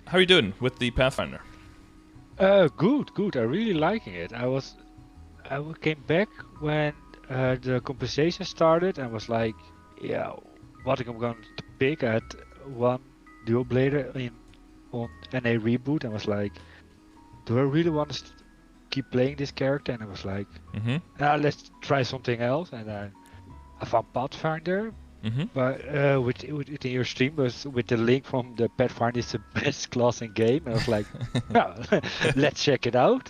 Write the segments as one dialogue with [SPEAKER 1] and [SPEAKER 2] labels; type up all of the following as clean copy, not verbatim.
[SPEAKER 1] how are you doing with the Pathfinder?
[SPEAKER 2] Good. I really liking it. Came back when the conversation started and was like, yeah, what I'm going to pick. I had one dual blader on NA reboot and was like, do I really want to keep playing this character? And I was like, let's try something else. And I found Pathfinder, but within your stream was with the link from the Pathfinder is the best class in game. And I was like, no, let's check it out.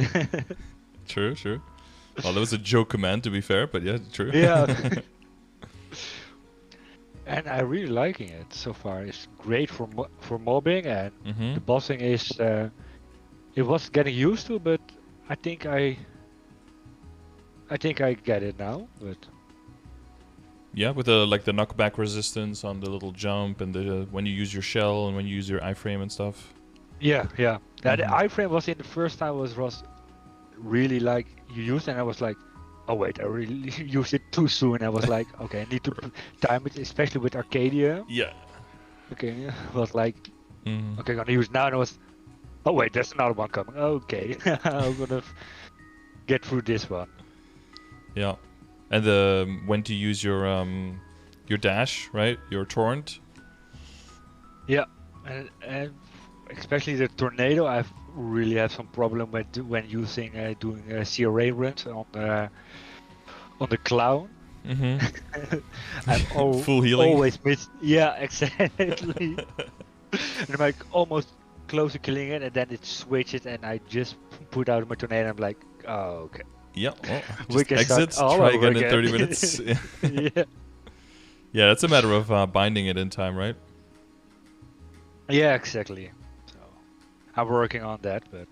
[SPEAKER 1] True. Well, that was a joke command, to be fair, but yeah, true.
[SPEAKER 2] Yeah. And I really liking it so far. It's great for mobbing, and the bossing is it was getting used to, but I think I get it now. But
[SPEAKER 1] yeah, with the the knockback resistance on the little jump and the when you use your shell and when you use your iframe and stuff.
[SPEAKER 2] Yeah. The iframe was in the first time was really like you used, and I was like, oh wait, I really used it too soon. I was like, okay, I need to time it, especially with Arcadia.
[SPEAKER 1] Yeah.
[SPEAKER 2] Okay, I was like, okay, gonna use now, and I was, oh wait, there's another one coming. Okay, I'm gonna get through this one.
[SPEAKER 1] Yeah, and when to use your dash, right? Your torrent.
[SPEAKER 2] Yeah, and especially the tornado, I've really have some problem when using doing CRA runs on the clown. I'm
[SPEAKER 1] full healing.
[SPEAKER 2] Always miss. Yeah, exactly. And I'm like almost close to killing it, and then it switches, and I just put out my tornado. And I'm like, oh, okay.
[SPEAKER 1] Yeah, well,
[SPEAKER 2] we can
[SPEAKER 1] exit, try again in 30 minutes.
[SPEAKER 2] Yeah.
[SPEAKER 1] Yeah, it's a matter of binding it in time, right?
[SPEAKER 2] Yeah, exactly. So I'm working on that, but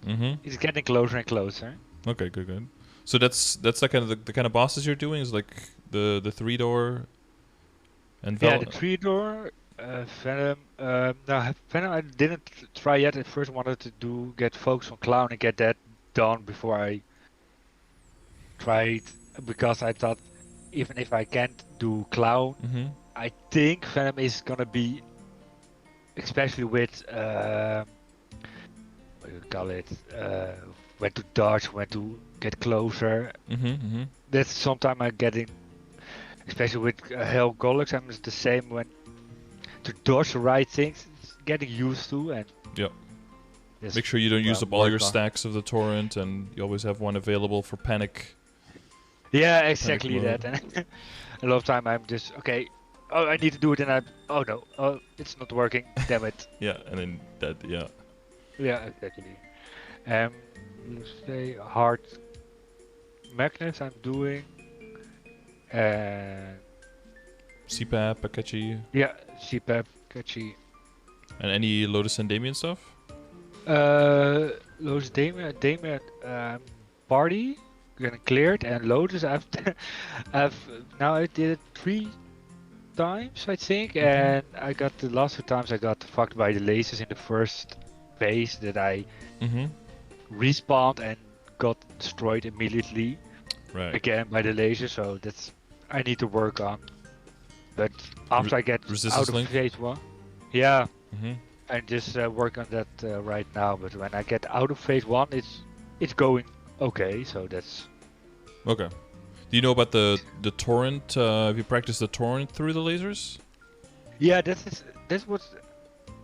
[SPEAKER 2] it's getting closer and closer.
[SPEAKER 1] Okay, good. So that's the kind of the kind of bosses you're doing is like the 3-door and
[SPEAKER 2] yeah, the 3-door Venom. No, Venom I didn't try yet. At first wanted to get focus on clown and get that done before I tried, because I thought even if I can't do clown, I think Venom is gonna be, especially with what do you call it, when to dodge, when to get closer. That's sometimes I'm getting, especially with Hell Golics, I'm the same when to dodge the right things, it's getting used to. And
[SPEAKER 1] yeah, make sure you don't use up all your stacks of the torrent, and you always have one available for panic.
[SPEAKER 2] Yeah, exactly that. And a lot of time I'm just, okay, oh, I need to do it, and oh no, it's not working, damn it.
[SPEAKER 1] Yeah, and then that, yeah.
[SPEAKER 2] Yeah, exactly. You say hard magnets I'm doing, and
[SPEAKER 1] CPAP, Akechi.
[SPEAKER 2] Yeah, CPAP, Akechi.
[SPEAKER 1] And any Lotus and Damien stuff?
[SPEAKER 2] Lotus, Damien, party getting cleared, and Lotus I've now I did it 3 times I think, and I got the last 2 times I got fucked by the lasers in the first phase that I respawned and got destroyed immediately again by the laser, so that's I need to work on. But after I get out of phase 1, yeah, I just work on that right now. But when I get out of phase 1, it's going okay, so that's
[SPEAKER 1] okay. Do you know about the torrent? Have you practiced the torrent through the lasers?
[SPEAKER 2] Yeah, that's what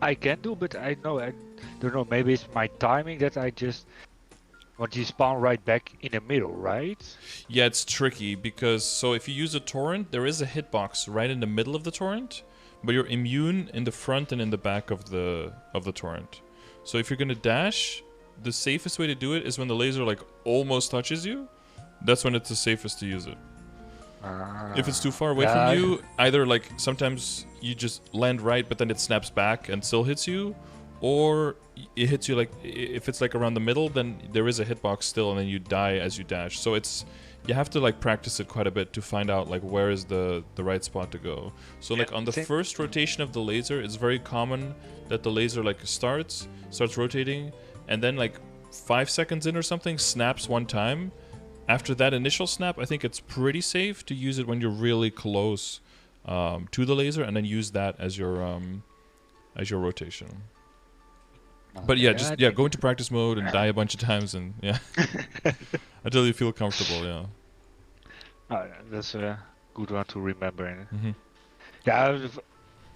[SPEAKER 2] I can do, but I don't know. Maybe it's my timing that I just want to spawn right back in the middle, right?
[SPEAKER 1] Yeah, it's tricky because so if you use a torrent, there is a hitbox right in the middle of the torrent, but you're immune in the front and in the back of the torrent. So if you're gonna dash, the safest way to do it is when the laser like almost touches you. That's when it's the safest to use it. If it's too far away from you, either like sometimes you just land right, but then it snaps back and still hits you, or it hits you like if it's like around the middle, then there is a hitbox still, and then you die as you dash. So you have to like practice it quite a bit to find out like where is the right spot to go. So like on the first rotation of the laser, it's very common that the laser like starts rotating, and then like 5 seconds in or something snaps one time. After that initial snap, I think it's pretty safe to use it when you're really close to the laser, and then use that as your rotation. But yeah,
[SPEAKER 2] Okay,
[SPEAKER 1] just
[SPEAKER 2] I
[SPEAKER 1] go
[SPEAKER 2] think
[SPEAKER 1] into practice mode and die a bunch of times and until you feel comfortable. Yeah.
[SPEAKER 2] that's a good one to remember.
[SPEAKER 1] Hmm.
[SPEAKER 2] Yeah,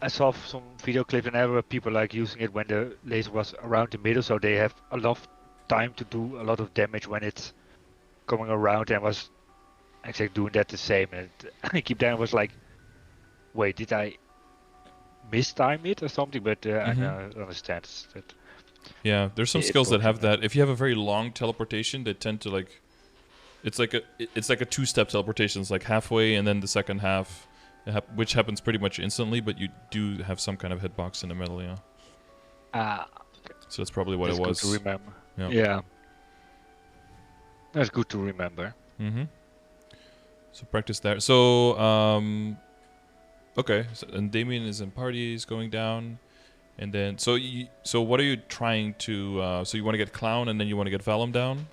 [SPEAKER 2] I saw some video clips and there were people like using it when the laser was around the middle, so they have a lot of time to do a lot of damage when it's coming around, and was actually doing that the same. And I keep then was like, wait, did I mistime it or something? But I
[SPEAKER 1] Hmm.
[SPEAKER 2] now understand that
[SPEAKER 1] Yeah, there's some
[SPEAKER 2] it's
[SPEAKER 1] skills that have
[SPEAKER 2] functional.
[SPEAKER 1] that. If you have a very long teleportation, they tend to like it's like a two-step teleportation. It's like halfway and then the second half, which happens pretty much instantly. But you do have some kind of hitbox in the middle. Yeah.
[SPEAKER 2] Ah,
[SPEAKER 1] So that's probably what it
[SPEAKER 2] that's good to
[SPEAKER 1] was.
[SPEAKER 2] remember.
[SPEAKER 1] Yeah.
[SPEAKER 2] Yeah, that's good to remember.
[SPEAKER 1] Mm-hmm. So practice there. So okay. So, and Damien is in parties going down, and then so what are you trying to? So you want to get Clown, and then you want to get Vellum down,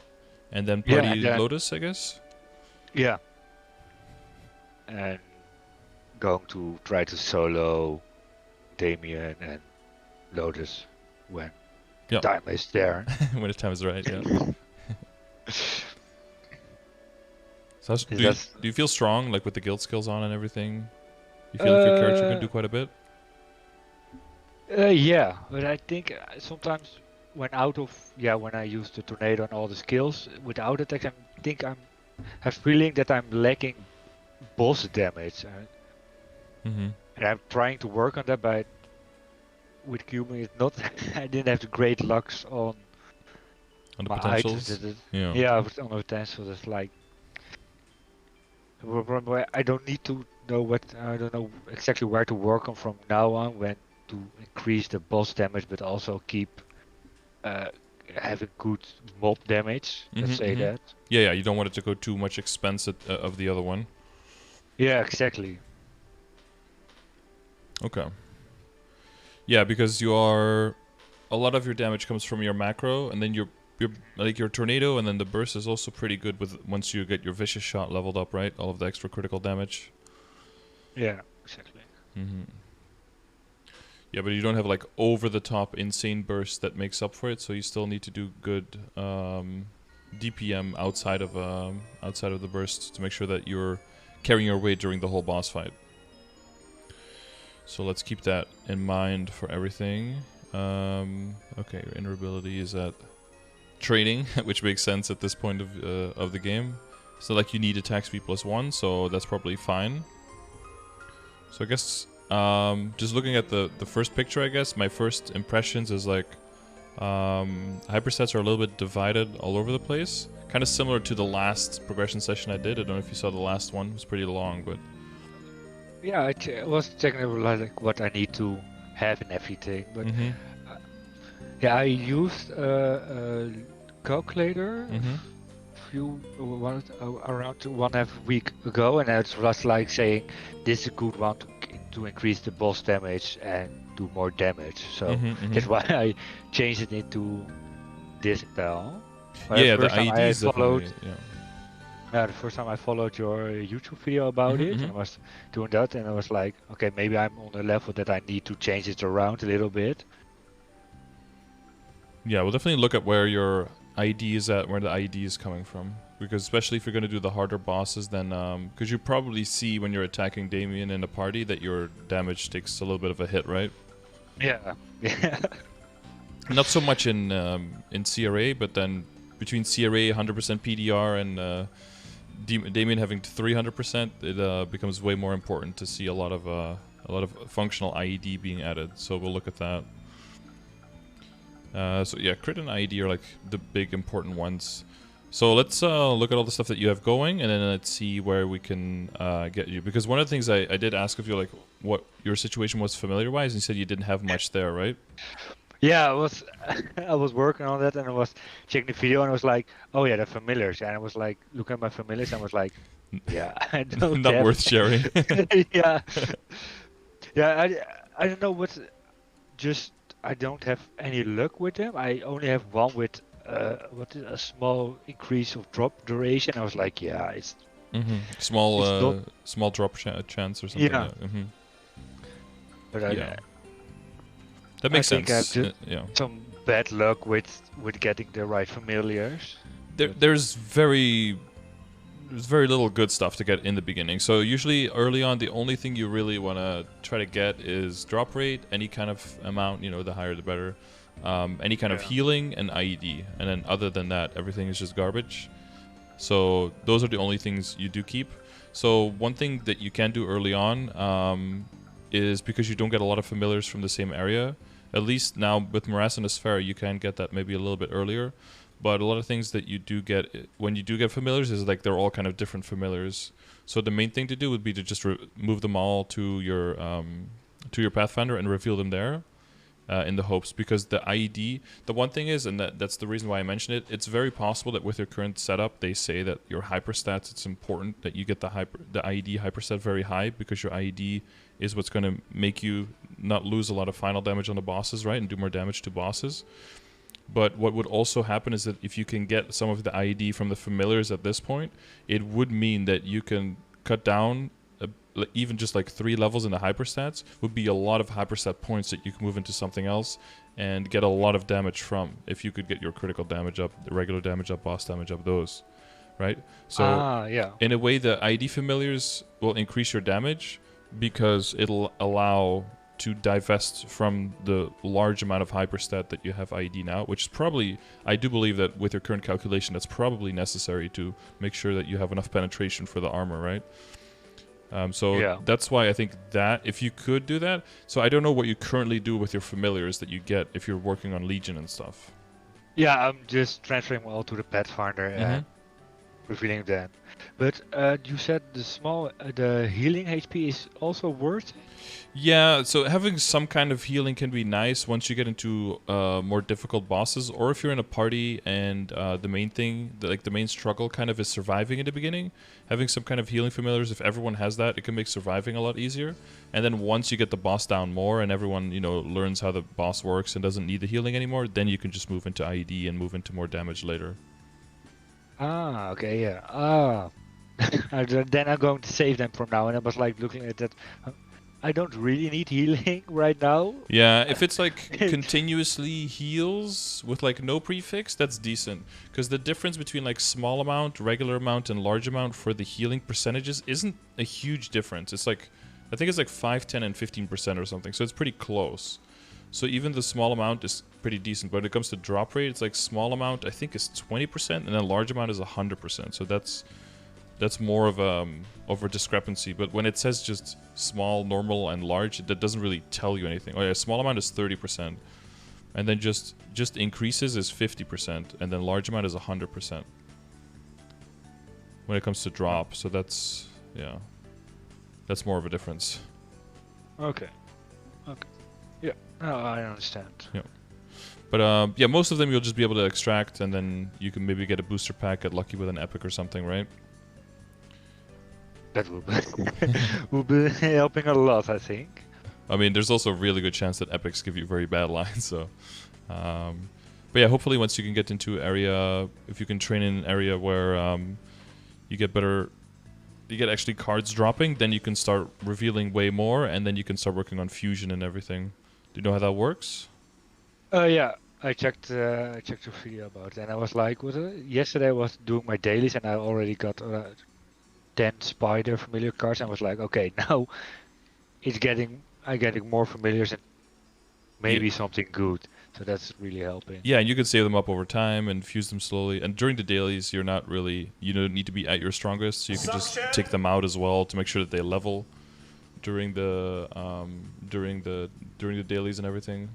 [SPEAKER 1] and then
[SPEAKER 2] Yeah, and
[SPEAKER 1] party
[SPEAKER 2] then
[SPEAKER 1] Lotus, I guess.
[SPEAKER 2] yeah, and going to try to solo Damien and Lotus when the
[SPEAKER 1] Yeah.
[SPEAKER 2] time is there.
[SPEAKER 1] When the time is right. Yeah. So
[SPEAKER 2] Is
[SPEAKER 1] do
[SPEAKER 2] that
[SPEAKER 1] you feel strong, like with the guild skills on and everything? You feel like your character can do quite a bit?
[SPEAKER 2] yeah, but I think sometimes when out of when I use the tornado and all the skills without attacks, I think I'm have feeling that I'm lacking boss damage,
[SPEAKER 1] Mm-hmm.
[SPEAKER 2] and I'm trying to work on that. But with Cuban, it's not. I didn't have the great lucks on
[SPEAKER 1] On the
[SPEAKER 2] my items.
[SPEAKER 1] potentials? Yeah.
[SPEAKER 2] Yeah, on the potential, that's like where I don't need to know what I don't know exactly where to work on from now on when to increase the boss damage, but also keep uh, having good mob damage. Let's
[SPEAKER 1] Mm-hmm,
[SPEAKER 2] say
[SPEAKER 1] mm-hmm.
[SPEAKER 2] that.
[SPEAKER 1] Yeah, you don't want it to go too much expense of the other one.
[SPEAKER 2] Yeah, exactly.
[SPEAKER 1] Okay. Yeah, because you are... A lot of your damage comes from your macro, and then your like your tornado, and then the burst is also pretty good with once you get your vicious shot leveled up, right? All of the extra critical damage.
[SPEAKER 2] Yeah, exactly.
[SPEAKER 1] Mm-hmm. Yeah, but you don't have like over the top insane burst that makes up for it, so you still need to do good DPM outside of the burst to make sure that you're carrying your weight during the whole boss fight. So let's keep that in mind for everything. Okay, your inner ability is at training, which makes sense at this point of the game. So like you need attack speed +1, so that's probably fine. So I guess just looking at the first picture, I guess my first impressions is like hyperstats are a little bit divided all over the place. Kind of similar to the last progression session I did. I don't know if you saw the last one. It was pretty long, but
[SPEAKER 2] Yeah, I was checking over like what I need to have and everything, but yeah, I used a calculator around 1.5 week ago, and it was like saying this is a good one to increase the boss damage and do more damage. So that's why I changed it into this spell.
[SPEAKER 1] yeah,
[SPEAKER 2] The
[SPEAKER 1] the
[SPEAKER 2] first time
[SPEAKER 1] ID
[SPEAKER 2] I
[SPEAKER 1] is
[SPEAKER 2] followed,
[SPEAKER 1] definitely
[SPEAKER 2] the first time I followed your YouTube video about it, and I was doing that, and I was like, okay, maybe I'm on a level that I need to change it around a little bit.
[SPEAKER 1] Yeah, we'll definitely look at where your ID is at, where the ID is coming from. Because especially if you're going to do the harder bosses, then... Because you probably see when you're attacking Damien in a party that your damage takes a little bit of a hit, right?
[SPEAKER 2] Yeah. Yeah.
[SPEAKER 1] Not so much in CRA, but then between CRA 100% PDR and Damien having 300%, it becomes way more important to see a lot of functional IED being added. So we'll look at that. So yeah, crit and IED are like the big important ones. So let's look at all the stuff that you have going, and then let's see where we can get you. Because one of the things I did ask of you, like, what your situation was familiar-wise, and you said you didn't have much there, right?
[SPEAKER 2] Yeah, I was working on that, and I was checking the video, and I was like, oh yeah, the familiars, and I was like looking at my familiars, and I was like, yeah, I don't
[SPEAKER 1] Not
[SPEAKER 2] have.
[SPEAKER 1] worth sharing.
[SPEAKER 2] Yeah, yeah, I don't know what. Just I don't have any luck with them. I only have one with a small increase of drop duration. I was like, yeah, it's
[SPEAKER 1] Small drop chance or something.
[SPEAKER 2] yeah.
[SPEAKER 1] Yeah.
[SPEAKER 2] But
[SPEAKER 1] Yeah. That makes
[SPEAKER 2] I think I have
[SPEAKER 1] sense.
[SPEAKER 2] just
[SPEAKER 1] Yeah.
[SPEAKER 2] some bad luck with getting the right familiars.
[SPEAKER 1] There's very little good stuff to get in the beginning. So usually early on, the only thing you really want to try to get is drop rate, any kind of amount. The higher the better. Any kind of healing and IED, and then other than that, everything is just garbage. So those are the only things you do keep. So one thing that you can do early on is, because you don't get a lot of familiars from the same area. At least now with Morass and Asphera, you can get that maybe a little bit earlier. But a lot of things that you do get when you do get familiars is like they're all kind of different familiars. So the main thing to do would be to just move them all to your Pathfinder and reveal them there, in the hopes, because the IED. The one thing is, and that's the reason why I mentioned it. It's very possible that with your current setup, they say that your hyperstats. It's important that you get the IED hyperstat very high, because your IED is what's going to make you not lose a lot of final damage on the bosses, right, and do more damage to bosses. But what would also happen is that if you can get some of the IED from the familiars at this point, it would mean that you can cut down even just like 3 levels in the hyperstats would be a lot of hyperstat points that you can move into something else and get a lot of damage from, if you could get your critical damage up, the regular damage up, boss damage up, those, right? So in a way, the IED familiars will increase your damage because it'll allow to divest from the large amount of hyperstat that you have IED now, which is probably, I do believe that with your current calculation, that's probably necessary to make sure that you have enough penetration for the armor, right? That's why I think that if you could do that. So I don't know what you currently do with your familiars that you get if you're working on Legion and stuff.
[SPEAKER 2] Yeah, I'm just transferring all to the Pathfinder and revealing them. But you said the healing HP is also worth it?
[SPEAKER 1] Yeah, so having some kind of healing can be nice once you get into more difficult bosses, or if you're in a party and the main thing, the main struggle kind of is surviving in the beginning. Having some kind of healing familiars, if everyone has that, it can make surviving a lot easier. And then once you get the boss down more and everyone, learns how the boss works and doesn't need the healing anymore, then you can just move into IED and move into more damage later.
[SPEAKER 2] Ah, okay, yeah. Then I'm going to save them from now. And I was like looking at that. I don't really need healing right now.
[SPEAKER 1] Yeah, if it's like continuously heals with like no prefix, that's decent. Because the difference between like small amount, regular amount, and large amount for the healing percentages isn't a huge difference. It's like, I think it's like 5, 10, and 15% or something. So it's pretty close. So even the small amount is pretty decent. But when it comes to drop rate, it's like small amount, I think, is 20%, and then large amount is 100%. So that's more of a discrepancy. But when it says just small, normal, and large, that doesn't really tell you anything. Oh yeah, small amount is 30%, and then just increases is 50%, and then large amount is 100% when it comes to drop. So that's more of a difference.
[SPEAKER 2] Okay. Yeah, no, I understand.
[SPEAKER 1] Yeah. But yeah, most of them you'll just be able to extract, and then you can maybe get a booster pack, get lucky with an epic or something, right?
[SPEAKER 2] That will be helping a lot, I think.
[SPEAKER 1] I mean, there's also a really good chance that epics give you very bad lines. So, but yeah, hopefully once you can get into area, if you can train in an area where you get actually cards dropping, then you can start revealing way more, and then you can start working on fusion and everything. Do you know how that works?
[SPEAKER 2] Yeah, I checked your video about it, and I was like, yesterday I was doing my dailies, and I already got 10 spider familiar cards, and I was like, okay, now I'm getting more familiars and maybe something good. So that's really helping.
[SPEAKER 1] Yeah, and you can save them up over time and fuse them slowly. And during the dailies, you don't need to be at your strongest, so you can just take them out as well to make sure that they level during the dailies and everything.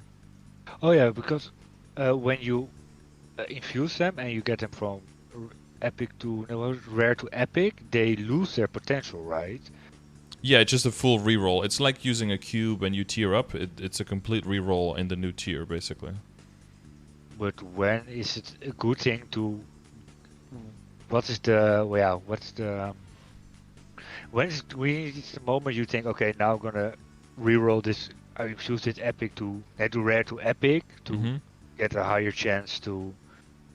[SPEAKER 2] Oh yeah, because when you infuse them and you get them from rare to epic, they lose their potential, right?
[SPEAKER 1] Yeah, it's just a full reroll. It's like using a cube and you tier up. It's a complete reroll in the new tier, basically.
[SPEAKER 2] But when is it a good thing to? When is the moment you think, okay, now I'm gonna reroll this? I infuse this epic to rare to epic to get a higher chance to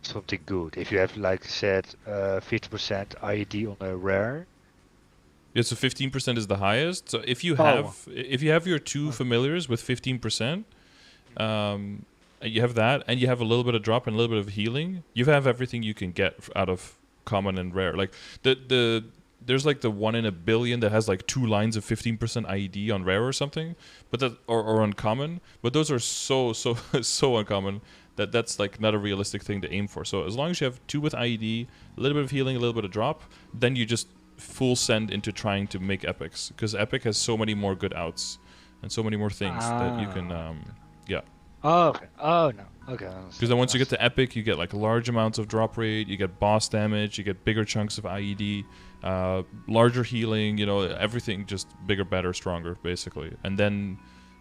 [SPEAKER 2] something good. If you have, like said, 50% IED on a rare.
[SPEAKER 1] Yeah, so 15% is the highest. So if you have your two familiars with 15%, You have that, and you have a little bit of drop and a little bit of healing. You have everything you can get out of common and rare. Like there's like the 1 in a billion that has like 2 lines of 15% IED on rare or something, but that or uncommon. But those are so so uncommon that's like not a realistic thing to aim for. So as long as you have 2 with IED, a little bit of healing, a little bit of drop, then you just full send into trying to make epics, because epic has so many more good outs and so many more things that you can yeah.
[SPEAKER 2] Oh, okay. Oh, no. Okay.
[SPEAKER 1] Because then once you get to epic, you get like large amounts of drop rate, you get boss damage, you get bigger chunks of IED, larger healing, you know, everything just bigger, better, stronger, basically. And then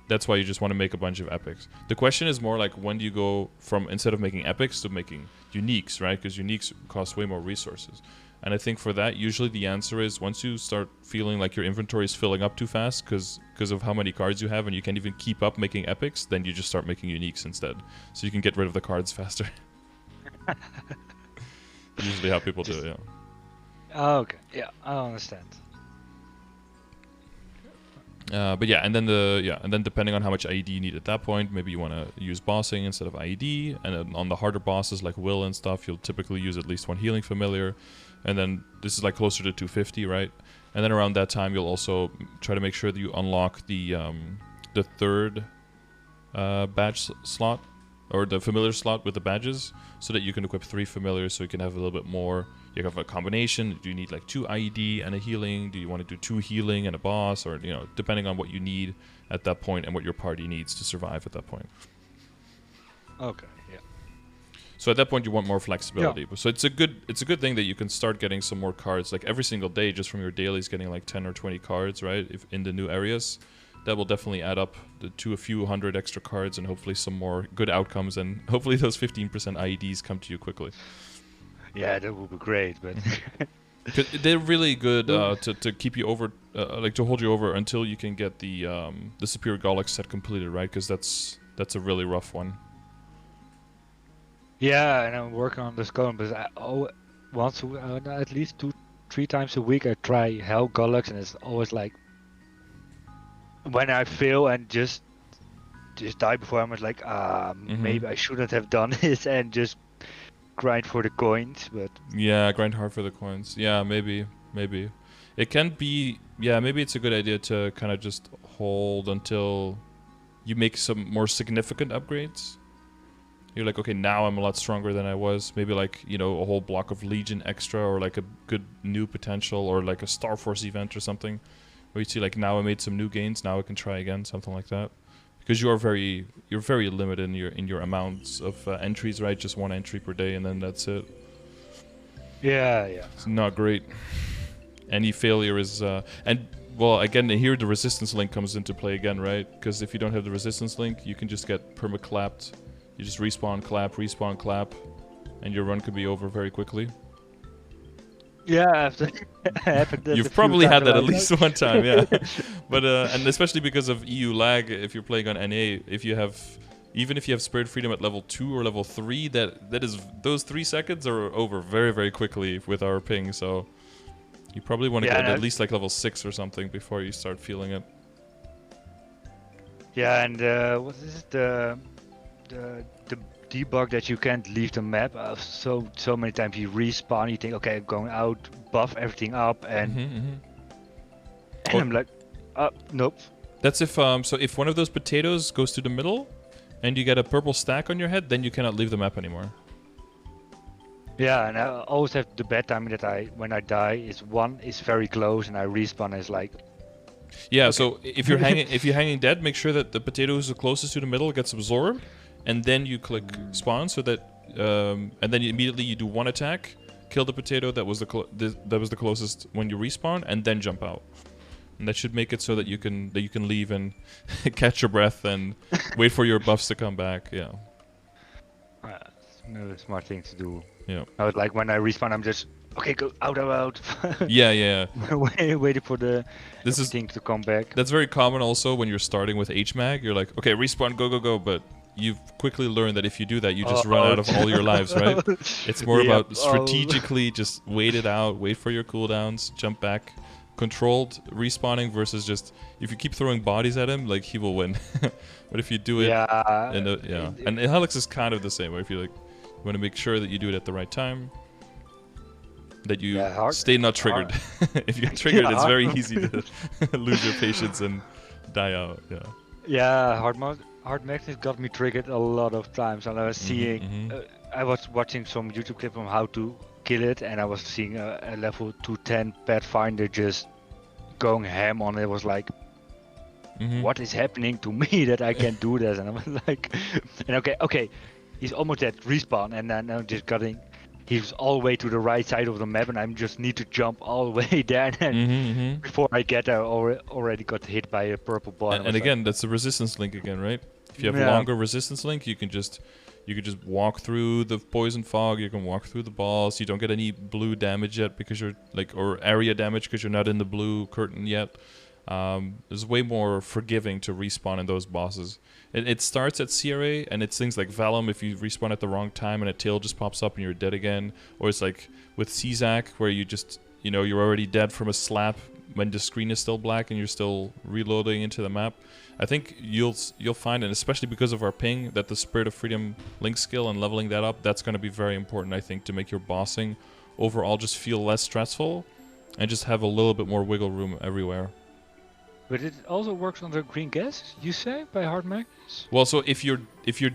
[SPEAKER 1] that's why you just want to make a bunch of epics. The question is more like, when do you go from, instead of making epics, to making uniques, right? Because uniques cost way more resources. And I think for that, usually the answer is, once you start feeling like your inventory is filling up too fast because of how many cards you have and you can't even keep up making epics, then you just start making uniques instead. So you can get rid of the cards faster. Usually how people do it, yeah.
[SPEAKER 2] Oh, okay. Yeah, I understand.
[SPEAKER 1] But yeah, and then depending on how much IED you need at that point, maybe you want to use bossing instead of IED. And then on the harder bosses like Will and stuff, you'll typically use at least 1 healing familiar. And then this is like closer to 250, right? And then around that time, you'll also try to make sure that you unlock the third badge slot, or the familiar slot with the badges, so that you can equip 3 familiars, so you can have a little bit more. You have a combination. Do you need like 2 IED and a healing? Do you want to do 2 healing and a boss? Or, you know, depending on what you need at that point and what your party needs to survive at that point.
[SPEAKER 2] Okay, yeah.
[SPEAKER 1] So at that point, you want more flexibility.
[SPEAKER 2] Yeah.
[SPEAKER 1] So it's a good thing that you can start getting some more cards, like every single day, just from your dailies, getting like 10 or 20 cards, right? If in the new areas, that will definitely add up to a few hundred extra cards, and hopefully some more good outcomes, and hopefully those 15% IEDs come to you quickly.
[SPEAKER 2] Yeah, that would be great, but
[SPEAKER 1] they're really good to keep you over, like to hold you over until you can get the Superior Golix set completed, right? Because that's a really rough one.
[SPEAKER 2] yeah, and I'm working on this going, but at least 2-3 times a week I try Hell Golix, and it's always like, when I fail and just die before, I'm like, maybe I shouldn't have done this and just grind for the coins. But
[SPEAKER 1] yeah, grind hard for the coins. Yeah, maybe it can be. Yeah, maybe it's a good idea to kind of just hold until you make some more significant upgrades. You're like, okay, now I'm a lot stronger than I was. Maybe like, you know, a whole block of Legion extra, or like a good new potential, or like a Star Force event or something, where you see like, now I made some new gains, now I can try again, something like that. Because you're very limited in your amounts of entries, right? Just 1 entry per day, and then that's it.
[SPEAKER 2] yeah.
[SPEAKER 1] It's not great. Any failure is and well, again, here the resistance link comes into play again, right? Because if you don't have the resistance link, you can just get perma-clapped. You just respawn, clap, and your run could be over very quickly.
[SPEAKER 2] Yeah, after
[SPEAKER 1] you've probably had that at least one time, yeah. But and especially because of EU lag, if you're playing on NA, even if you have Spirit Freedom at level 2 or level 3, that is, those 3 seconds are over very, very quickly with our ping. So you probably want to get at least like level 6 or something before you start feeling it.
[SPEAKER 2] Yeah, and what is it? The debug that you can't leave the map. So many times you respawn, you think, okay, I'm going out, buff everything up, and, and I'm like, nope.
[SPEAKER 1] That's if so if one of those potatoes goes to the middle, and you get a purple stack on your head, then you cannot leave the map anymore.
[SPEAKER 2] Yeah, and I always have the bad timing that when I die is 1 is very close, and I respawn is like.
[SPEAKER 1] Yeah, okay. So if you're hanging dead, make sure that the potato who's the closest to the middle gets absorbed. And then you click spawn, so that, and then immediately you do 1 attack, kill the potato that was the closest when you respawn, and then jump out. And that should make it so that you can leave and catch your breath and wait for your buffs to come back. Yeah.
[SPEAKER 2] It's another smart thing to do.
[SPEAKER 1] Yeah.
[SPEAKER 2] I was like, when I respawn, I'm just okay, go out.
[SPEAKER 1] Yeah.
[SPEAKER 2] Waiting for the thing to come back.
[SPEAKER 1] That's very common also when you're starting with HMAG. You're like, okay, respawn, go, but you've quickly learned that if you do that, you just run out of all your lives, right? It's more about strategically just wait it out, wait for your cooldowns, jump back, controlled respawning versus just if you keep throwing bodies at him, like he will win. But if you do it, and Helix is kind of the same way. If you like, you want to make sure that you do it at the right time, that you stay not triggered. If you get triggered, it's very easy to lose your patience and die out. Yeah.
[SPEAKER 2] Yeah, hard magnet got me triggered a lot of times, and I was seeing, I was watching some YouTube clip on how to kill it, and I was seeing a level 210 Pathfinder just going ham on it. Was like, what is happening to me that I can't do this? And I was like, and okay, he's almost at respawn, and then I'm just getting. He's all the way to the right side of the map, and I just need to jump all the way there. And before I get there, already got hit by a purple ball.
[SPEAKER 1] And again, that's the resistance link again, right? If you have a longer resistance link, you can just walk through the poison fog. You can walk through the balls. You don't get any blue damage yet because you're or area damage because you're not in the blue curtain yet. There's way more forgiving to respawn in those bosses. It starts at CRA, and it's things like Vellum if you respawn at the wrong time and a tail just pops up and you're dead again. Or it's like with Czak where you just, you're already dead from a slap when the screen is still black and you're still reloading into the map. I think you'll find, and especially because of our ping, that the Spirit of Freedom link skill and leveling that up, that's going to be very important, I think, to make your bossing overall just feel less stressful and just have a little bit more wiggle room everywhere.
[SPEAKER 2] But it also works on the green gas, you say, by hard magnets?
[SPEAKER 1] Well, so if you're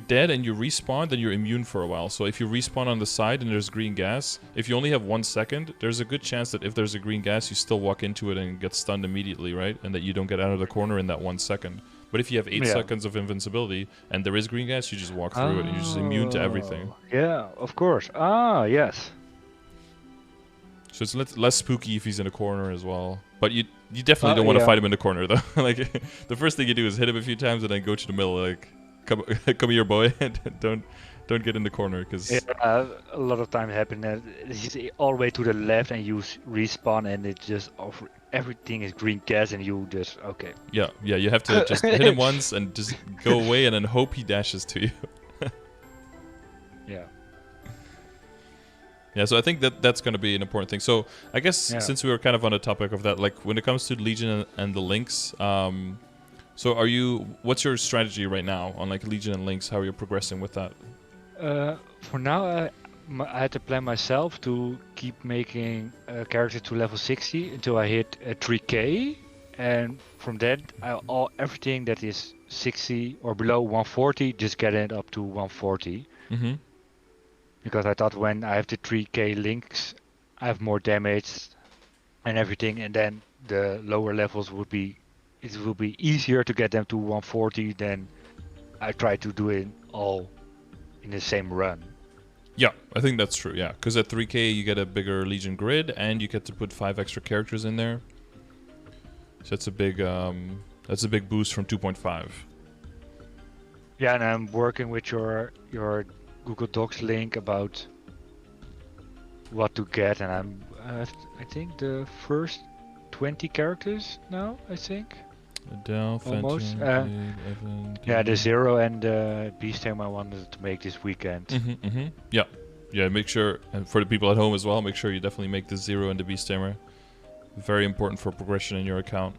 [SPEAKER 1] dead and you respawn, then you're immune for a while. So if you respawn on the side and there's green gas, if you only have 1 second, there's a good chance that if there's a green gas, you still walk into it and get stunned immediately, right? And that you don't get out of the corner in that 1 second. But if you have 8 seconds of invincibility and there is green gas, you just walk through it and you're just immune to everything.
[SPEAKER 2] Yeah, of course. Ah, yes.
[SPEAKER 1] So it's less spooky if he's in a corner as well. But you definitely don't want to fight him in the corner, though. Like, the first thing you do is hit him a few times and then go to the middle, like, come here, boy. don't get in the corner, because...
[SPEAKER 2] Yeah, a lot of time happen that he's all the way to the left and you respawn and it just... everything is green gas and you just... Okay.
[SPEAKER 1] Yeah, you have to just hit him once and just go away and then hope he dashes to you.
[SPEAKER 2] Yeah.
[SPEAKER 1] Yeah, so I think that's going to be an important thing. So I guess since we were kind of on the topic of that, like when it comes to Legion and the links, so what's your strategy right now on like Legion and links? How are you progressing with that?
[SPEAKER 2] For now, I had to plan myself to keep making a character to level 60 until I hit 3k, and from that, everything that is 60 or below 140, just get it up to 140.
[SPEAKER 1] Mm-hmm.
[SPEAKER 2] Because I thought when I have the 3k links, I have more damage and everything, and then the lower levels will be easier to get them to 140 than I try to do it all in the same run.
[SPEAKER 1] Yeah, I think that's true, yeah. Because at 3k you get a bigger Legion grid and you get to put 5 extra characters in there. So that's a big boost from 2.5.
[SPEAKER 2] Yeah, and I'm working with your Google Docs link about what to get, and I think the first 20 characters now, I think.
[SPEAKER 1] Adele,
[SPEAKER 2] almost.
[SPEAKER 1] Fenton, Evan,
[SPEAKER 2] yeah, the Zero and the Beast Tamer I wanted to make this weekend.
[SPEAKER 1] Yeah, make sure, and for the people at home as well, make sure you definitely make the Zero and the Beast Tamer. Very important for progression in your account.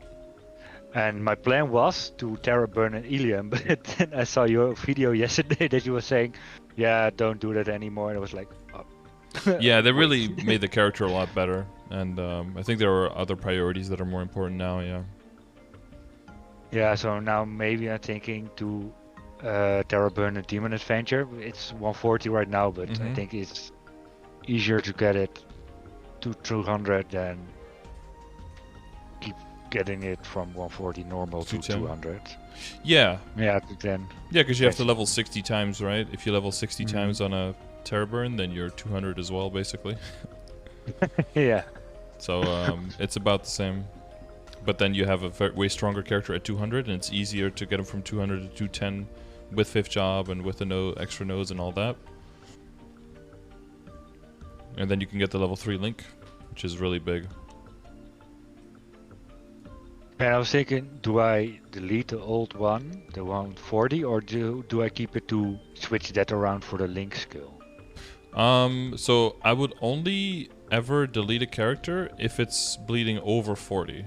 [SPEAKER 2] And my plan was to Terra Burn and Ilium, but then I saw your video yesterday that you were saying, yeah, don't do that anymore. And I was like, oh.
[SPEAKER 1] Yeah, they really made the character a lot better. And I think there are other priorities that are more important now, yeah.
[SPEAKER 2] Yeah, so now maybe I'm thinking to Terra Burn and Demon Adventure. It's 140 right now, but I think it's easier to get it to 200 than keep getting it from 140 normal to 200.
[SPEAKER 1] Yeah.
[SPEAKER 2] Yeah, to 10.
[SPEAKER 1] Yeah, because you have to level 60 times, right? If you level 60 times on a Terra Burn, then you're 200 as well, basically.
[SPEAKER 2] Yeah.
[SPEAKER 1] So it's about the same. But then you have a way stronger character at 200, and it's easier to get him from 200 to 210 with 5th job and with the extra nodes and all that. And then you can get the level 3 link, which is really big.
[SPEAKER 2] And I was thinking, do I delete the old one, the 140, or do I keep it to switch that around for the link skill?
[SPEAKER 1] So I would only ever delete a character if it's bleeding over 40.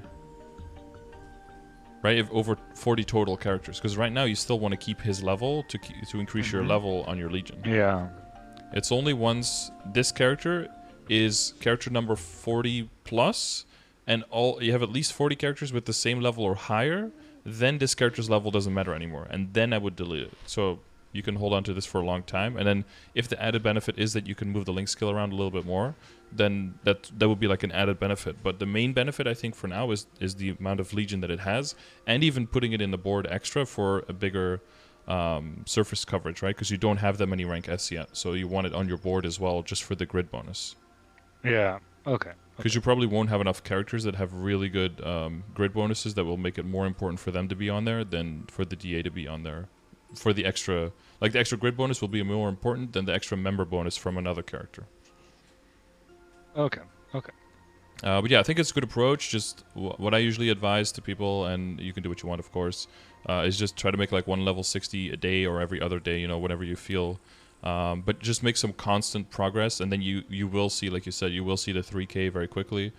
[SPEAKER 1] Right, if over 40 total characters, because right now you still want to keep his level to increase your level on your Legion.
[SPEAKER 2] Yeah.
[SPEAKER 1] It's only once this character is character number 40 plus, and you have at least 40 characters with the same level or higher, then this character's level doesn't matter anymore, and then I would delete it. So you can hold on to this for a long time, and then if the added benefit is that you can move the link skill around a little bit more, then that would be like an added benefit. But the main benefit, I think, for now is the amount of Legion that it has, and even putting it in the board extra for a bigger surface coverage, right? Because you don't have that many rank S yet, so you want it on your board as well, just for the grid bonus.
[SPEAKER 2] Yeah. Okay.
[SPEAKER 1] Because you probably won't have enough characters that have really good grid bonuses that will make it more important for them to be on there than for the DA to be on there. For the extra, like the extra grid bonus will be more important than the extra member bonus from another character.
[SPEAKER 2] Okay. Okay.
[SPEAKER 1] But yeah, I think it's a good approach. Just what I usually advise to people, and you can do what you want, of course, is just try to make like one level 60 a day or every other day, you know, whatever you feel. But just make some constant progress, and then you will see, like you said, you will see the 3K very quickly.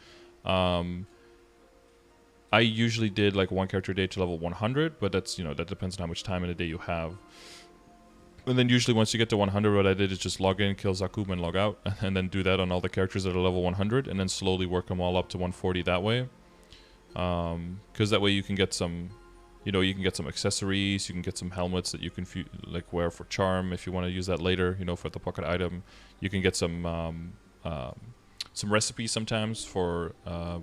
[SPEAKER 1] I usually did like one character a day to level 100, but that's, you know, that depends on how much time in a day you have. And then usually once you get to 100, what I did is just log in, kill Zakum, and log out, and then do that on all the characters that are level 100, and then slowly work them all up to 140 that way. Because that way you can get some, you know, you can get some accessories, you can get some helmets that you can like wear for charm if you want to use that later, you know, for the pocket item. You can get some recipes sometimes for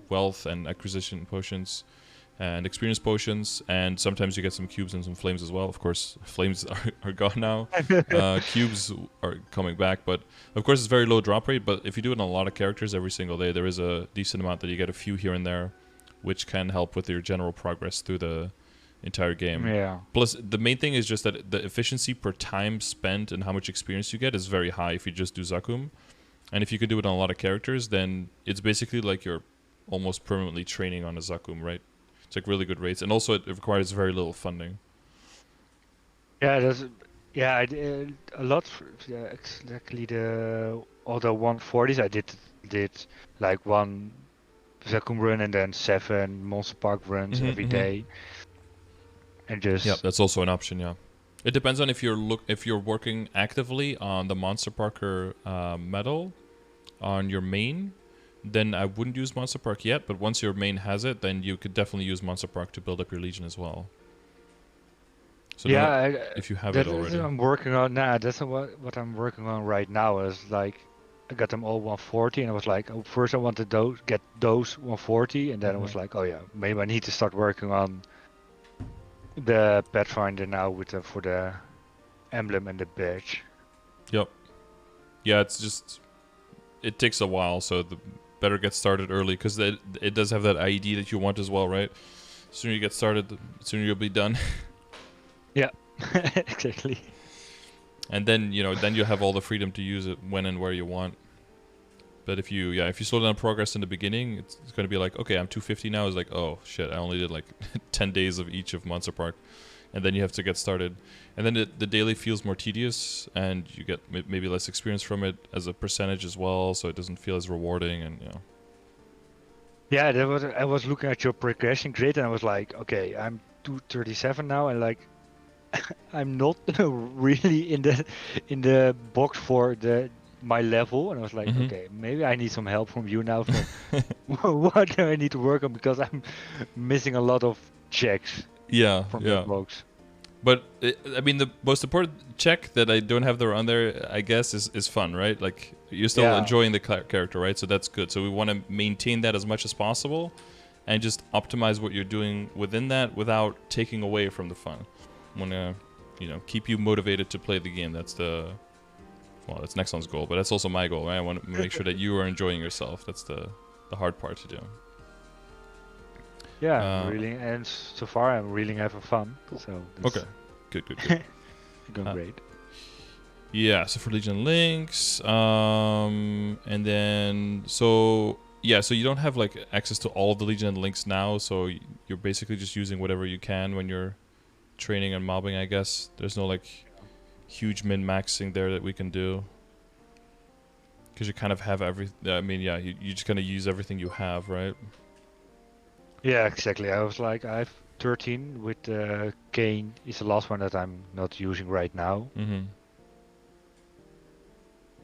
[SPEAKER 1] wealth and acquisition potions and experience potions, and sometimes you get some cubes and some flames as well. Of course, flames are gone now. Cubes are coming back, but of course it's very low drop rate, but if you do it on a lot of characters every single day, there is a decent amount that you get a few here and there, which can help with your general progress through the entire game.
[SPEAKER 2] Yeah.
[SPEAKER 1] Plus, the main thing is just that the efficiency per time spent and how much experience you get is very high if you just do Zakum. And if you could do it on a lot of characters, then it's basically like you're almost permanently training on a Zakum, right? It's like really good rates, and also it requires very little funding.
[SPEAKER 2] Yeah, I did a lot. Yeah, exactly. All the 140s I did like one Zakum run and then 7 Monster Park runs every day, and just
[SPEAKER 1] that's also an option. Yeah, it depends on if you're working actively on the Monster Parker medal on your main. Then I wouldn't use Monster Park yet, but once your main has it, then you could definitely use Monster Park to build up your Legion as well. So
[SPEAKER 2] yeah,
[SPEAKER 1] if you have it already.
[SPEAKER 2] That's what I'm working on now. That's what I'm working on right now. Is like I got them all 140, and I was like, oh, first I wanted get those 140, and then I was like, oh yeah, maybe I need to start working on the Pathfinder now for the emblem and the badge.
[SPEAKER 1] Yep. Yeah, it's just it takes a while, so the better get started early, because it does have that IED that you want as well, right? The sooner you get started, the sooner you'll be done.
[SPEAKER 2] Yeah, exactly.
[SPEAKER 1] And then, you know, then you'll have all the freedom to use it when and where you want. But if you slow down progress in the beginning, it's going to be like, okay, I'm 250 now. It's like, oh shit, I only did like 10 days of each of Monster Park. And then you have to get started. And then the daily feels more tedious, and you get maybe less experience from it as a percentage as well, so it doesn't feel as rewarding, and, you know.
[SPEAKER 2] Yeah, I was looking at your progression grid, and I was like, okay, I'm 237 now, and like, I'm not really in the box for my level, and I was like, okay, maybe I need some help from you now. What do I need to work on, because I'm missing a lot of checks. From the box.
[SPEAKER 1] But I mean, the most important check that I don't have there on there, I guess, is fun, right? Like, you're still enjoying the character, right? So that's good. So we want to maintain that as much as possible, and just optimize what you're doing within that without taking away from the fun. I want to, you know, keep you motivated to play the game. That's that's Nexon's goal, but that's also my goal, right? I want to make sure that you are enjoying yourself. That's the hard part to do.
[SPEAKER 2] Yeah, really, and so far I'm really having fun. So
[SPEAKER 1] okay, good.
[SPEAKER 2] Going great.
[SPEAKER 1] Yeah, so for Legion links, and then so you don't have like access to all of the Legion links now, so you're basically just using whatever you can when you're training and mobbing, I guess. There's no like huge min-maxing there that we can do. Because you kind of have I mean, yeah, you just kind of use everything you have, right?
[SPEAKER 2] Yeah, exactly. I was like, I have 13 with Kane is the last one that I'm not using right now.
[SPEAKER 1] Mm-hmm.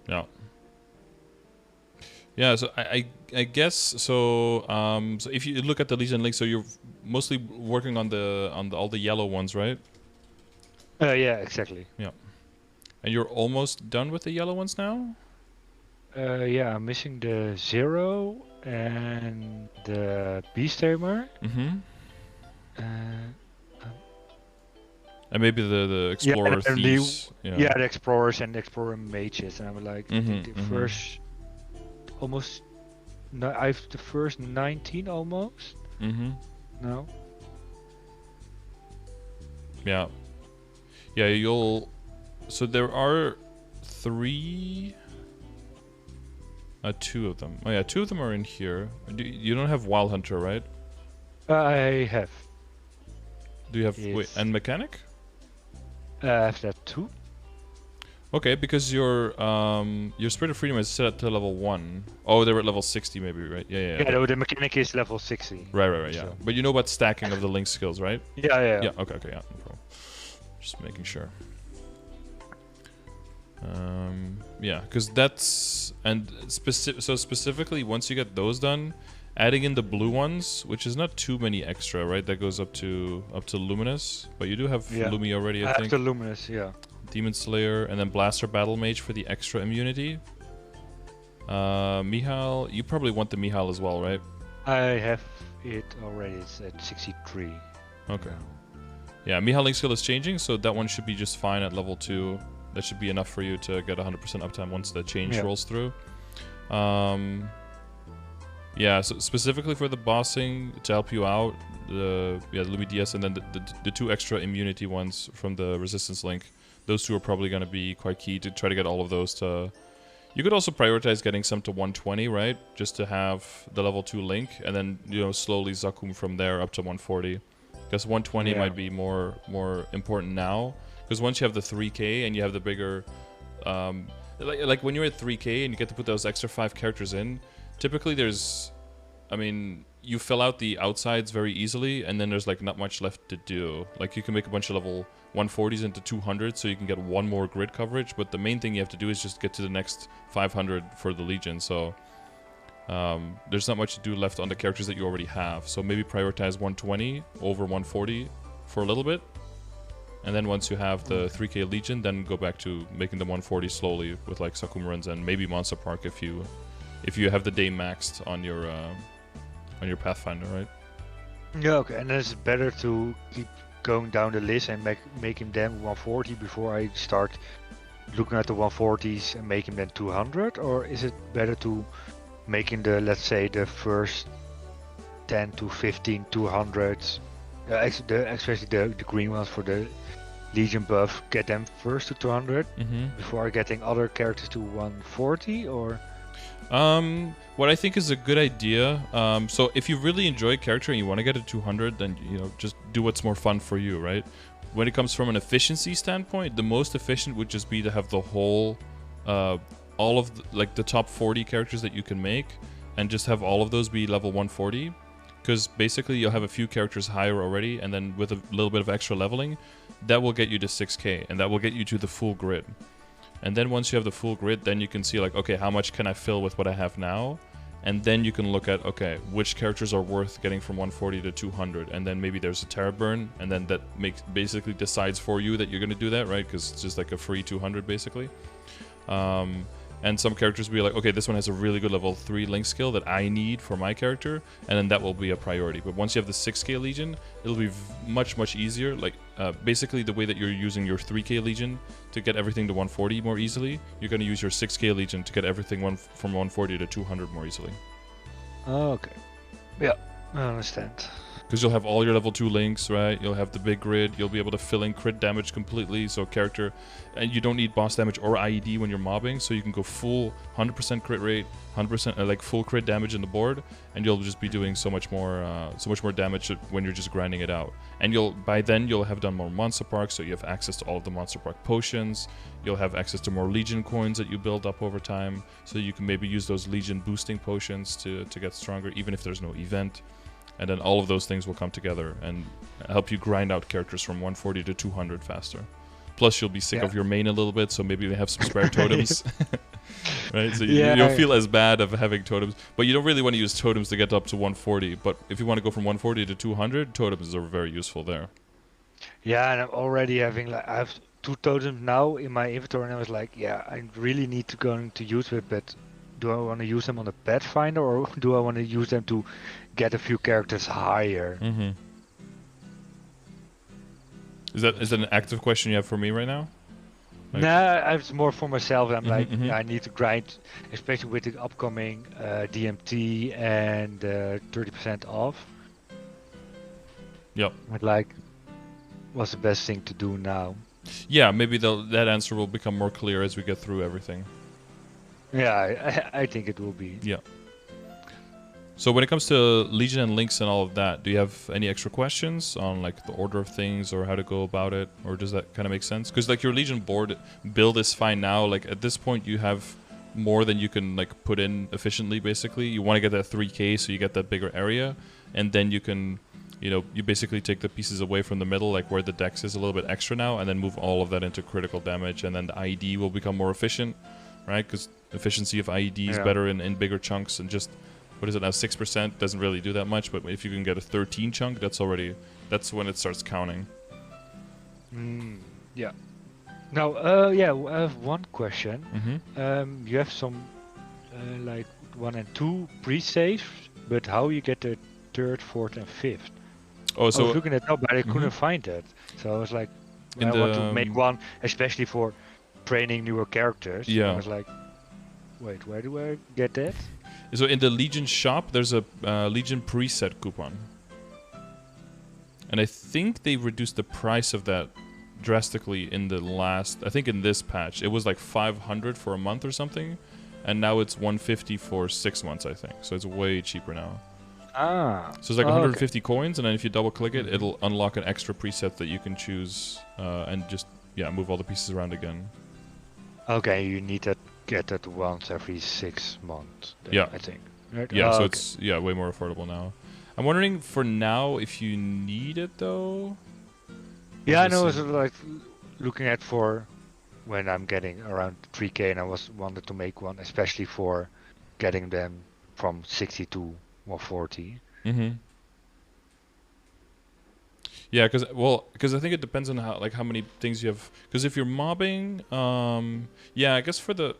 [SPEAKER 1] Yeah. Yeah, so I guess so. So if you look at the Legion link, so you're mostly working on all the yellow ones, right?
[SPEAKER 2] Yeah, exactly.
[SPEAKER 1] Yeah. And you're almost done with the yellow ones now?
[SPEAKER 2] Yeah, I'm missing the Zero and the Beast Tamer.
[SPEAKER 1] Mm-hmm.
[SPEAKER 2] Uh,
[SPEAKER 1] And maybe the Explorer
[SPEAKER 2] and
[SPEAKER 1] Thieves.
[SPEAKER 2] yeah, the Explorers and the Explorer Mages. And I'm like, I think the
[SPEAKER 1] Mm-hmm.
[SPEAKER 2] first almost. No, I've the first 19 almost.
[SPEAKER 1] Mm-hmm.
[SPEAKER 2] No.
[SPEAKER 1] Yeah. Yeah, you'll... So there are 3... two of them. Oh yeah, 2 of them are in here. You don't have Wild Hunter, right?
[SPEAKER 2] I have.
[SPEAKER 1] Do you have...
[SPEAKER 2] Yes.
[SPEAKER 1] Wait, and Mechanic?
[SPEAKER 2] I have that too.
[SPEAKER 1] Okay, because your Spirit of Freedom is set to level 1. Oh, they were at level 60 maybe, right? Yeah.
[SPEAKER 2] Yeah, no, the mechanic is level 60.
[SPEAKER 1] Right, yeah.
[SPEAKER 2] So.
[SPEAKER 1] But you know about stacking of the link skills, right?
[SPEAKER 2] Yeah.
[SPEAKER 1] Yeah, okay, yeah, no problem. Just making sure. Yeah, because that's... And specifically, once you get those done, adding in the blue ones, which is not too many extra, right? That goes up to Luminous. But you do have Lumi already, I think.
[SPEAKER 2] After Luminous, yeah.
[SPEAKER 1] Demon Slayer, and then Blaster Battle Mage for the extra immunity. Mihal, you probably want the Mihal as well, right?
[SPEAKER 2] I have it already. It's at 63.
[SPEAKER 1] Okay. Yeah, Mihal link skill is changing, so that one should be just fine at level 2. That should be enough for you to get 100% uptime once the change rolls through. Yeah, so specifically for the bossing, to help you out, the Lumi DS, and then the 2 extra immunity ones from the Resistance link. Those 2 are probably going to be quite key to try to get all of those to... You could also prioritize getting some to 120, right? Just to have the level 2 link, and then, slowly Zakum from there up to 140. Because 120 might be more important now. Because once you have the 3k and you have the bigger... like when you're at 3k and you get to put those extra 5 characters in, typically there's... I mean, you fill out the outsides very easily, and then there's like not much left to do. Like you can make a bunch of level 140s into 200 so you can get 1 more grid coverage, but the main thing you have to do is just get to the next 500 for the Legion, so there's not much to do left on the characters that you already have. So maybe prioritize 120 over 140 for a little bit, and then once you have the 3k Legion, then go back to making the 140 slowly with like Sakum runs and maybe Monster Park if you have the day maxed on your Pathfinder, right?
[SPEAKER 2] Yeah, okay, and then it's better to keep going down the list and making them 140 before I start looking at the 140s and making them 200, or is it better to making the, let's say, the first 10 to 15 200s, especially the green ones for the Legion buff, get them first to 200 before getting other characters to 140, or?
[SPEAKER 1] What I think is a good idea, so if you really enjoy a character and you want to get to 200, then, just do what's more fun for you, right? When it comes from an efficiency standpoint, the most efficient would just be to have the whole, all of the top 40 characters that you can make, and just have all of those be level 140, because basically you'll have a few characters higher already, and then with a little bit of extra leveling, that will get you to 6k, and that will get you to the full grid. And then once you have the full grid, then you can see like, okay, how much can I fill with what I have now? And then you can look at, okay, which characters are worth getting from 140 to 200? And then maybe there's a Terra Burn, and then that basically decides for you that you're going to do that, right? Because it's just like a free 200 basically. And some characters will be like, okay, this one has a really good level 3 link skill that I need for my character, and then that will be a priority. But once you have the 6k Legion, it'll be much, much easier. Like, basically the way that you're using your 3k Legion to get everything to 140 more easily, you're going to use your 6k Legion to get everything from 140 to 200 more easily.
[SPEAKER 2] Oh, okay. Yeah, I understand.
[SPEAKER 1] because you'll have all your level 2 links, right? You'll have the big grid. You'll be able to fill in crit damage completely. So character, and you don't need boss damage or IED when you're mobbing. So you can go full 100% crit rate, 100% like full crit damage in the board, and you'll just be doing so much more damage when you're just grinding it out. And by then you'll have done more monster parks, so you have access to all of the monster park potions. You'll have access to more Legion coins that you build up over time, so you can maybe use those Legion boosting potions to get stronger, even if there's no event. And then all of those things will come together and help you grind out characters from 140 to 200 faster. Plus, you'll be sick of your main a little bit, so maybe they have some spare totems. Right? So you'll feel as bad of having totems. But you don't really want to use totems to get up to 140. But if you want to go from 140 to 200, totems are very useful there.
[SPEAKER 2] Yeah, and I'm already having, like, I have 2 totems now in my inventory, and I was like, yeah, I really need to go to use it, but do I want to use them on the Pathfinder, or do I want to use them to get a few characters higher?
[SPEAKER 1] Mm-hmm. Is that an active question you have for me right now? Like,
[SPEAKER 2] nah, it's more for myself. I'm I need to grind, especially with the upcoming DMT and 30% off.
[SPEAKER 1] Yep.
[SPEAKER 2] But like, what's the best thing to do now?
[SPEAKER 1] Yeah, maybe that answer will become more clear as we get through everything.
[SPEAKER 2] Yeah, I think it will be.
[SPEAKER 1] Yeah. So when it comes to Legion and links and all of that, do you have any extra questions on like the order of things or how to go about it, or does that kind of make sense? Because like your Legion board build is fine now. Like at this point, you have more than you can like put in efficiently. Basically, you want to get that 3K, so you get that bigger area, and then you can, you basically take the pieces away from the middle, like where the dex is a little bit extra now, and then move all of that into critical damage, and then the IED will become more efficient, right? Because efficiency of IED is better in bigger chunks, and just, what is it now, 6% doesn't really do that much, but if you can get a 13 chunk, that's when it starts counting.
[SPEAKER 2] Yeah. Now, I have one question. You have some like 1 and 2 pre-saves, but how you get the 3rd, 4th, and 5th?
[SPEAKER 1] Oh, so
[SPEAKER 2] I was looking it up, but I couldn't find that. So I was like, I want to make one, especially for training newer characters.
[SPEAKER 1] Yeah.
[SPEAKER 2] I was like, wait, where do I get that?
[SPEAKER 1] So in the Legion shop, there's a Legion preset coupon. And I think they reduced the price of that drastically in the last, I think in this patch. It was like 500 for a month or something, and now it's 150 for 6 months, I think. So it's way cheaper now. So it's like 150 coins, and then if you double click it, it'll unlock an extra preset that you can choose and just, move all the pieces around again.
[SPEAKER 2] Okay, you need to get that once every 6 months.
[SPEAKER 1] Yeah.
[SPEAKER 2] I think. Right?
[SPEAKER 1] Yeah, so it's way more affordable now. I'm wondering for now if you need it though.
[SPEAKER 2] Yeah, I know. It's like looking at for when I'm getting around 3K, and I wanted to make one, especially for getting them from 60 to 140.
[SPEAKER 1] Yeah, because I think it depends on how many things you have. Because if you're mobbing, I guess for the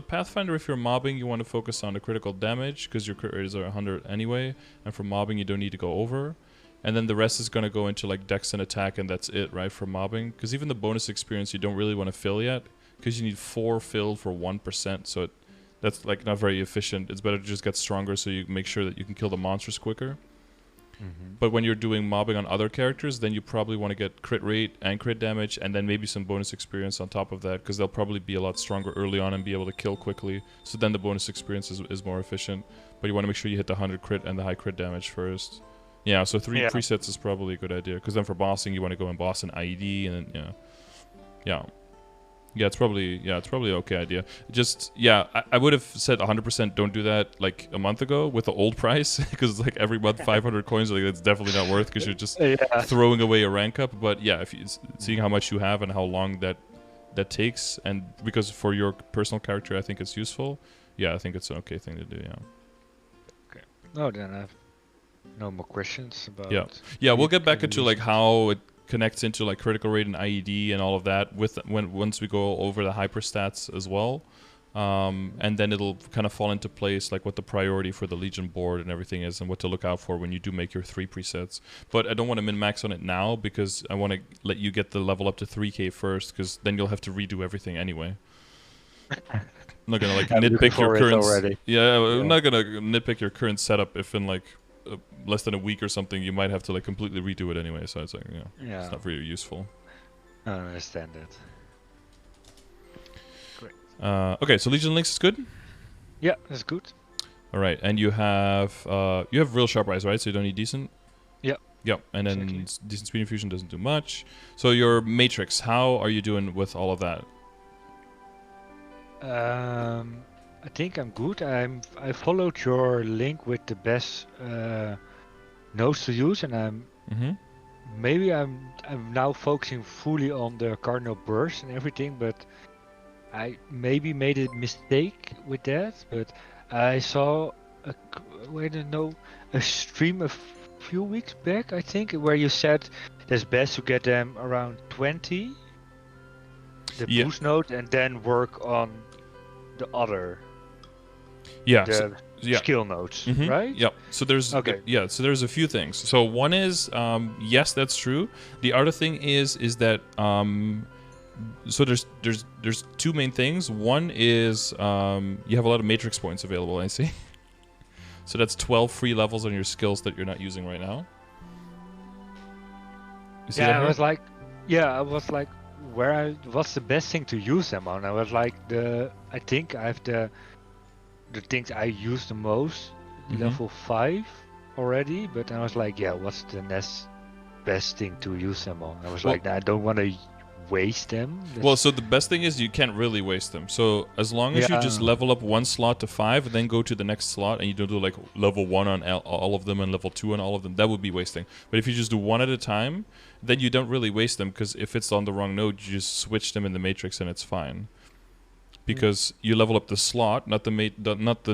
[SPEAKER 1] Pathfinder, if you're mobbing, you want to focus on the critical damage because your crit rates are 100 anyway, and for mobbing you don't need to go over, and then the rest is going to go into like dex and attack, and that's it, right, for mobbing. Because even the bonus experience you don't really want to fill yet, because you need 4 filled for 1%, so that's like not very efficient. It's better to just get stronger so you make sure that you can kill the monsters quicker. But when you're doing mobbing on other characters, then you probably want to get crit rate and crit damage, and then maybe some bonus experience on top of that, because they'll probably be a lot stronger early on and be able to kill quickly. So then the bonus experience is more efficient. But you want to make sure you hit the 100 crit and the high crit damage first. Yeah, so 3 presets is probably a good idea, because then for bossing you want to go and boss an IED, and then, Yeah, it's probably an okay idea. Just, I would have said 100% don't do that like a month ago with the old price, because like every month 500 coins, like that's definitely not worth, because you're just throwing away a rank up. But yeah, if you seeing how much you have and how long that takes, and because for your personal character I think it's useful, I think it's an okay thing to do,
[SPEAKER 2] Okay. No, then I have no more questions about...
[SPEAKER 1] Yeah, we'll get back into like how it connects into like critical rate and IED and all of that once we go over the hyperstats as well, and then it'll kind of fall into place like what the priority for the Legion board and everything is, and what to look out for when you do make your 3 presets. But I don't want to min-max on it now, because I want to let you get the level up to 3K first, because then you'll have to redo everything anyway. I'm not gonna like nitpick your current. I'm not gonna nitpick your current setup if in like less than a week or something, you might have to like completely redo it anyway. So it's like,
[SPEAKER 2] Yeah.
[SPEAKER 1] it's not very useful.
[SPEAKER 2] I understand that. Great.
[SPEAKER 1] Okay, so Legion Links is good.
[SPEAKER 2] Yeah, that's good.
[SPEAKER 1] All right, and you have real sharp eyes, right? So you don't need decent.
[SPEAKER 2] Yeah.
[SPEAKER 1] Yep, and then
[SPEAKER 2] Exactly.
[SPEAKER 1] decent speed infusion doesn't do much. So your matrix, how are you doing with all of that?
[SPEAKER 2] I think I'm good. I followed your link with the best nodes to use, and I'm now focusing fully on the cardinal burst and everything, but I maybe made a mistake with that. But I saw a stream a few weeks back, I think, where you said it's best to get them around 20, the boost node, and then work on the other. Skill nodes, right?
[SPEAKER 1] Yep. So there's so there's a few things. So one is yes, that's true. The other thing is that so there's two main things. One is you have a lot of matrix points available, I see. So that's 12 free levels on your skills that you're not using right now. You see that
[SPEAKER 2] I
[SPEAKER 1] here?
[SPEAKER 2] I was like, what's the best thing to use them on? I was like, I think I have the things I use the most, level 5 already, but I was like, what's the next best thing to use them on? I was like, I don't want to waste them.
[SPEAKER 1] Well, so the best thing is you can't really waste them. So as long as you just level up one slot to 5 and then go to the next slot and you don't do like level 1 on all of them and level 2 on all of them, that would be wasting. But if you just do one at a time, then you don't really waste them, because if it's on the wrong node, you just switch them in the matrix and it's fine. Because you level up the slot, not the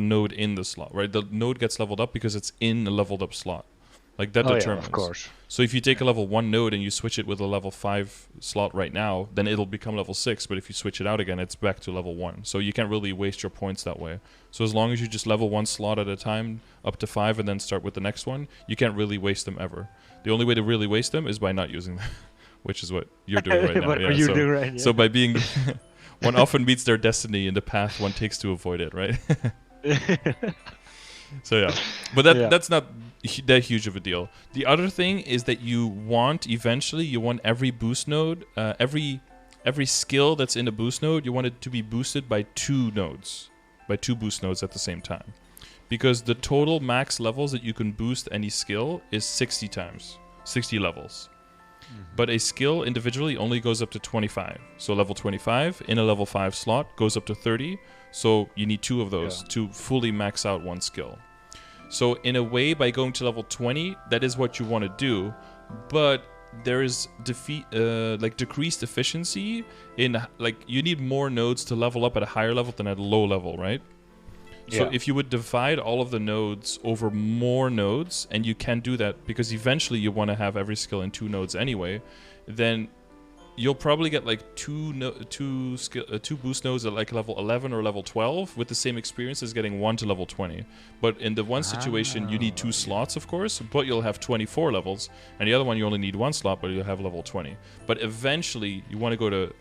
[SPEAKER 1] node in the slot, right? The node gets leveled up because it's in a leveled up slot. Like that determines.
[SPEAKER 2] Yeah, of course.
[SPEAKER 1] So if you take a level 1 node and you switch it with a level 5 slot right now, then it'll become level 6. But if you switch it out again, it's back to level 1. So you can't really waste your points that way. So as long as you just level one slot at a time up to 5 and then start with the next one, you can't really waste them ever. The only way to really waste them is by not using them, which is what you're doing right now.
[SPEAKER 2] What are you doing right now?
[SPEAKER 1] So by being... one often meets their destiny in the path one takes to avoid it, right? So yeah, but that's not that huge of a deal. The other thing is that you want every boost node, every skill that's in a boost node, you want it to be boosted by two boost nodes at the same time, because the total max levels that you can boost any skill is 60 levels. But a skill individually only goes up to 25. So level 25 in a level 5 slot goes up to 30. So you need two of those to fully max out one skill. So in a way, by going to level 20, that is what you want to do. But there is decreased efficiency in, like, you need more nodes to level up at a higher level than at a low level, right? So if you would divide all of the nodes over more nodes, and you can do that because eventually you want to have every skill in 2 nodes anyway, then you'll probably get like two boost nodes at like level 11 or level 12 with the same experience as getting 1 to level 20. But in the one situation, you need 2 slots, of course, but you'll have 24 levels, and the other one you only need 1 slot, but you'll have level 20. But eventually, you want to go to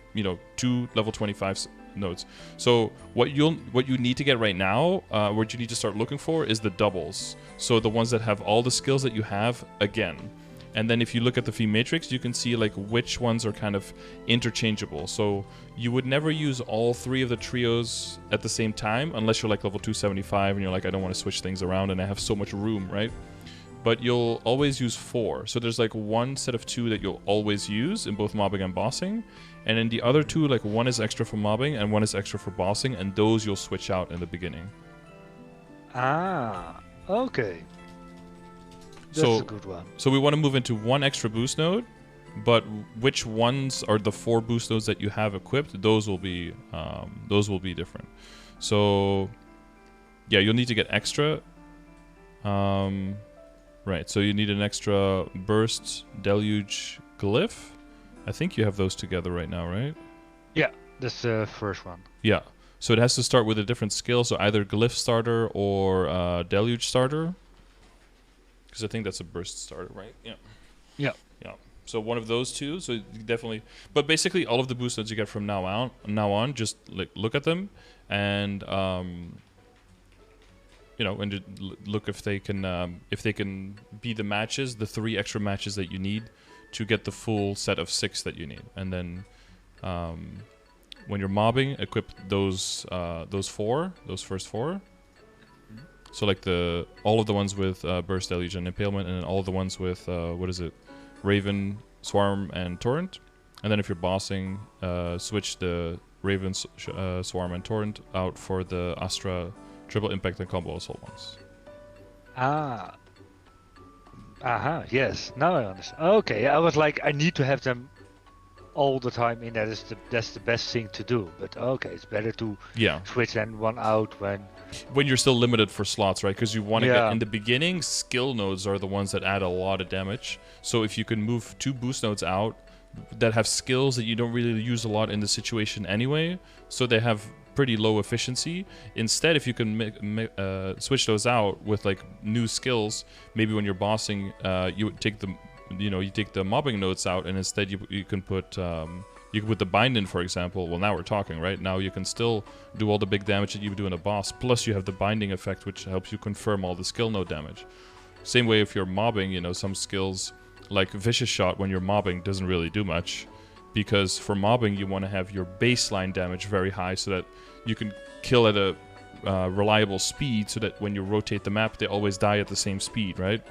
[SPEAKER 1] 2 level 25 nodes. So what you need to get right now, what you need to start looking for is the doubles. So the ones that have all the skills that you have again. And then if you look at the fee matrix, you can see like which ones are kind of interchangeable. So you would never use all 3 of the trios at the same time unless you're like level 275 and you're like, I don't want to switch things around and I have so much room, right? But you'll always use 4. So there's like one set of 2 that you'll always use in both mobbing and bossing. And then the other 2, like one is extra for mobbing and one is extra for bossing, and those you'll switch out in the beginning.
[SPEAKER 2] Ah, okay. That's a good one.
[SPEAKER 1] So we want to move into 1 extra boost node, but which ones are the 4 boost nodes that you have equipped? Those will be different. So yeah, you'll need to get extra. Right. So you need an extra burst, deluge, glyph. I think you have those together right now, right?
[SPEAKER 2] Yeah, that's the first one.
[SPEAKER 1] Yeah. So it has to start with a different skill. So either glyph starter or deluge starter. Because I think that's a burst starter, right? Yeah.
[SPEAKER 2] Yeah.
[SPEAKER 1] Yeah. So one of those 2. So definitely. But basically, all of the boost nodes you get from now on, just like look at them, and and look if they can be the matches, the 3 extra matches that you need to get the full set of 6 that you need. And then when you're mobbing, equip those first 4. So like all of the ones with Burst, Deluge, and Impalement, and then all of the ones with Raven, Swarm, and Torrent. And then if you're bossing, switch the Raven, Swarm, and Torrent out for the Astra, Triple Impact, and Combo Assault ones.
[SPEAKER 2] Ah. Yes. Now I understand. Okay, I was like, I need to have them all the time in. That's the best thing to do. But okay, it's better to switch then one out when
[SPEAKER 1] you're still limited for slots, right? Because you want to get in the beginning. Skill nodes are the ones that add a lot of damage. So if you can move 2 boost nodes out that have skills that you don't really use a lot in the situation anyway, so they have pretty low efficiency. Instead, if you can switch those out with like new skills, maybe when you're bossing, you take the mobbing nodes out, and instead you can put the bind in, for example. Well, now we're talking, right? Now you can still do all the big damage that you would do in a boss, plus you have the binding effect, which helps you confirm all the skill node damage. Same way if you're mobbing, some skills like Vicious Shot when you're mobbing doesn't really do much, because for mobbing you want to have your baseline damage very high so that you can kill at a reliable speed, so that when you rotate the map they always die at the same speed, right?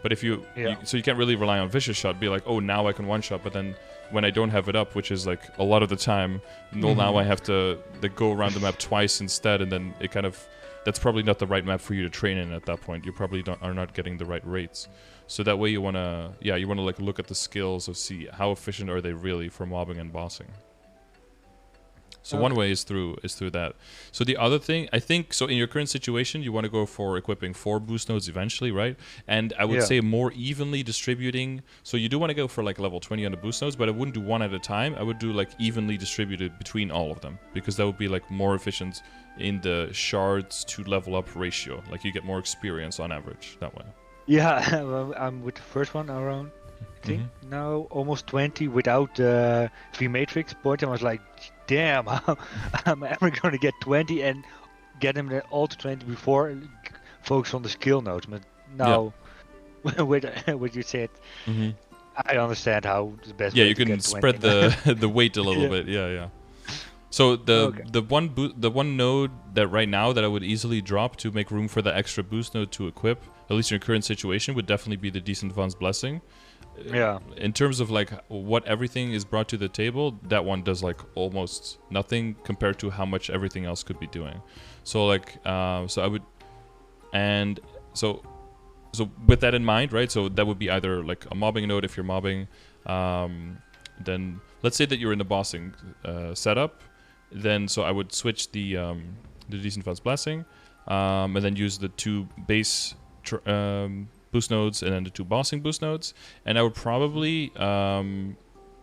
[SPEAKER 1] But if you can't really rely on Vicious Shot, be like, oh, now I can one-shot, but then when I don't have it up, which is like a lot of the time, now I have to go around the map twice instead, and then that's probably not the right map for you to train in at that point. You probably are not getting the right rates. So that way you want to like look at the skills of see how efficient are they really for mobbing and bossing. So one way is through that. So the other thing, I think, so in your current situation, you want to go for equipping 4 boost nodes eventually, right? And I would say more evenly distributing. So you do want to go for like level 20 on the boost nodes, but I wouldn't do one at a time. I would do like evenly distributed between all of them, because that would be like more efficient in the shards to level up ratio. Like you get more experience on average that way.
[SPEAKER 2] Yeah, well, I'm with the first one around, I think, now almost 20 without the V-Matrix point. I was like, damn, how am I ever going to get 20 and get them all to 20 before focus on the skill nodes? But now, with what you said, I understand how the best way
[SPEAKER 1] you
[SPEAKER 2] to
[SPEAKER 1] can
[SPEAKER 2] get
[SPEAKER 1] spread
[SPEAKER 2] 20.
[SPEAKER 1] the weight a little bit. Yeah. So the one node that right now that I would easily drop to make room for the extra boost node to equip, at least in your current situation, would definitely be the Decent One's Blessing.
[SPEAKER 2] Yeah.
[SPEAKER 1] In terms of like what everything is brought to the table, that one does like almost nothing compared to how much everything else could be doing. So like so with that in mind, right? So that would be either like a mobbing node if you're mobbing. Then let's say that you're in the bossing setup. Then so I would switch the Decent One's Blessing, and then use the 2 base boost nodes and then the 2 bossing boost nodes, and I would probably I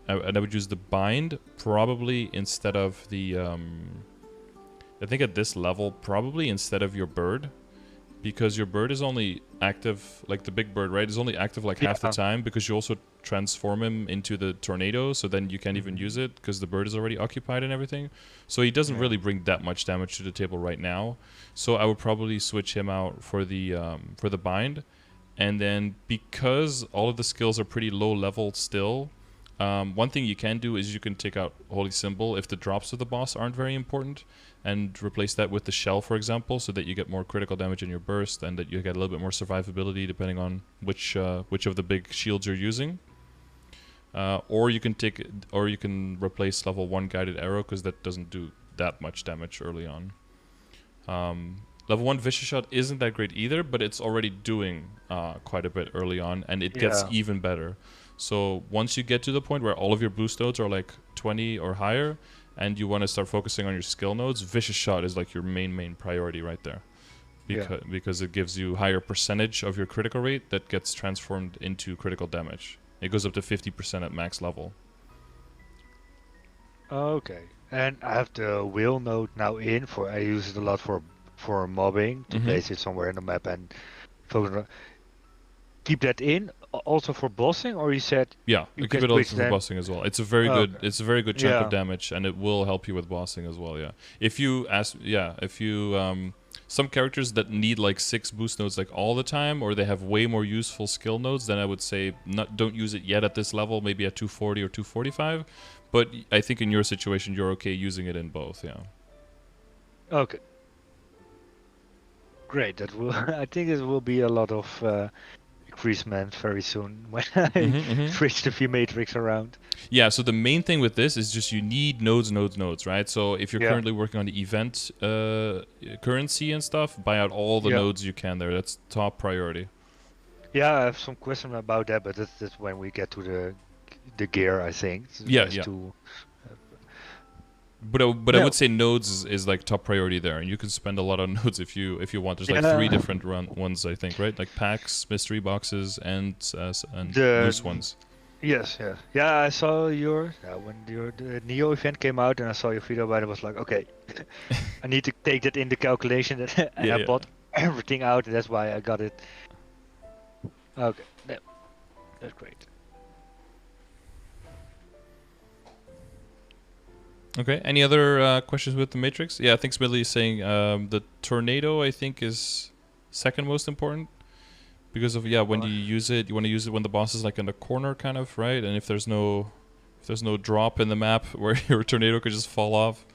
[SPEAKER 1] would use the bind probably instead of the I think at this level probably instead of your bird, because your bird is only active, like the big bird, right, is only active like half the time, because you also transform him into the tornado, so then you can't even use it because the bird is already occupied and everything. So he doesn't really bring that much damage to the table right now. So I would probably switch him out for the bind. And then because all of the skills are pretty low level still, one thing you can do is you can take out Holy Symbol if the drops of the boss aren't very important, and replace that with the shell, for example, so that you get more critical damage in your burst and that you get a little bit more survivability depending on which of the big shields you're using. Or you can replace level 1 guided arrow, because that doesn't do that much damage early on. Level 1 Vicious Shot isn't that great either, but it's already doing quite a bit early on, and it gets even better. So once you get to the point where all of your boost nodes are like 20 or higher, and you want to start focusing on your skill nodes, Vicious Shot is like your main priority right there. Because it gives you higher percentage of your critical rate that gets transformed into critical damage. It goes up to 50% at max level.
[SPEAKER 2] Okay. And I have the wheel node now in I use it a lot for mobbing, to place it somewhere in the map and focus on. keep that in also for bossing, or you said
[SPEAKER 1] Yeah,
[SPEAKER 2] you
[SPEAKER 1] keep
[SPEAKER 2] can
[SPEAKER 1] it also
[SPEAKER 2] switch
[SPEAKER 1] for
[SPEAKER 2] then?
[SPEAKER 1] bossing as well. It's a very
[SPEAKER 2] Oh,
[SPEAKER 1] good
[SPEAKER 2] okay.
[SPEAKER 1] it's a very good chunk of
[SPEAKER 2] Yeah.
[SPEAKER 1] damage, and it will help you with bossing as well. Yeah, if you some characters that need like 6 boost nodes like all the time, or they have way more useful skill nodes, then I would say don't use it yet at this level. Maybe at 240 or 245. But I think in your situation, you're okay using it in both. Yeah.
[SPEAKER 2] Okay. Great. That will. I think it will be a lot of increasement very soon when I
[SPEAKER 1] Mm-hmm.
[SPEAKER 2] switch the few matrix around.
[SPEAKER 1] Yeah, so the main thing with this is just you need nodes, right? So if you're
[SPEAKER 2] Yeah.
[SPEAKER 1] currently working on the event currency and stuff, buy out all the
[SPEAKER 2] Yeah.
[SPEAKER 1] nodes you can there. That's top priority.
[SPEAKER 2] Yeah. I have some question about that, but that's when we get to the gear. I think
[SPEAKER 1] Yeah,
[SPEAKER 2] as
[SPEAKER 1] yeah.
[SPEAKER 2] to.
[SPEAKER 1] But I
[SPEAKER 2] No.
[SPEAKER 1] would say nodes is like top priority there, and you can spend a lot on nodes if you want. There's like 3
[SPEAKER 2] Yeah.
[SPEAKER 1] different ones, I think, right? Like packs, mystery boxes, and
[SPEAKER 2] The
[SPEAKER 1] loose ones.
[SPEAKER 2] Yes, yeah, yeah. I saw your when the Neo event came out, and I saw your video about it. I was like, okay, I need to take that into calculation, and
[SPEAKER 1] Yeah,
[SPEAKER 2] I
[SPEAKER 1] yeah.
[SPEAKER 2] bought everything out, and that's why I got it. Okay, no, that's great.
[SPEAKER 1] Okay. Any other questions with the Matrix? Yeah, I think Smidley is saying the tornado, I think, is second most important. Because of when you use it, you want to use it when the boss is like in the corner, kind of, right? And if there's no drop in the map where your tornado could just fall off.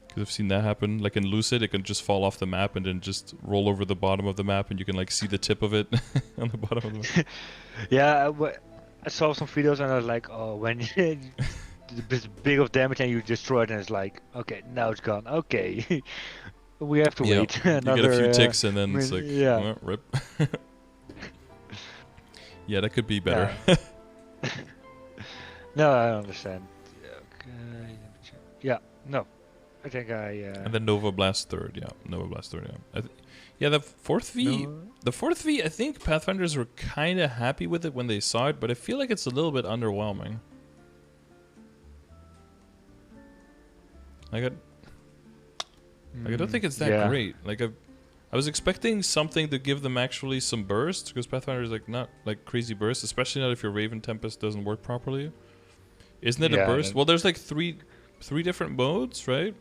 [SPEAKER 1] Because I've seen that happen. Like in Lucid, it can just fall off the map and then just roll over the bottom of the map, and you can like see the tip of it on the bottom of the map.
[SPEAKER 2] Yeah, I saw some videos, and I was like, oh, when this big of damage and you destroy it, and it's like, okay, now it's gone. Okay, we have to
[SPEAKER 1] Yeah,
[SPEAKER 2] wait
[SPEAKER 1] you get a few
[SPEAKER 2] another.
[SPEAKER 1] ticks and then it's like,
[SPEAKER 2] Yeah,
[SPEAKER 1] well, rip. Yeah, that could be better.
[SPEAKER 2] yeah. No, I understand. Okay, let me check. Yeah, no, I think I.
[SPEAKER 1] And then Nova Blast third, yeah. Nova Blast third, yeah. Yeah, the fourth V,
[SPEAKER 2] No.
[SPEAKER 1] I think Pathfinders were kind of happy with it when they saw it, but I feel like it's a little bit underwhelming. Like I don't think it's that
[SPEAKER 2] Yeah.
[SPEAKER 1] great. Like I was expecting something to give them actually some burst, because Pathfinder is like not like crazy burst, especially not if your Raven Tempest doesn't work properly. Isn't it a
[SPEAKER 2] Yeah,
[SPEAKER 1] burst? Well, there's like three different modes, right?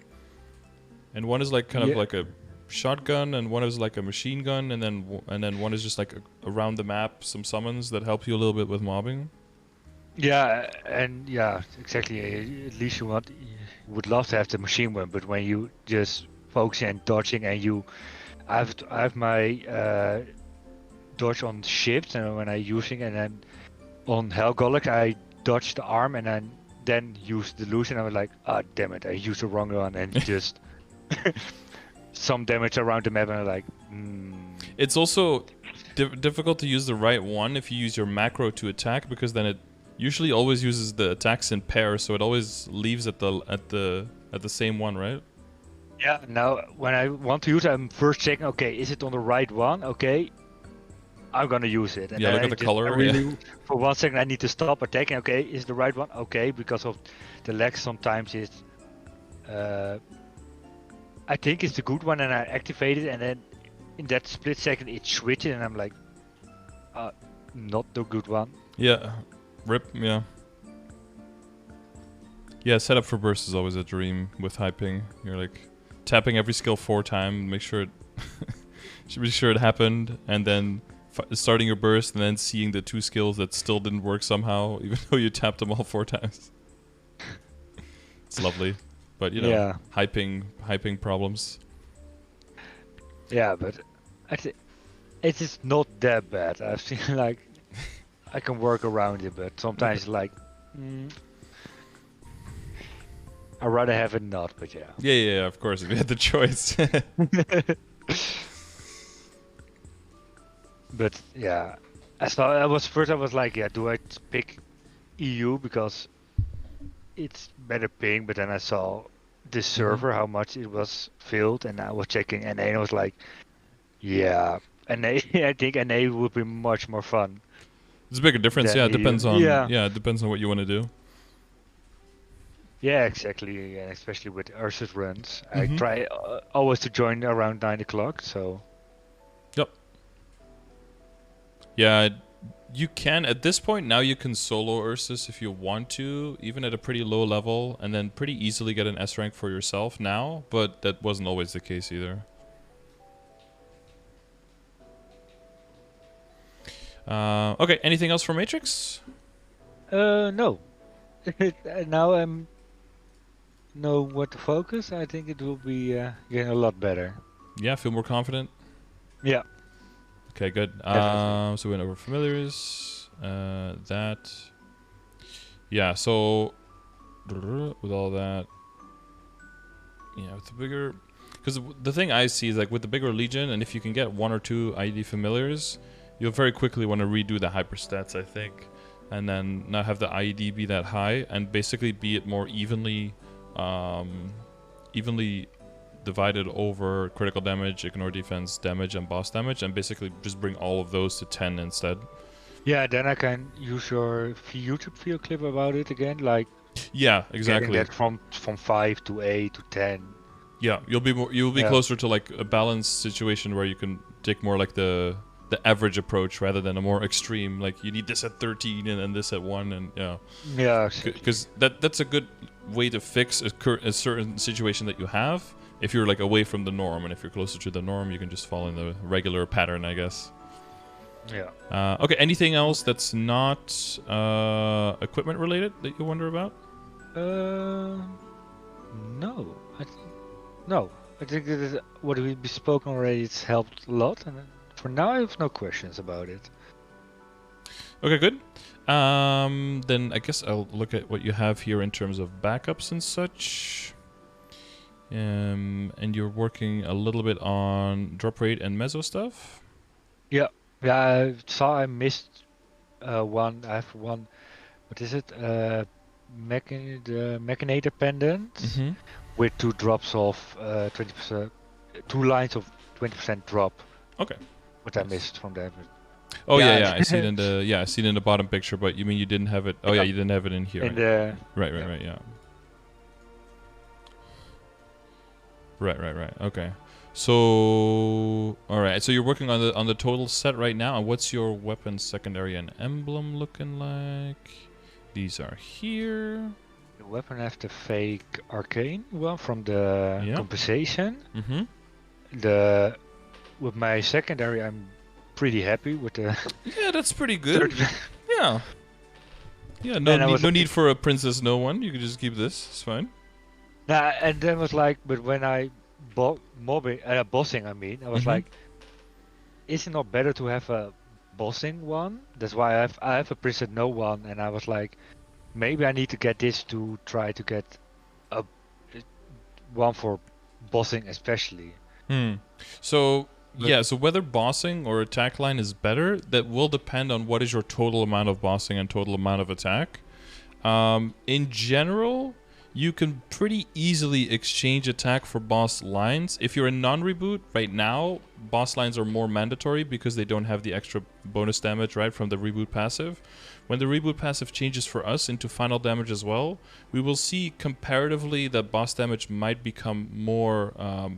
[SPEAKER 1] And one is like kind of
[SPEAKER 2] Yeah.
[SPEAKER 1] like a shotgun, and one is like a machine gun, and then one is just like around the map some summons that help you a little bit with mobbing.
[SPEAKER 2] Yeah, and yeah, exactly. At least you would love to have the machine gun, but when you just focusing and dodging, and I have my dodge on shift, and when I using, and then on Hellgolic I dodge the arm, and then use the illusion. I was like, ah, damn it, I used the wrong one, and just some damage around the map, and I'm like,
[SPEAKER 1] It's also difficult to use the right one if you use your macro to attack, because then it usually always uses the attacks in pairs, so it always leaves at the same one, right?
[SPEAKER 2] Yeah. Now when I want to use it, I'm first checking. Okay, is it on the right one? Okay, I'm gonna use it. And
[SPEAKER 1] Yeah,
[SPEAKER 2] then
[SPEAKER 1] look at
[SPEAKER 2] I
[SPEAKER 1] the
[SPEAKER 2] just,
[SPEAKER 1] color.
[SPEAKER 2] I
[SPEAKER 1] Yeah.
[SPEAKER 2] really, for 1 second, I need to stop attacking. Okay, is the right one? Okay, because of the lag sometimes is. I think it's the good one, and I activate it, and then in that split second it switches, and I'm like, not the good one.
[SPEAKER 1] Yeah. Rip, yeah. Yeah, setup for burst is always a dream with hyping. You're like tapping every skill 4 times, make sure it happened, and then starting your burst and then seeing the 2 skills that still didn't work somehow, even though you tapped them all 4 times. It's lovely. But
[SPEAKER 2] Yeah.
[SPEAKER 1] hyping problems.
[SPEAKER 2] Yeah, but it is not that bad. I've seen like I can work around it, but sometimes like I'd rather have it not. But yeah.
[SPEAKER 1] Yeah, of course, if you had the choice.
[SPEAKER 2] But yeah, I was like, yeah, do I pick EU because it's better ping? But then I saw this server how much it was filled, and I was checking, and I was like, yeah, and I think NA would be much more fun.
[SPEAKER 1] It's a bigger difference.
[SPEAKER 2] Than
[SPEAKER 1] Yeah, it
[SPEAKER 2] EU.
[SPEAKER 1] depends on
[SPEAKER 2] Yeah.
[SPEAKER 1] it depends on what you want to do.
[SPEAKER 2] Yeah, exactly, and especially with Ursus runs, I try always to join around 9 o'clock. So.
[SPEAKER 1] Yep. Yeah, you can, at this point, now you can solo Ursus if you want to, even at a pretty low level, and then pretty easily get an S rank for yourself now, but that wasn't always the case either. Okay, anything else for Matrix?
[SPEAKER 2] No. Now I'm know what to focus. I think it will be getting a lot better.
[SPEAKER 1] Yeah, feel more confident?
[SPEAKER 2] Yeah.
[SPEAKER 1] Okay, good.
[SPEAKER 2] Definitely.
[SPEAKER 1] So we went over familiars. That. Yeah, so with all that, yeah, with the bigger, because the thing I see is like with the bigger legion, and if you can get 1 or 2 ID familiars, you'll very quickly want to redo the hyperstats, I think, and then not have the ID be that high, and basically be it more evenly divided over critical damage, ignore defense damage, and boss damage, and basically just bring all of those to 10 instead.
[SPEAKER 2] Yeah, then I can use your YouTube video clip about it again, like
[SPEAKER 1] yeah, exactly.
[SPEAKER 2] getting that from 5 to 8 to 10.
[SPEAKER 1] Yeah, you'll be closer to like a balanced situation where you can take more like the average approach rather than a more extreme, like you need this at 13 and then this at 1, and
[SPEAKER 2] yeah,
[SPEAKER 1] because that's a good way to fix a certain situation that you have if you're like away from the norm, and if you're closer to the norm you can just fall in the regular pattern, I guess.
[SPEAKER 2] Yeah.
[SPEAKER 1] Okay, anything else that's not equipment related that you wonder about?
[SPEAKER 2] No, I think that is what we've spoken already. It's helped a lot, and for now I have no questions about it.
[SPEAKER 1] Okay, good. Then I guess I'll look at what you have here in terms of backups and such. And you're working a little bit on drop rate and meso stuff.
[SPEAKER 2] Yeah, I saw I missed one. I have one. What is it? The Machinator pendant with 2 drops of 20%, 2 lines of 20% drop.
[SPEAKER 1] Okay.
[SPEAKER 2] What I missed from that.
[SPEAKER 1] Oh yeah, I see it in the I see it in the bottom picture. But you mean you didn't have it? Oh yeah, you didn't have it in here.
[SPEAKER 2] In the
[SPEAKER 1] right, yeah. Right. Okay. So, all right. So you're working on the total set right now. And what's your weapon secondary and emblem looking like? These are here.
[SPEAKER 2] The weapon has the fake arcane one from the compensation. With my secondary, I'm pretty happy with the.
[SPEAKER 1] Yeah, that's pretty good. Yeah. No need for a Princess No One. You can just keep this. It's fine.
[SPEAKER 2] Nah, and then was like, but when I bossing, I was like, is it not better to have a bossing one? That's why I have a Princess No One, and I was like, maybe I need to get this to try to get a one for bossing especially.
[SPEAKER 1] So so whether bossing or attack line is better, that will depend on what is your total amount of bossing and total amount of attack. In general, you can pretty easily exchange attack for boss lines. If you're a non-reboot, right now, boss lines are more mandatory because they don't have the extra bonus damage, right, from the reboot passive. When the reboot passive changes for us into final damage as well, we will see comparatively that boss damage might become more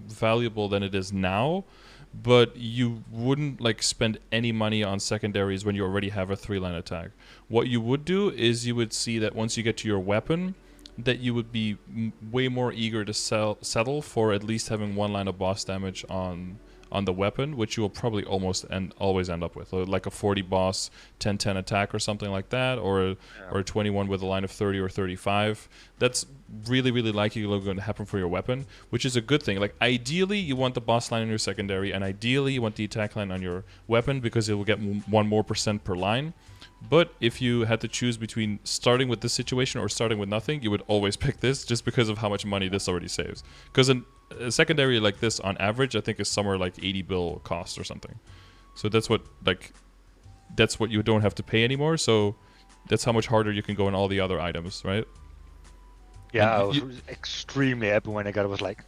[SPEAKER 1] valuable than it is now, but you wouldn't like spend any money on secondaries when you already have a 3-line attack. What you would do is you would see that once you get to your weapon, that you would be way more eager to settle for at least having 1 line of boss damage on the weapon, which you will probably always end up with, like a 40 boss 10-10 attack or something like that, or a 21 with a line of 30 or 35. That's really likely going to happen for your weapon, which is a good thing. Like ideally you want the boss line on your secondary, and ideally you want the attack line on your weapon because it will get 1% more per line. But if you had to choose between starting with this situation or starting with nothing, you would always pick this just because of how much money this already saves. Because a secondary like this, on average, I think is somewhere like 80 bill cost or something. So that's what you don't have to pay anymore. So that's how much harder you can go on all the other items, right?
[SPEAKER 2] Yeah, I was extremely happy when I got it. I was like,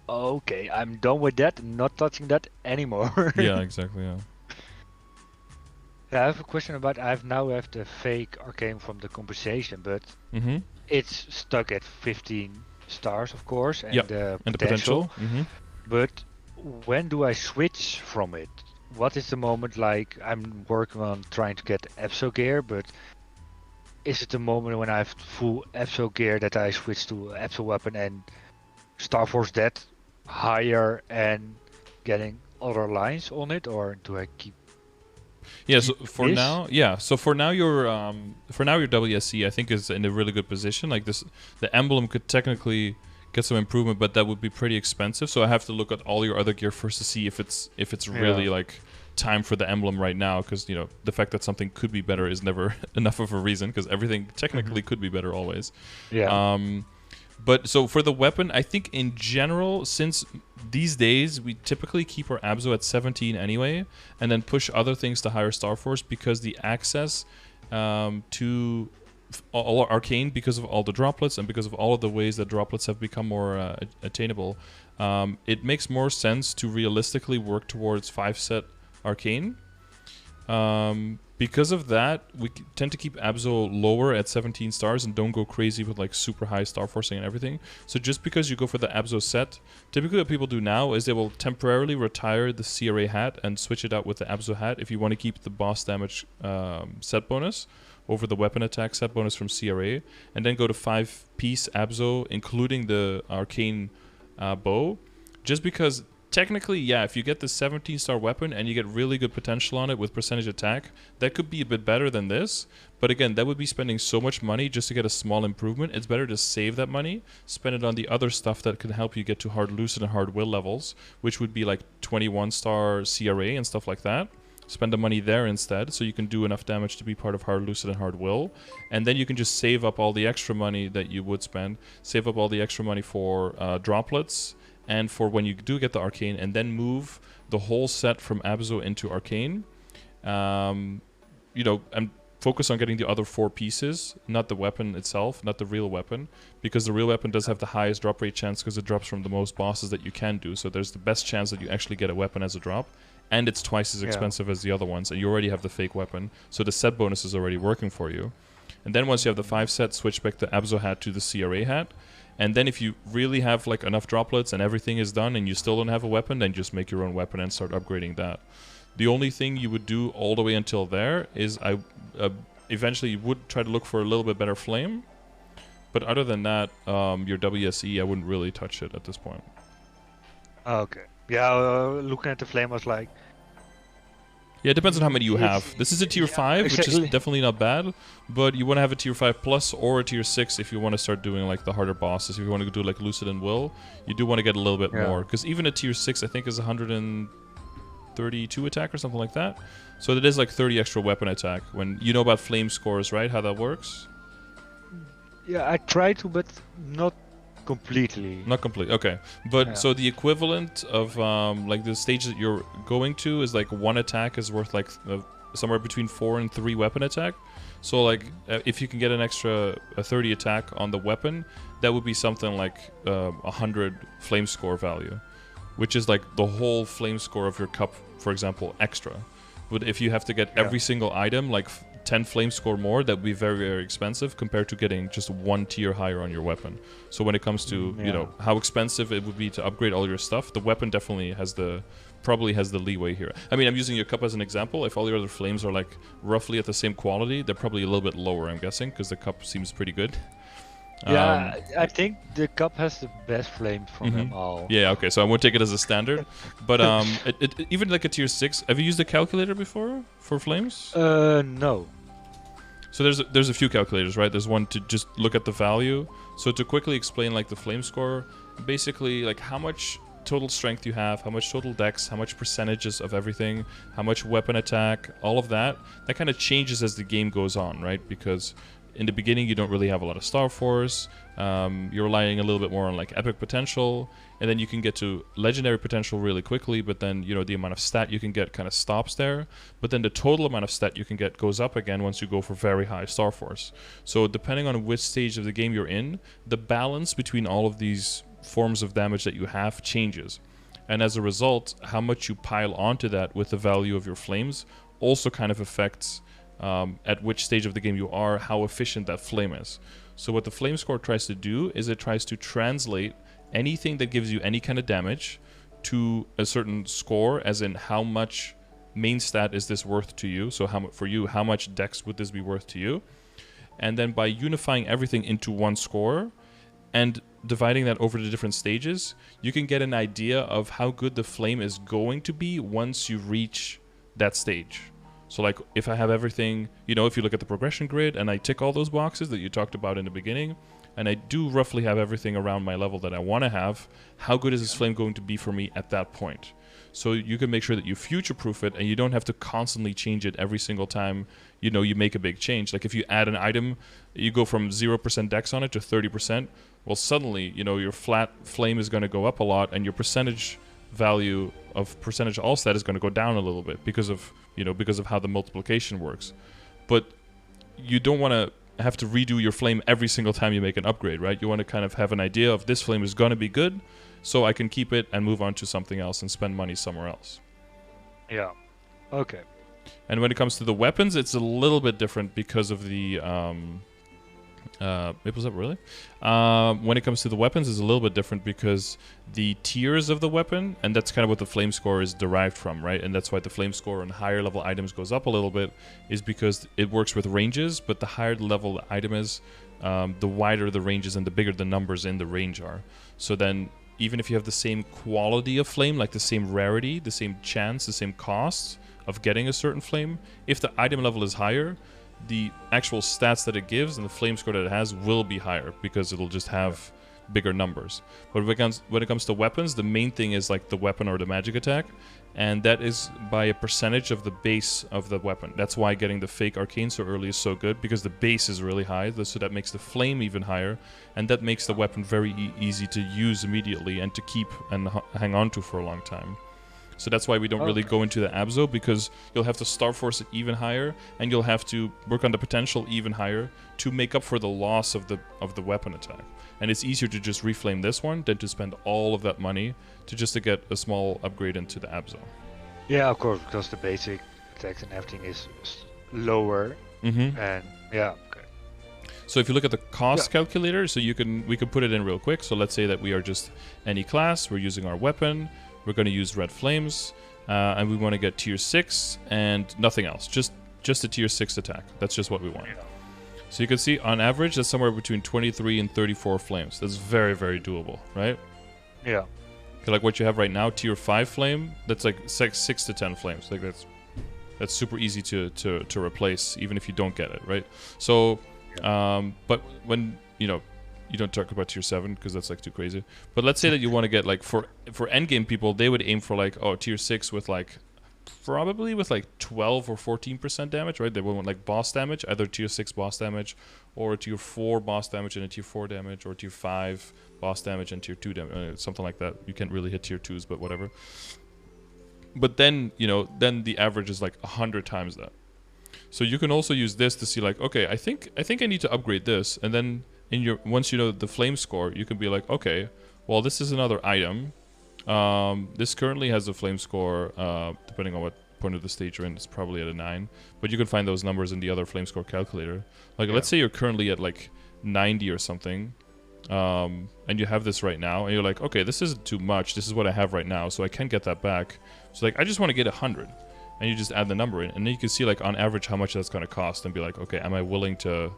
[SPEAKER 2] okay, I'm done with that. I'm not touching that anymore.
[SPEAKER 1] Yeah, exactly, yeah.
[SPEAKER 2] I have a question about. I now have the fake arcane from the compensation, but it's stuck at 15 stars, of course, and the potential. But when do I switch from it? what is the moment like I'm working on trying to get Epso gear, but is it the moment when I have full Epso gear that I switch to Epso weapon and Star Force that higher and getting other lines on it, or do I keep
[SPEAKER 1] Yeah, so for
[SPEAKER 2] this?
[SPEAKER 1] now, your WSC I think is in a really good position. Like this, the emblem could technically get some improvement, but that would be pretty expensive. So I have to look at all your other gear first to see if it's really like time for the emblem right now, because you know the fact that something could be better is never enough of a reason, because everything technically could be better always.
[SPEAKER 2] Yeah.
[SPEAKER 1] But so for the weapon, I think in general, since these days we typically keep our Abzo at 17 anyway, and then push other things to higher Star Force, because the access to all arcane, because of all the droplets and because of all of the ways that droplets have become more attainable, it makes more sense to realistically work towards 5-set arcane. Because of that, we tend to keep Abzo lower at 17 stars and don't go crazy with like super high star forcing and everything. So just because you go for the Abzo set, typically what people do now is they will temporarily retire the CRA hat and switch it out with the Abzo hat if you want to keep the boss damage set bonus over the weapon attack set bonus from CRA, and then go to 5-piece Abzo, including the arcane bow, just because technically, yeah, if you get the 17-star weapon and you get really good potential on it with percentage attack, that could be a bit better than this. But again, that would be spending so much money just to get a small improvement. It's better to save that money, spend it on the other stuff that can help you get to hard lucid and hard will levels, which would be like 21-star CRA and stuff like that. Spend the money there instead, so you can do enough damage to be part of hard lucid and hard will, and then you can just save up all the extra money that you would spend, save up all the extra money for droplets, and for when you do get the arcane, and then move the whole set from Abzo into arcane. You know, and focus on getting the other 4 pieces, not the weapon itself, not the real weapon, because the real weapon does have the highest drop rate chance because it drops from the most bosses that you can do. So there's the best chance that you actually get a weapon as a drop, and it's twice as expensive as the other ones, and you already have the fake weapon, so the set bonus is already working for you. And then once you have the 5 set, switch back the Abzo hat to the CRA hat. And then if you really have like enough droplets and everything is done and you still don't have a weapon, then just make your own weapon and start upgrading that. The only thing you would do all the way until there is eventually you would try to look for a little bit better flame. But other than that, your WSE, I wouldn't really touch it at this point.
[SPEAKER 2] Okay. Yeah, looking at the flame, I was like,
[SPEAKER 1] yeah, it depends on how many you have. This is a tier 5, which is definitely not bad, but you want to have a tier 5 plus or a tier 6 if you want to start doing like the harder bosses. If you want to do like Lucid and Will, you do want to get a little bit more, because even a tier 6 I think is 132 attack or something like that. So it is like 30 extra weapon attack. When you know about flame scores, right? How that works?
[SPEAKER 2] Yeah, I try to, but not completely.
[SPEAKER 1] Not complete, okay. But so the equivalent of like the stage that you're going to is like 1 attack is worth like somewhere between 4 and 3 weapon attack. So like if you can get an extra 30 attack on the weapon, that would be something like 100 flame score value, which is like the whole flame score of your cup, for example, extra. But if you have to get every single item, like 10 flame score more, that would be very, very expensive compared to getting just 1 tier higher on your weapon. So when it comes to, you know, how expensive it would be to upgrade all your stuff, the weapon definitely has probably has the leeway here. I mean, I'm using your cup as an example. If all your other flames are like roughly at the same quality, they're probably a little bit lower, I'm guessing, because the cup seems pretty good.
[SPEAKER 2] Yeah, I think the cup has the best flames from them all.
[SPEAKER 1] Yeah, okay, so I won't take it as a standard. But even like a tier 6, have you used a calculator before for flames?
[SPEAKER 2] No.
[SPEAKER 1] So there's a few calculators, right? There's one to just look at the value. So to quickly explain like the flame score, basically like how much total strength you have, how much total dex, how much percentages of everything, how much weapon attack, all of that kind of changes as the game goes on, right? Because in the beginning you don't really have a lot of Star Force, you're relying a little bit more on like epic potential, and then you can get to legendary potential really quickly, but then, you know, the amount of stat you can get kind of stops there, but then the total amount of stat you can get goes up again once you go for very high Star Force. So depending on which stage of the game you're in, the balance between all of these forms of damage that you have changes, and as a result, how much you pile onto that with the value of your flames also kind of affects at which stage of the game you are, how efficient that flame is. So what the flame score tries to do is it tries to translate anything that gives you any kind of damage to a certain score, as in how much main stat is this worth to you? So for you, how much dex would this be worth to you? And then by unifying everything into one score and dividing that over the different stages, you can get an idea of how good the flame is going to be once you reach that stage. So like if I have everything, if you look at the progression grid and I tick all those boxes that you talked about in the beginning, and I do roughly have everything around my level that I want to have, how good is this flame going to be for me at that point? So you can make sure that you future-proof it and you don't have to constantly change it every single time, you make a big change. Like if you add an item, you go from 0% dex on it to 30%, well suddenly, your flat flame is going to go up a lot and your percentage value of percentage all stat is going to go down a little bit because of how the multiplication works. But you don't want to have to redo your flame every single time you make an upgrade, right? You want to kind of have an idea of this flame is going to be good, so I can keep it and move on to something else and spend money somewhere else.
[SPEAKER 2] Yeah. Okay.
[SPEAKER 1] And when it comes to the weapons, it's a little bit different because of the Maple's up, really? When it comes to the weapons, it's a little bit different because the tiers of the weapon, and that's kind of what the flame score is derived from, right? And that's why the flame score on higher level items goes up a little bit, is because it works with ranges, but the higher the level the item is, the wider the ranges and the bigger the numbers in the range are. So then, even if you have the same quality of flame, like the same rarity, the same chance, the same cost of getting a certain flame, if the item level is higher, the actual stats that it gives and the flame score that it has will be higher because it'll just have bigger numbers. But when it comes to weapons, the main thing is like the weapon or the magic attack, and that is by a percentage of the base of the weapon. That's why getting the fake arcane so early is so good, because the base is really high, so that makes the flame even higher, and that makes the weapon very easy to use immediately and to keep and hang on to for a long time. So that's why we don't really go into the Abzo, because you'll have to Star Force it even higher, and you'll have to work on the potential even higher to make up for the loss of the weapon attack. And it's easier to just reflame this one than to spend all of that money to get a small upgrade into the Abzo.
[SPEAKER 2] Yeah, of course, because the basic attacks and everything is lower.
[SPEAKER 1] Mm-hmm.
[SPEAKER 2] And yeah. Okay.
[SPEAKER 1] So if you look at the cost calculator, so we can put it in real quick. So let's say that we are just any class, we're using our weapon. We're going to use red flames, and we want to get tier 6 and nothing else. Just a tier 6 attack. That's just what we want. So you can see, on average, that's somewhere between 23 and 34 flames. That's very, very doable, right?
[SPEAKER 2] Yeah.
[SPEAKER 1] Like what you have right now, tier 5 flame, that's like 6 to 10 flames. Like that's super easy to replace, even if you don't get it, right? So, but when, you don't talk about tier 7 because that's like too crazy. But let's say that you want to get like for endgame people, they would aim for like tier 6 with like probably with like 12 or 14% damage, right? They would want like boss damage, either tier 6 boss damage or tier 4 boss damage and a tier 4 damage, or tier 5 boss damage and tier 2 damage, something like that. You can't really hit tier 2s, but whatever. But then, then the average is like 100 times that. So you can also use this to see like, okay, I think I need to upgrade this, and then once you know the flame score, you can be like, okay, well, this is another item. This currently has a flame score, depending on what point of the stage you're in, it's probably at a 9. But you can find those numbers in the other flame score calculator. Like, let's say you're currently at like 90 or something, and you have this right now, and you're like, okay, this isn't too much. This is what I have right now, so I can get that back. So like, I just want to get 100, and you just add the number in, and then you can see like on average how much that's going to cost, and be like, okay, am I willing to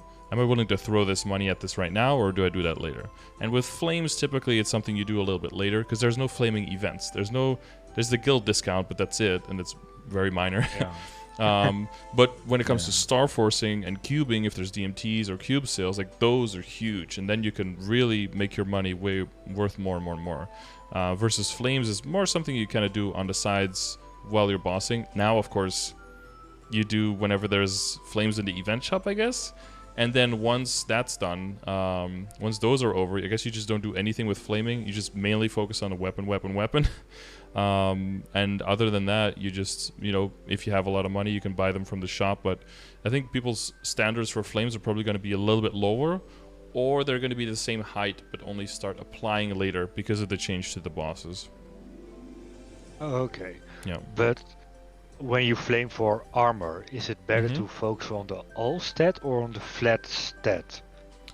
[SPEAKER 1] throw this money at this right now, or do I do that later? And with flames, typically it's something you do a little bit later, because there's no flaming events. There's the guild discount, but that's it, and it's very minor. Yeah. But when it comes to star forcing and cubing, if there's DMTs or cube sales, like those are huge, and then you can really make your money way worth more and more and more. Versus flames is more something you kind of do on the sides while you're bossing. Now, of course, you do whenever there's flames in the event shop, I guess. And then once that's done, once those are over, I guess you just don't do anything with flaming. You just mainly focus on a weapon. And other than that, you just, if you have a lot of money, you can buy them from the shop. But I think people's standards for flames are probably going to be a little bit lower, or they're going to be the same height, but only start applying later because of the change to the bosses.
[SPEAKER 2] Okay.
[SPEAKER 1] Yeah.
[SPEAKER 2] But when you flame for armor, is it better to focus on the all stat or on the flat stat?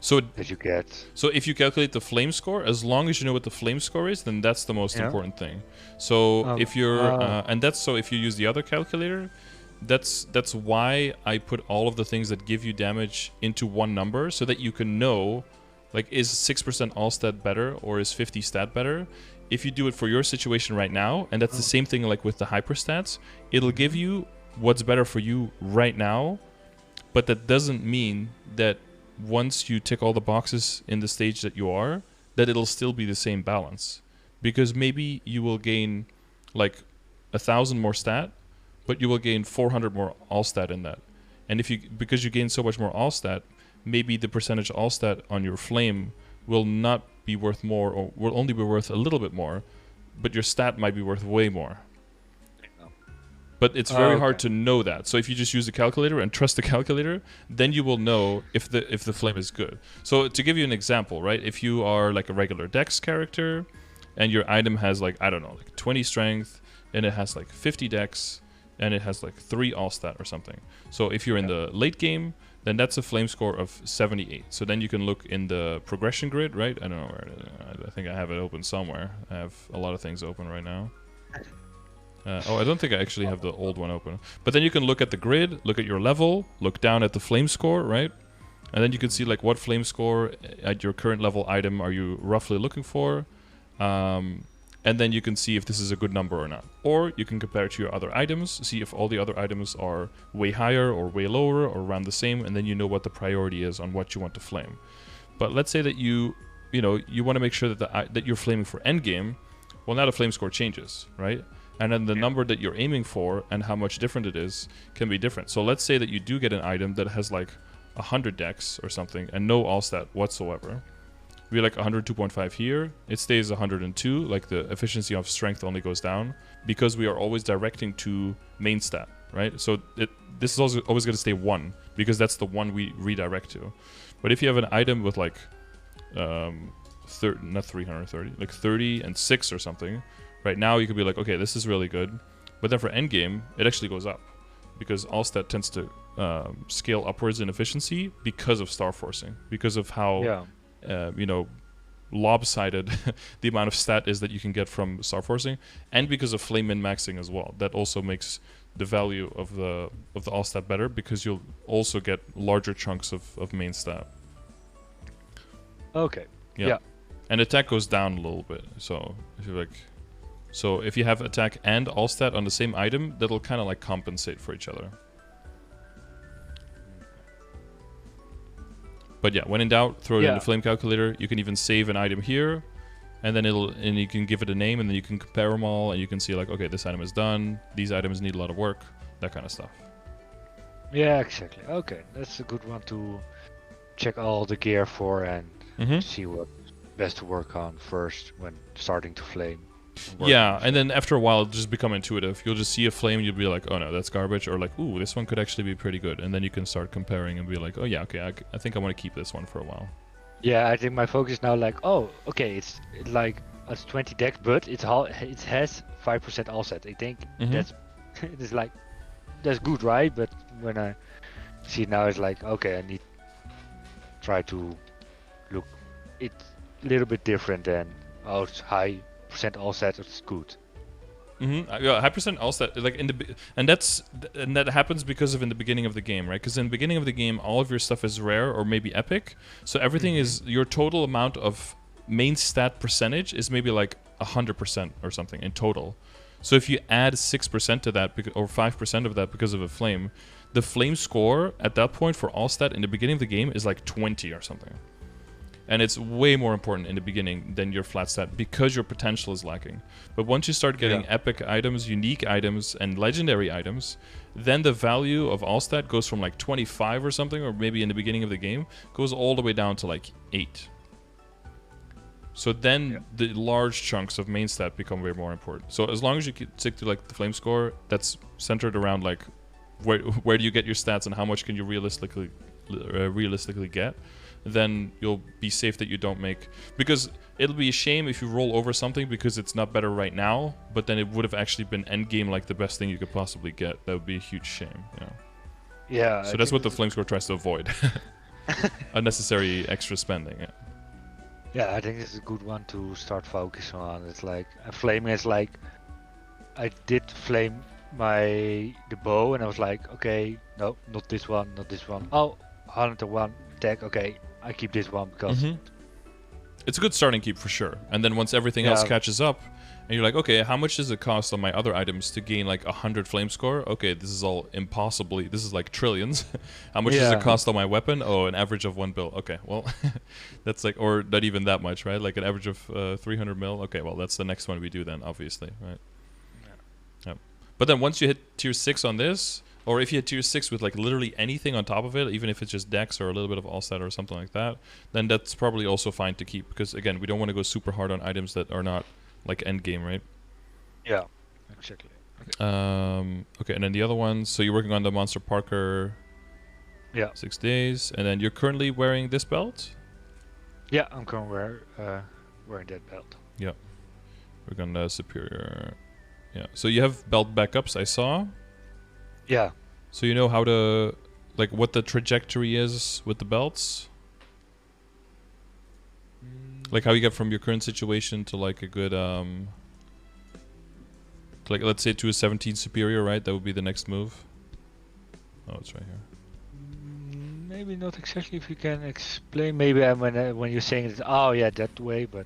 [SPEAKER 1] So
[SPEAKER 2] that you get.
[SPEAKER 1] So if you calculate the flame score, as long as you know what the flame score is, then that's the most important thing. So if you're, and that's so if you use the other calculator, that's why I put all of the things that give you damage into one number, so that you can know, like, is 6% all stat better or is 50 stat better? If you do it for your situation right now, and that's the same thing like with the hyperstats, it'll give you what's better for you right now, but that doesn't mean that once you tick all the boxes in the stage that you are, that it'll still be the same balance. Because maybe you will gain like 1,000 more stat, but you will gain 400 more all stat in that. And if you, because you gain so much more all stat, maybe the percentage all stat on your flame will not be worth more, or will only be worth a little bit more, but your stat might be worth way more. But it's very hard to know that. So if you just use the calculator and trust the calculator, then you will know if the flame is good. So to give you an example, right? If you are like a regular dex character and your item has like, I don't know, like 20 strength and it has like 50 dex and it has like 3 all stat or something. So if you're in the late game, then that's a flame score of 78. So then you can look in the progression grid, right? I don't know where it is. I think I have it open somewhere. I have a lot of things open right now. I don't think I actually have the old one open. But then you can look at the grid, look at your level, look down at the flame score, right? And then you can see like what flame score at your current level item are you roughly looking for. And then you can see if this is a good number or not. Or you can compare it to your other items, see if all the other items are way higher or way lower or around the same, and then you know what the priority is on what you want to flame. But let's say that you want to make sure that that you're flaming for endgame. Well, now the flame score changes, right? And then the number that you're aiming for and how much different it is can be different. So let's say that you do get an item that has like 100 dex or something and no all stat whatsoever. We like 102.5 here. It stays 102. Like the efficiency of strength only goes down because we are always directing to main stat, right? So this is also always going to stay 1 because that's the one we redirect to. But if you have an item with like not 330, like 30 and 6 or something, right now you could be like, okay, this is really good. But then for endgame, it actually goes up because all stat tends to scale upwards in efficiency because of star forcing, because of how lopsided the amount of stat is that you can get from star forcing, and because of flame min-maxing as well. That also makes the value of the all stat better because you'll also get larger chunks of main stat.
[SPEAKER 2] Okay.
[SPEAKER 1] Yeah. And attack goes down a little bit. So if you have attack and all stat on the same item, that'll kind of like compensate for each other. But yeah, when in doubt, throw it in the flame calculator. You can even save an item here, and then you can give it a name, and then you can compare them all, and you can see like, okay, this item is done. These items need a lot of work, that kind of stuff.
[SPEAKER 2] Yeah, exactly. Okay, that's a good one to check all the gear for and see what best to work on first when starting to flame.
[SPEAKER 1] Yeah, and then after a while, it'll just become intuitive. You'll just see a flame, you'll be like, oh no, that's garbage, or like, ooh, this one could actually be pretty good. And then you can start comparing and be like, oh yeah, okay, I think I want to keep this one for a while.
[SPEAKER 2] Yeah, I think my focus is now like, oh, okay, it's 20 dex, but it has 5% all set. I think that's it's like that's good, right? But when I see it now, it's like, okay, I need try to look it's a little bit different than it's high percent all set, it's good.
[SPEAKER 1] Yeah, high percent all stat, like and that happens because of in the beginning of the game, right? Because in the beginning of the game, all of your stuff is rare or maybe epic, so everything is your total amount of main stat percentage is maybe like 100% or something in total. So if you add 6% to that or 5% of that because of a flame, the flame score at that point for all stat in the beginning of the game is like 20 or something. And it's way more important in the beginning than your flat stat because your potential is lacking. But once you start getting epic items, unique items, and legendary items, then the value of all stat goes from like 25 or something, or maybe in the beginning of the game, goes all the way down to like 8. So then the large chunks of main stat become way more important. So as long as you stick to like the flame score, that's centered around like where do you get your stats and how much can you realistically get, then you'll be safe that you don't make, because it'll be a shame if you roll over something because it's not better right now, but then it would have actually been endgame like the best thing you could possibly get. That would be a huge shame, you know?
[SPEAKER 2] Yeah.
[SPEAKER 1] So that's what the flame score tries to avoid. unnecessary extra spending. Yeah.
[SPEAKER 2] Yeah, I think this is a good one to start focusing on. It's like flaming is like I did flame the bow and I was like, okay, no, not this one, not this one. Oh, 101 attack. Okay, I keep this one because
[SPEAKER 1] It's a good starting keep for sure. And then once everything else catches up, and you're like, okay, how much does it cost on my other items to gain like 100 flame score? Okay, this is all impossibly. This is like trillions. How much does it cost on my weapon? Oh, an average of 1 bill. Okay, well, that's like, or not even that much, right? Like an average of 300 mil. Okay, well, that's the next one we do then, obviously, right? Yeah. But then once you hit tier 6 on this, or if you hit tier 6 with like literally anything on top of it, even if it's just dex or a little bit of all-stat or something like that, then that's probably also fine to keep. Because again, we don't want to go super hard on items that are not like end game, right?
[SPEAKER 2] Yeah, exactly.
[SPEAKER 1] Okay, and then the other ones. So you're working on the Monster Parker.
[SPEAKER 2] Yeah.
[SPEAKER 1] 6 days, and then you're currently wearing this belt.
[SPEAKER 2] Yeah, I'm currently wearing that belt.
[SPEAKER 1] Yeah, we're gonna superior. Yeah, so you have belt backups. I saw.
[SPEAKER 2] Yeah.
[SPEAKER 1] So you know how to, like, what the trajectory is with the belts. Like how you get from your current situation to like a good like let's say to a 17 superior, right? That would be the next move. Oh, it's right here.
[SPEAKER 2] Maybe not exactly. If you can explain, maybe when you're saying it, oh yeah, that way. But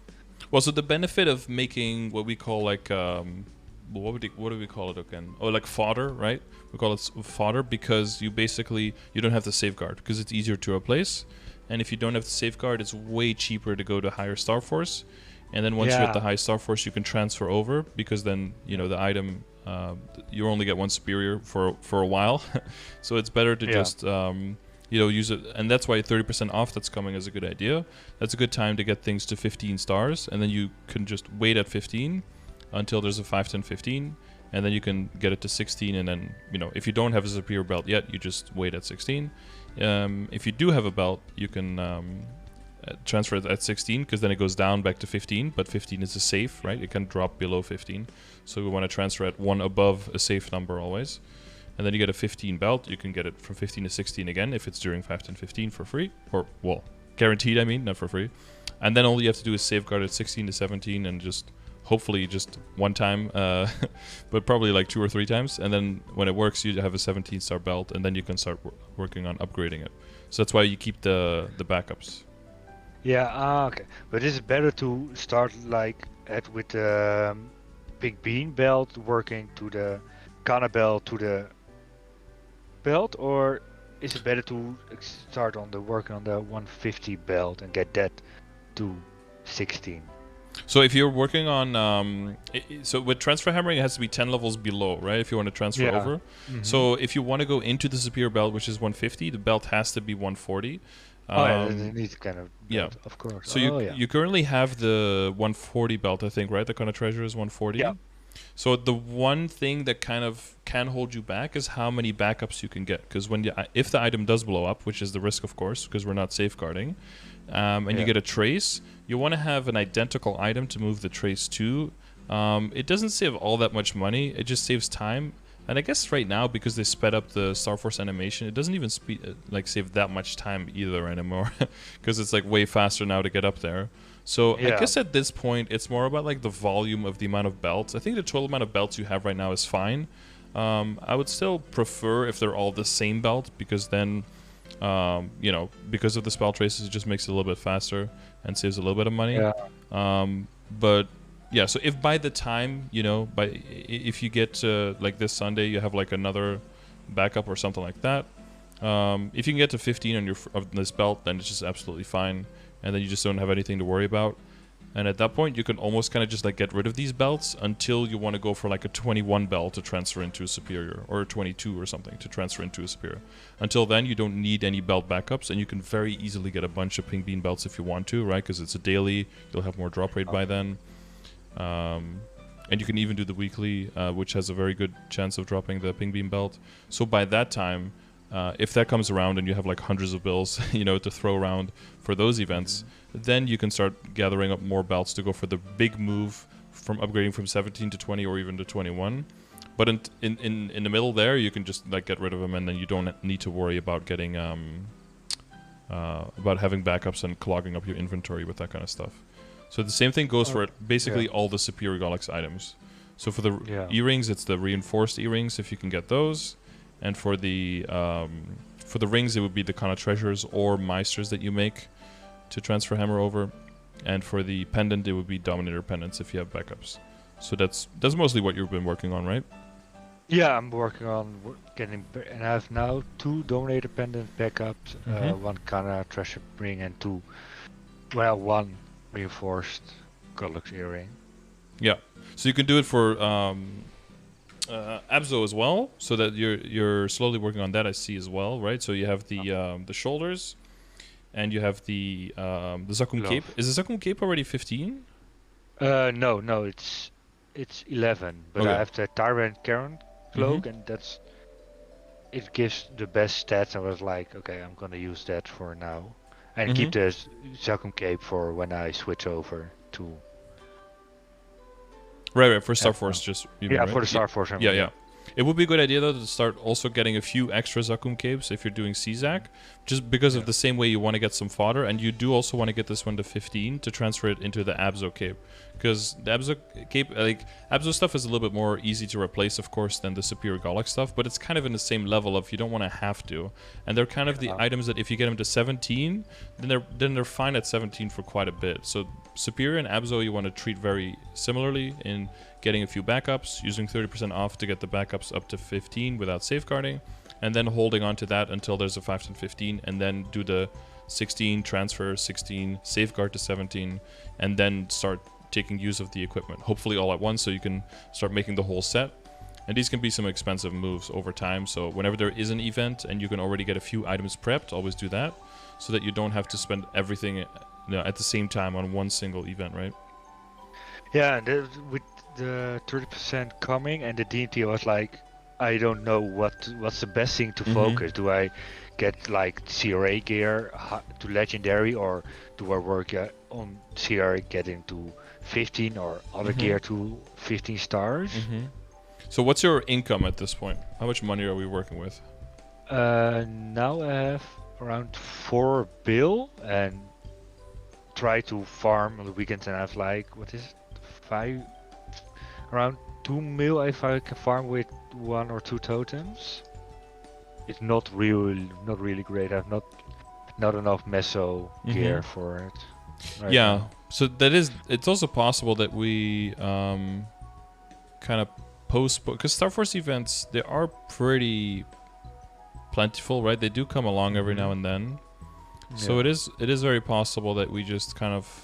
[SPEAKER 1] well, so the benefit of making what we call like what do we call it again? Oh, like fodder, right? We call it fodder because you don't have to safeguard because it's easier to replace. And if you don't have to safeguard, it's way cheaper to go to higher Star Force. And then once you're at the high Star Force, you can transfer over because then, you know, the item, you only get one superior for a while. So it's better to just, you know, use it. And that's why 30% off that's coming is a good idea. That's a good time to get things to 15 stars. And then you can just wait at 15 until there's a 5, 10, 15. And then you can get it to 16. And then, you know, if you don't have a superior belt yet, you just wait at 16. If you do have a belt, you can transfer it at 16 because then it goes down back to 15, but 15 is a safe, right? It can drop below 15. So we want to transfer at one above a safe number always. And then you get a 15 belt. You can get it from 15 to 16 again if it's during 5, 10, 15 for free. Or, well, guaranteed, I mean, not for free. And then all you have to do is safeguard at 16 to 17 and just hopefully just one time, but probably like 2 or 3 times. And then when it works, you have a 17-star belt, and then you can start working on upgrading it. So that's why you keep the backups.
[SPEAKER 2] Yeah, okay. But is it better to start like with the Big Bean belt, working to the Ghana belt to the belt, or is it better to start on working on the 150 belt and get that to 16?
[SPEAKER 1] So if you're working on, so with transfer hammering, it has to be 10 levels below, right? If you want to transfer over. So if you want to go into the superior belt, which is 150, the belt has to be 140.
[SPEAKER 2] It needs kind of belt, of course.
[SPEAKER 1] So you currently have the 140 belt, I think, right? The kind of treasure is 140.
[SPEAKER 2] Yeah.
[SPEAKER 1] So the one thing that kind of can hold you back is how many backups you can get, because if the item does blow up, which is the risk, of course, because we're not safeguarding, and you get a trace, you want to have an identical item to move the trace to. It doesn't save all that much money. It just saves time. And I guess right now, because they sped up the Star Force animation, it doesn't even save that much time either anymore, because it's like way faster now to get up there. So I guess at this point, it's more about like the volume of the amount of belts. I think the total amount of belts you have right now is fine. I would still prefer if they're all the same belt, because then, you know, because of the spell traces, it just makes it a little bit faster and saves a little bit of money. But yeah, so if by the time, you know, if you get to like this Sunday, you have like another backup or something like that. If you can get to 15 on this belt, then it's just absolutely fine, and then you just don't have anything to worry about. And at that point, you can almost kind of just like get rid of these belts until you want to go for like a 21 belt to transfer into a superior, or a 22 or something to transfer into a superior. Until then, you don't need any belt backups, and you can very easily get a bunch of pink bean belts if you want to, right? Because it's a daily, you'll have more drop rate by then. And you can even do the weekly, which has a very good chance of dropping the ping beam belt. So by that time, if that comes around and you have like hundreds of bills, you know, to throw around for those events, then you can start gathering up more belts to go for the big move from upgrading from 17 to 20 or even to 21. But in the middle there, you can just like get rid of them, and then you don't need to worry about getting about having backups and clogging up your inventory with that kind of stuff. So the same thing goes for basically all the Superior Galax items. So for the earrings, it's the reinforced earrings if you can get those, and for the rings, it would be the kind of treasures or meisters that you make to transfer hammer over, and for the pendant, it would be Dominator pendants if you have backups. So that's mostly what you've been working on, right?
[SPEAKER 2] Yeah, I'm working on getting, and I have now 2 Dominator pendant backups, 1 Kana treasure ring, and 1 reinforced Galax earring. Yeah.
[SPEAKER 1] So you can do it for Abzo as well, so that you're slowly working on that. I see as well, right? So you have the shoulders, and you have the Zakum cape. Is the Zakum cape already 15?
[SPEAKER 2] No, it's 11. But I have the Tyrant Karen cloak, and it gives the best stats. I was like, okay, I'm gonna use that for now, and keep the Zakum cape for when I switch over to.
[SPEAKER 1] Right, for Star Force, just
[SPEAKER 2] right? For the Star Force.
[SPEAKER 1] Yeah. It would be a good idea though to start also getting a few extra Zakum capes if you're doing CZAC, just because of the same way you want to get some fodder, and you do also want to get this one to 15 to transfer it into the Abzo cape, because the Abzo cape, Abzo stuff is a little bit more easy to replace, of course, than the Superior Galax stuff, but it's kind of in the same level of you don't want to have to, and they're kind of the items that if you get them to 17, then they're fine at 17 for quite a bit. So Superior and Abzo you want to treat very similarly in getting a few backups, using 30% off to get the backups up to 15 without safeguarding, and then holding on to that until there's a 5 to 15, and then do the 16 transfer, 16 safeguard to 17, and then start taking use of the equipment, hopefully all at once, so you can start making the whole set. And these can be some expensive moves over time, so whenever there is an event and you can already get a few items prepped, always do that, so that you don't have to spend everything at the same time on one single event, right?
[SPEAKER 2] Yeah, and with the 30% coming, and the DNT was like, I don't know what's the best thing to focus. Do I get like CRA gear to legendary, or do I work on CRA getting to 15 or other gear to 15 stars?
[SPEAKER 1] So what's your income at this point? How much money are we working with?
[SPEAKER 2] Now I have around 4 bill and try to farm on the weekends, and I have like, around 2 mil if I can farm with 1 or 2 totems. It's not really great. I have not enough meso gear for it. Right now.
[SPEAKER 1] So it's also possible that we kind of postpone, because Star Force events, they are pretty plentiful, right? They do come along every now and then. So it is very possible that we just kind of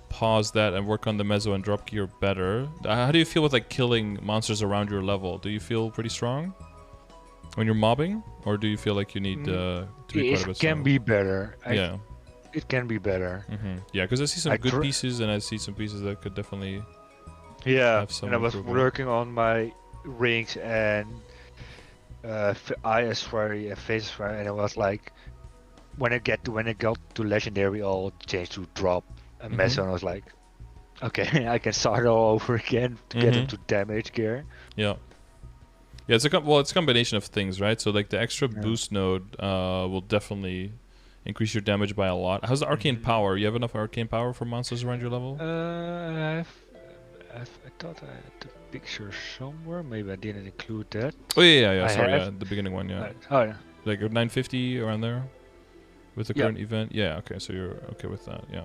[SPEAKER 1] pause that and work on the meso and drop gear better. How do you feel with like killing monsters around your level? Do you feel pretty strong when you're mobbing, or do you feel like you need to be quite a bit
[SPEAKER 2] It can be better.
[SPEAKER 1] Yeah.
[SPEAKER 2] It can be better.
[SPEAKER 1] Yeah, because I see some good pieces, and I see some pieces that could definitely have some
[SPEAKER 2] and I was
[SPEAKER 1] improvement.
[SPEAKER 2] working on my rings and eyes fairy and faces fairy, and I was like, when I got to legendary, I'll change to drop a meso, and I was like, okay, I can start all over again to get into damage gear.
[SPEAKER 1] Yeah, it's a combination of things, right? So like the extra boost node will definitely increase your damage by a lot. How's the arcane power? You have enough arcane power for monsters around your level?
[SPEAKER 2] I thought I had the picture somewhere. Maybe I didn't include that.
[SPEAKER 1] Oh yeah. Sorry, the beginning one, yeah.
[SPEAKER 2] Oh yeah.
[SPEAKER 1] Like 950 around there with the current event. Yeah. Okay, so you're okay with that. Yeah.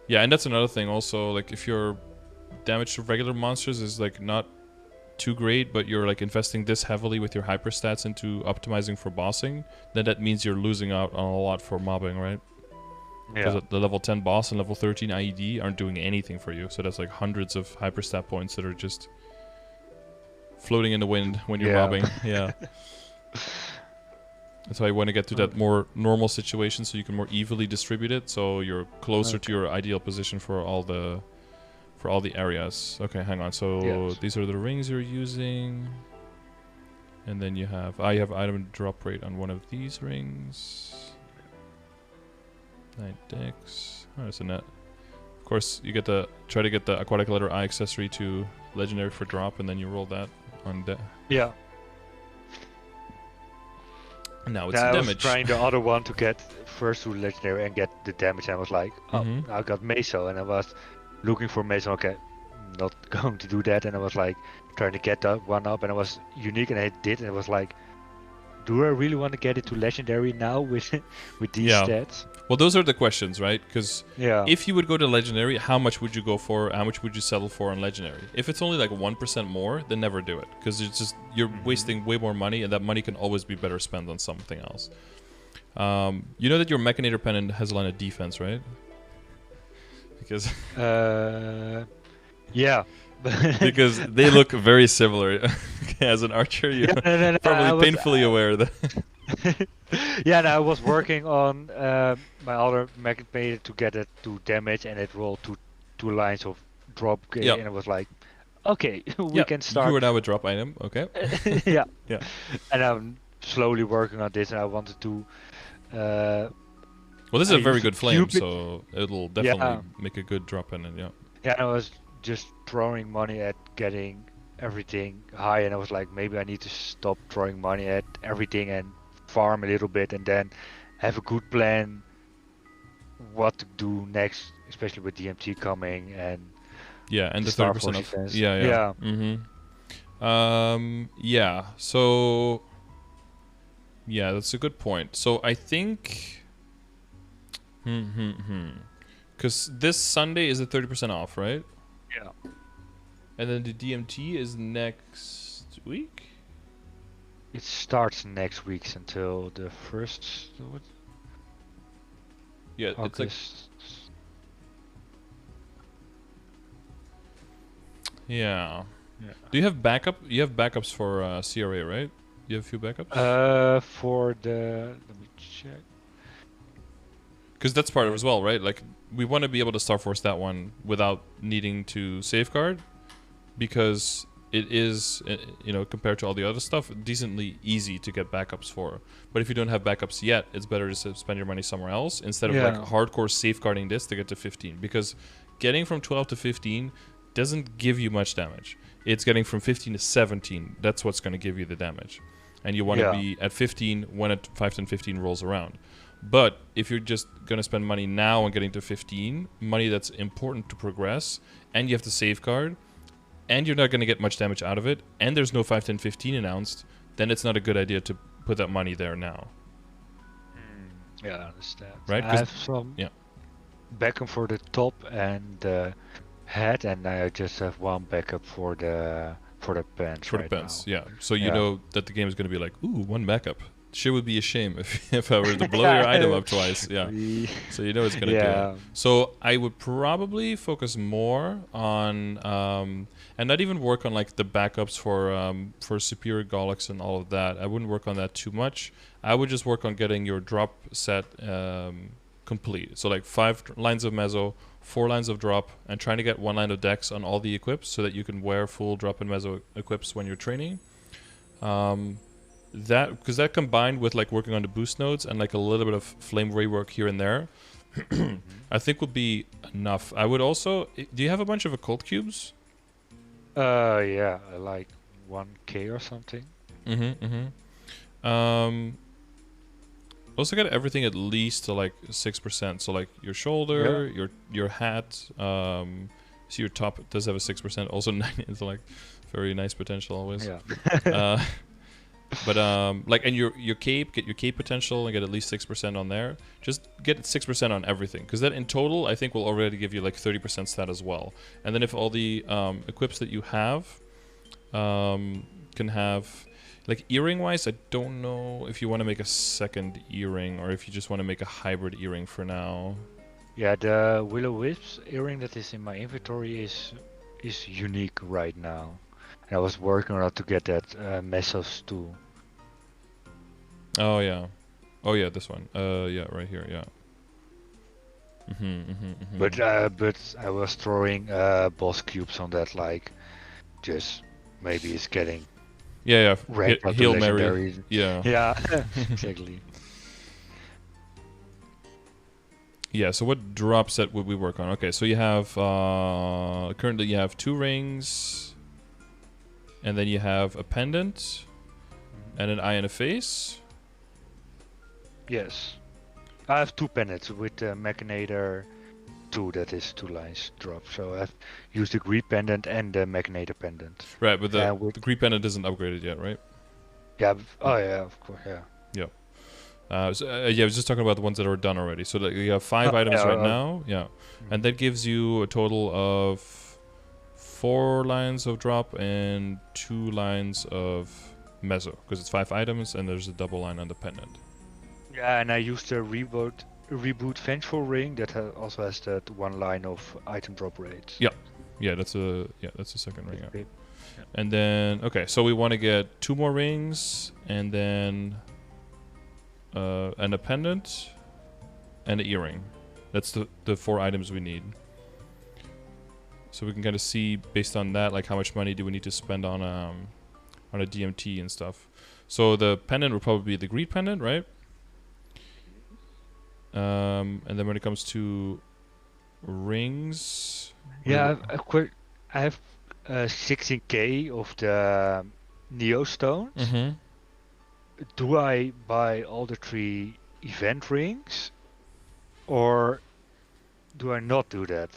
[SPEAKER 1] Yeah, and that's another thing also. Like if your damage to regular monsters is like not too great, but you're like investing this heavily with your hyper stats into optimizing for bossing, then that means you're losing out on a lot for mobbing, right? Because the level 10 boss and level 13 IED aren't doing anything for you. So that's like hundreds of hyper stat points that are just floating in the wind when you're mobbing. Yeah. That's why you want to get to that more normal situation so you can more evenly distribute it, so you're closer to your ideal position for all the areas. Okay, hang on. So these are the rings you're using. And then you have I have item drop rate on one of these rings. 9 dex. Oh, that's a net. Of course, you get to try to get the aquatic letter I accessory to legendary for drop, and then you roll that on deck.
[SPEAKER 2] Yeah.
[SPEAKER 1] Now it's
[SPEAKER 2] Now I was
[SPEAKER 1] damage.
[SPEAKER 2] trying the other one to get first to legendary and get the damage, and I was like, oh,
[SPEAKER 1] Mhm.
[SPEAKER 2] I got Meso, and I was looking for Meso. Okay, not going to do that, and I was like trying to get that one up, and it was unique, and I did, and it was like, do I really want to get it to legendary now with these
[SPEAKER 1] Yeah.
[SPEAKER 2] stats?
[SPEAKER 1] Well, those are the questions, right? Because
[SPEAKER 2] Yeah.
[SPEAKER 1] if you would go to legendary, how much would you go for? How much would you settle for on legendary? If it's only like 1% more, then never do it, because it's just you're wasting way more money, and that money can always be better spent on something else. You know that your Mechanator Pennant has a line of defense, right? Because
[SPEAKER 2] Yeah.
[SPEAKER 1] because they look very similar. As an archer, you're
[SPEAKER 2] no,
[SPEAKER 1] probably painfully aware that.
[SPEAKER 2] Yeah, no, I was working on my other Mechanator to get it to damage, and it rolled two lines of drop,
[SPEAKER 1] Yep.
[SPEAKER 2] and it was like, okay, we
[SPEAKER 1] Yep.
[SPEAKER 2] can
[SPEAKER 1] You
[SPEAKER 2] start.
[SPEAKER 1] are now a drop item. Okay.
[SPEAKER 2] Yeah.
[SPEAKER 1] Yeah.
[SPEAKER 2] And I'm slowly working on this, and I wanted to.
[SPEAKER 1] Well, this is
[SPEAKER 2] I
[SPEAKER 1] a very
[SPEAKER 2] used
[SPEAKER 1] good flame,
[SPEAKER 2] Cupid.
[SPEAKER 1] so it'll definitely
[SPEAKER 2] Yeah.
[SPEAKER 1] make a good drop in it. Yeah.
[SPEAKER 2] Yeah, I was just throwing money at getting everything high, and I was like, maybe I need to stop throwing money at everything and farm a little bit, and then have a good plan what to do next, especially with DMT coming and
[SPEAKER 1] Yeah, and the
[SPEAKER 2] Star
[SPEAKER 1] 30%
[SPEAKER 2] Force
[SPEAKER 1] off.
[SPEAKER 2] events.
[SPEAKER 1] Yeah, yeah. Yeah. So yeah, that's a good point. So I think because this Sunday is the 30% off, right?
[SPEAKER 2] Yeah.
[SPEAKER 1] And then the DMT is next week?
[SPEAKER 2] It starts next week until the first. What?
[SPEAKER 1] Yeah, it's like
[SPEAKER 2] August.
[SPEAKER 1] yeah.
[SPEAKER 2] Yeah.
[SPEAKER 1] Do you have backup? You have backups for CRA, right? You have a few backups?
[SPEAKER 2] For the. Let me check.
[SPEAKER 1] Because that's part of it as well, right? Like, we want to be able to Star Force that one without needing to safeguard, because it is, compared to all the other stuff, decently easy to get backups for. But if you don't have backups yet, it's better to spend your money somewhere else instead of like hardcore safeguarding this to get to 15. Because getting from 12 to 15 doesn't give you much damage. It's getting from 15 to 17. That's what's going to give you the damage. And you want to be at 15 when at 5, 10, 15 rolls around. But if you're just going to spend money now on getting to 15, money that's important to progress, and you have to safeguard, and you're not going to get much damage out of it, and there's no 5, 10, 15 announced, then it's not a good idea to put that money there now.
[SPEAKER 2] Yeah, I understand.
[SPEAKER 1] Right?
[SPEAKER 2] I have some
[SPEAKER 1] yeah.
[SPEAKER 2] backup for the top and the head, and I just have one backup for the pants.
[SPEAKER 1] For the pants, yeah. So you know that the game is going to be like, ooh, one backup. Shit would be a shame if I were to blow your item up twice. Yeah. So you know it's going to do it. So I would probably focus more on, and not even work on like the backups for Superior Golics and all of that. I wouldn't work on that too much. I would just work on getting your drop set complete. So like 5 lines of Mezzo, 4 lines of drop, and trying to get 1 line of Dex on all the equips so that you can wear full drop and Mezzo equips when you're training. Because that combined with like working on the boost nodes and like a little bit of flame rework here and there, I think would be enough. I would also. Do you have a bunch of occult cubes?
[SPEAKER 2] Yeah, like 1K or something.
[SPEAKER 1] Also get everything at least to like 6%. So like your shoulder, your hat. See your top does have a 6%. Also 9 is like very nice potential always.
[SPEAKER 2] Yeah.
[SPEAKER 1] But like, and your cape, get your cape potential and get at least 6% on there. Just get 6% on everything, because that in total I think will already give you like 30% stat as well. And then if all the equips that you have can have, like earring wise, I don't know if you want to make a second earring or if you just want to make a hybrid earring for now.
[SPEAKER 2] Yeah, the Will-O-Wisp earring that is in my inventory is unique right now. And I was working on it to get that Mesos too.
[SPEAKER 1] Oh yeah, this one. Yeah, right here. Yeah.
[SPEAKER 2] But I was throwing boss cubes on that, like, just maybe it's getting ranked up to
[SPEAKER 1] Hail Mary.
[SPEAKER 2] legendary. Yeah, exactly.
[SPEAKER 1] Yeah, so what drop set would we work on? Okay, so you have currently you have 2 rings, and then you have a pendant, and an eye and a face.
[SPEAKER 2] Yes. I have 2 pendants with the Machinator 2, that is 2 lines drop. So I've used the Greed pendant and the Machinator pendant.
[SPEAKER 1] Right, but the
[SPEAKER 2] With
[SPEAKER 1] Greed pendant isn't upgraded yet, right?
[SPEAKER 2] oh yeah, of course, yeah.
[SPEAKER 1] Yeah. Yeah, I was just talking about the ones that are done already. So that you have 5
[SPEAKER 2] Oh,
[SPEAKER 1] items
[SPEAKER 2] yeah,
[SPEAKER 1] right now. Yeah. And that gives you a total of 4 lines of drop and 2 lines of mezzo. Because it's 5 items and there's a double line on the pendant.
[SPEAKER 2] Yeah, and I used the reboot Vengeful Ring that also has that 1 line of item drop rates.
[SPEAKER 1] Yeah, that's a second ring. Yeah.
[SPEAKER 2] Yeah.
[SPEAKER 1] And then okay, so we want to get 2 more rings and then and a pendant and an earring. That's the 4 items we need. So we can kind of see based on that, like how much money do we need to spend on a DMT and stuff. So the pendant would probably be the Greed pendant, right? And then when it comes to rings,
[SPEAKER 2] Yeah, I have 16k of the Neo Stones.
[SPEAKER 1] Mm-hmm.
[SPEAKER 2] Do I buy all the 3 event rings, or do I not do that?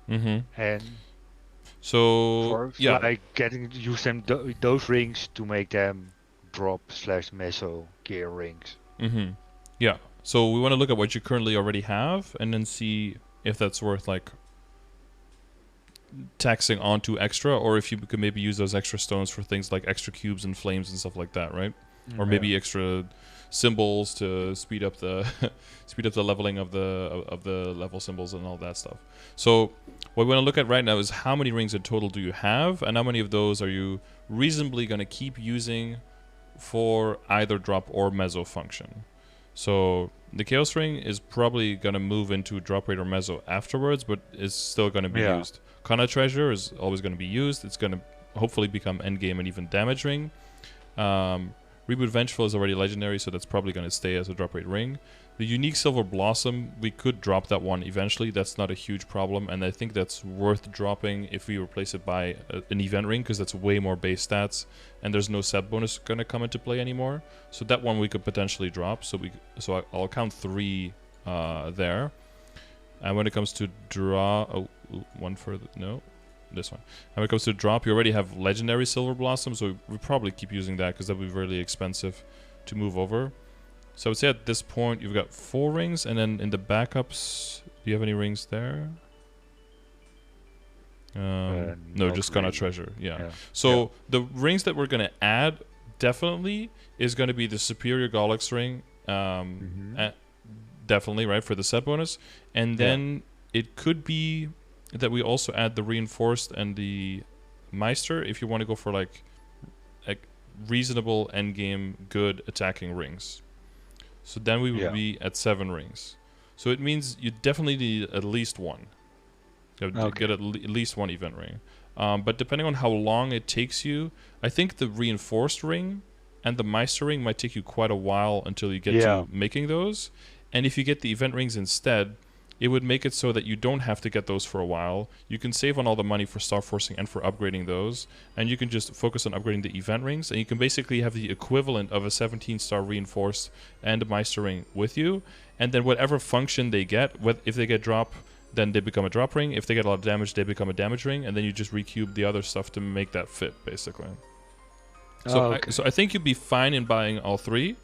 [SPEAKER 1] Mm-hmm.
[SPEAKER 2] And
[SPEAKER 1] So yeah,
[SPEAKER 2] like use them those rings to make them drop / meso gear rings.
[SPEAKER 1] mm-hmm. Yeah. So we want to look at what you currently already have and then see if that's worth like taxing onto extra, or if you could maybe use those extra stones for things like extra cubes and flames and stuff like that, right? Or maybe extra symbols to speed up the leveling of the level symbols and all that stuff. So what we want to look at right now is how many rings in total do you have, and how many of those are you reasonably going to keep using for either drop or mezzo function. So the Chaos Ring is probably going to move into drop rate or mezzo afterwards, but is still going to be used. Kana Treasure is always going to be used. It's going to hopefully become endgame and even damage ring. Reboot Vengeful is already legendary, so that's probably going to stay as a drop rate ring. The unique Silver Blossom, we could drop that one eventually. That's not a huge problem, and I think that's worth dropping if we replace it by an event ring, because that's way more base stats, and there's no set bonus going to come into play anymore. So that one we could potentially drop. So I'll count 3 there. And when it comes to draw, one further, no, this one. And when it comes to drop, you already have legendary Silver Blossom, so we probably keep using that because that would be really expensive to move over. So I would say at this point you've got 4 rings, and then in the backups, do you have any rings there? No, just Kana Treasure. Yeah. So the rings that we're gonna add definitely is gonna be the Superior Golix ring, definitely, right, for the set bonus, and then it could be that we also add the Reinforced and the Meister if you want to go for like reasonable endgame good attacking rings. So then we would be at 7 rings. So it means you definitely need at least 1. You have to get at least 1 event ring. But depending on how long it takes you, I think the Reinforced ring and the Meister ring might take you quite a while until you get to making those. And if you get the event rings instead, it would make it so that you don't have to get those for a while. You can save on all the money for star forcing and for upgrading those, and you can just focus on upgrading the event rings, and you can basically have the equivalent of a 17-star Reinforced and a Meister ring with you, and then whatever function they get, if they get drop, then they become a drop ring. If they get a lot of damage, they become a damage ring, and then you just recube the other stuff to make that fit, basically. So, so I think you'd be fine in buying all 3.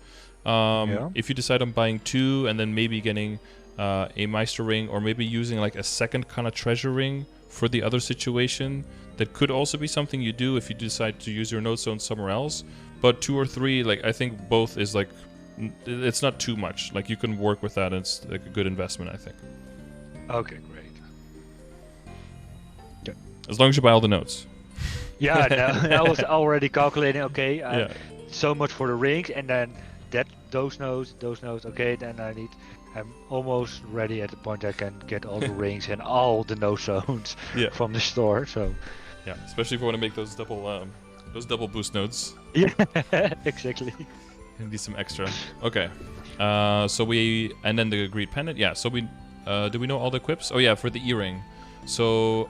[SPEAKER 1] If you decide on buying 2 and then maybe getting a Meister ring, or maybe using like a second kind of treasure ring for the other situation, that could also be something you do if you decide to use your node stone somewhere else. But 2 or 3, like I think both is like, it's not too much. Like you can work with that, and it's like a good investment, I think.
[SPEAKER 2] Okay, great.
[SPEAKER 1] As long as you buy all the nodes.
[SPEAKER 2] Yeah, no, I was already calculating. Okay, so much for the rings, and then those nodes. Okay, then I'm almost ready at the point I can get all the rings and all the node zones from the store. So
[SPEAKER 1] yeah, especially if you want to make those double boost nodes.
[SPEAKER 2] Yeah, exactly.
[SPEAKER 1] You need some extra. Okay, so and then the Greed pendant. Yeah, so we do we know all the equips? Oh yeah, for the earring. So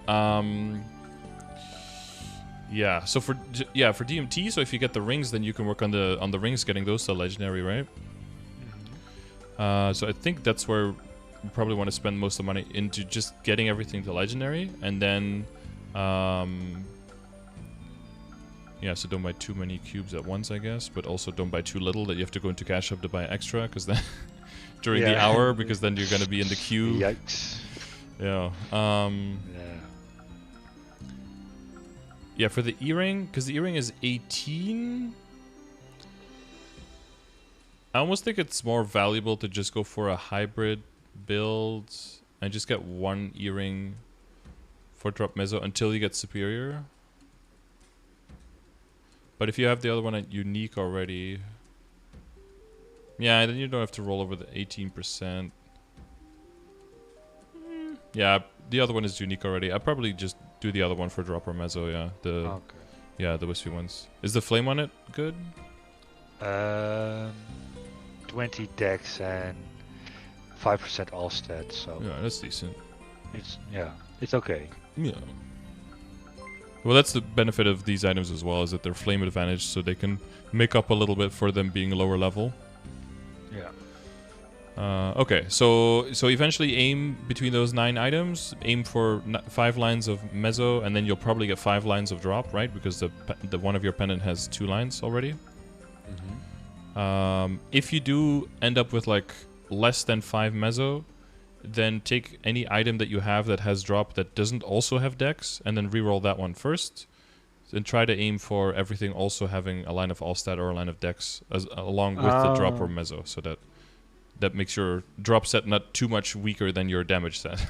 [SPEAKER 1] yeah, so for DMT, so if you get the rings, then you can work on the rings, getting those to legendary, right? So I think that's where you probably want to spend most of the money into just getting everything to legendary, and then yeah, so don't buy too many cubes at once, I guess, but also don't buy too little that you have to go into Cash Hub to buy extra, because then during the hour, because then you're gonna be in the queue.
[SPEAKER 2] Yikes.
[SPEAKER 1] Yeah. Yeah, for the earring, because the earring is 18. I almost think it's more valuable to just go for a hybrid build and just get one earring for drop meso until you get superior. But if you have the other one at unique already, yeah, then you don't have to roll over the 18%. Yeah, the other one is unique already. I'd probably just do the other one for drop or meso, yeah. Yeah, the wispy ones. Is the flame on it good?
[SPEAKER 2] 20 dex and 5% all stats, so
[SPEAKER 1] Yeah, that's decent.
[SPEAKER 2] it's okay.
[SPEAKER 1] Yeah. Well, that's the benefit of these items as well, is that they're flame advantage, so they can make up a little bit for them being lower level.
[SPEAKER 2] Yeah.
[SPEAKER 1] Okay, so eventually aim between those 9 items. Aim for 5 lines of meso, and then you'll probably get 5 lines of drop, right? Because the one of your pendant has 2 lines already. If you do end up with like less than 5 meso, then take any item that you have that has drop that doesn't also have dex, and then reroll that one first. And try to aim for everything also having a line of all stat or a line of dex along with the drop or meso, so that makes your drop set not too much weaker than your damage set.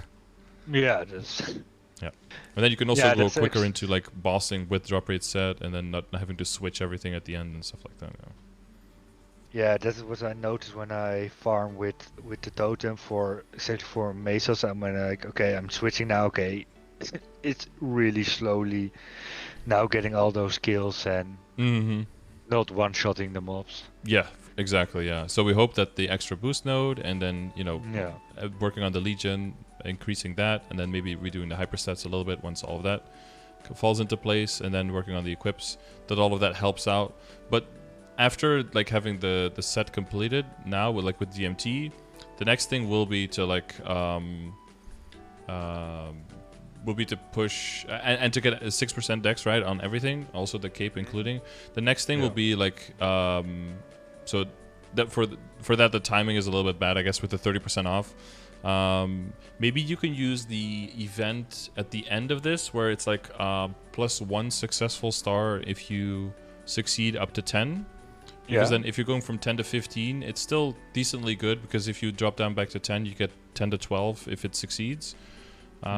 [SPEAKER 2] Yeah, it is.
[SPEAKER 1] Yeah. And then you can also go quicker into like bossing with drop rate set, and then not having to switch everything at the end and stuff like that.
[SPEAKER 2] Yeah, that's what I noticed when I farm with the totem for exactly for mesos. I'm like, okay, I'm switching now. Okay, it's really slowly now getting all those kills and not one-shotting the mobs.
[SPEAKER 1] Yeah, exactly. Yeah. So we hope that the extra boost node, and then working on the Legion, increasing that, and then maybe redoing the hyperstats a little bit once all of that falls into place, and then working on the equips, that all of that helps out. But after like having the set completed, now with DMT, the next thing will be to push and to get a 6% dex, right, on everything, also the cape including. The next thing will be like so that for that the timing is a little bit bad, I guess, with the 30% off. Maybe you can use the event at the end of this where it's like +1 successful star if you succeed up to 10. Because then if you're going from 10 to 15, it's still decently good, because if you drop down back to 10, you get 10 to 12 if it succeeds.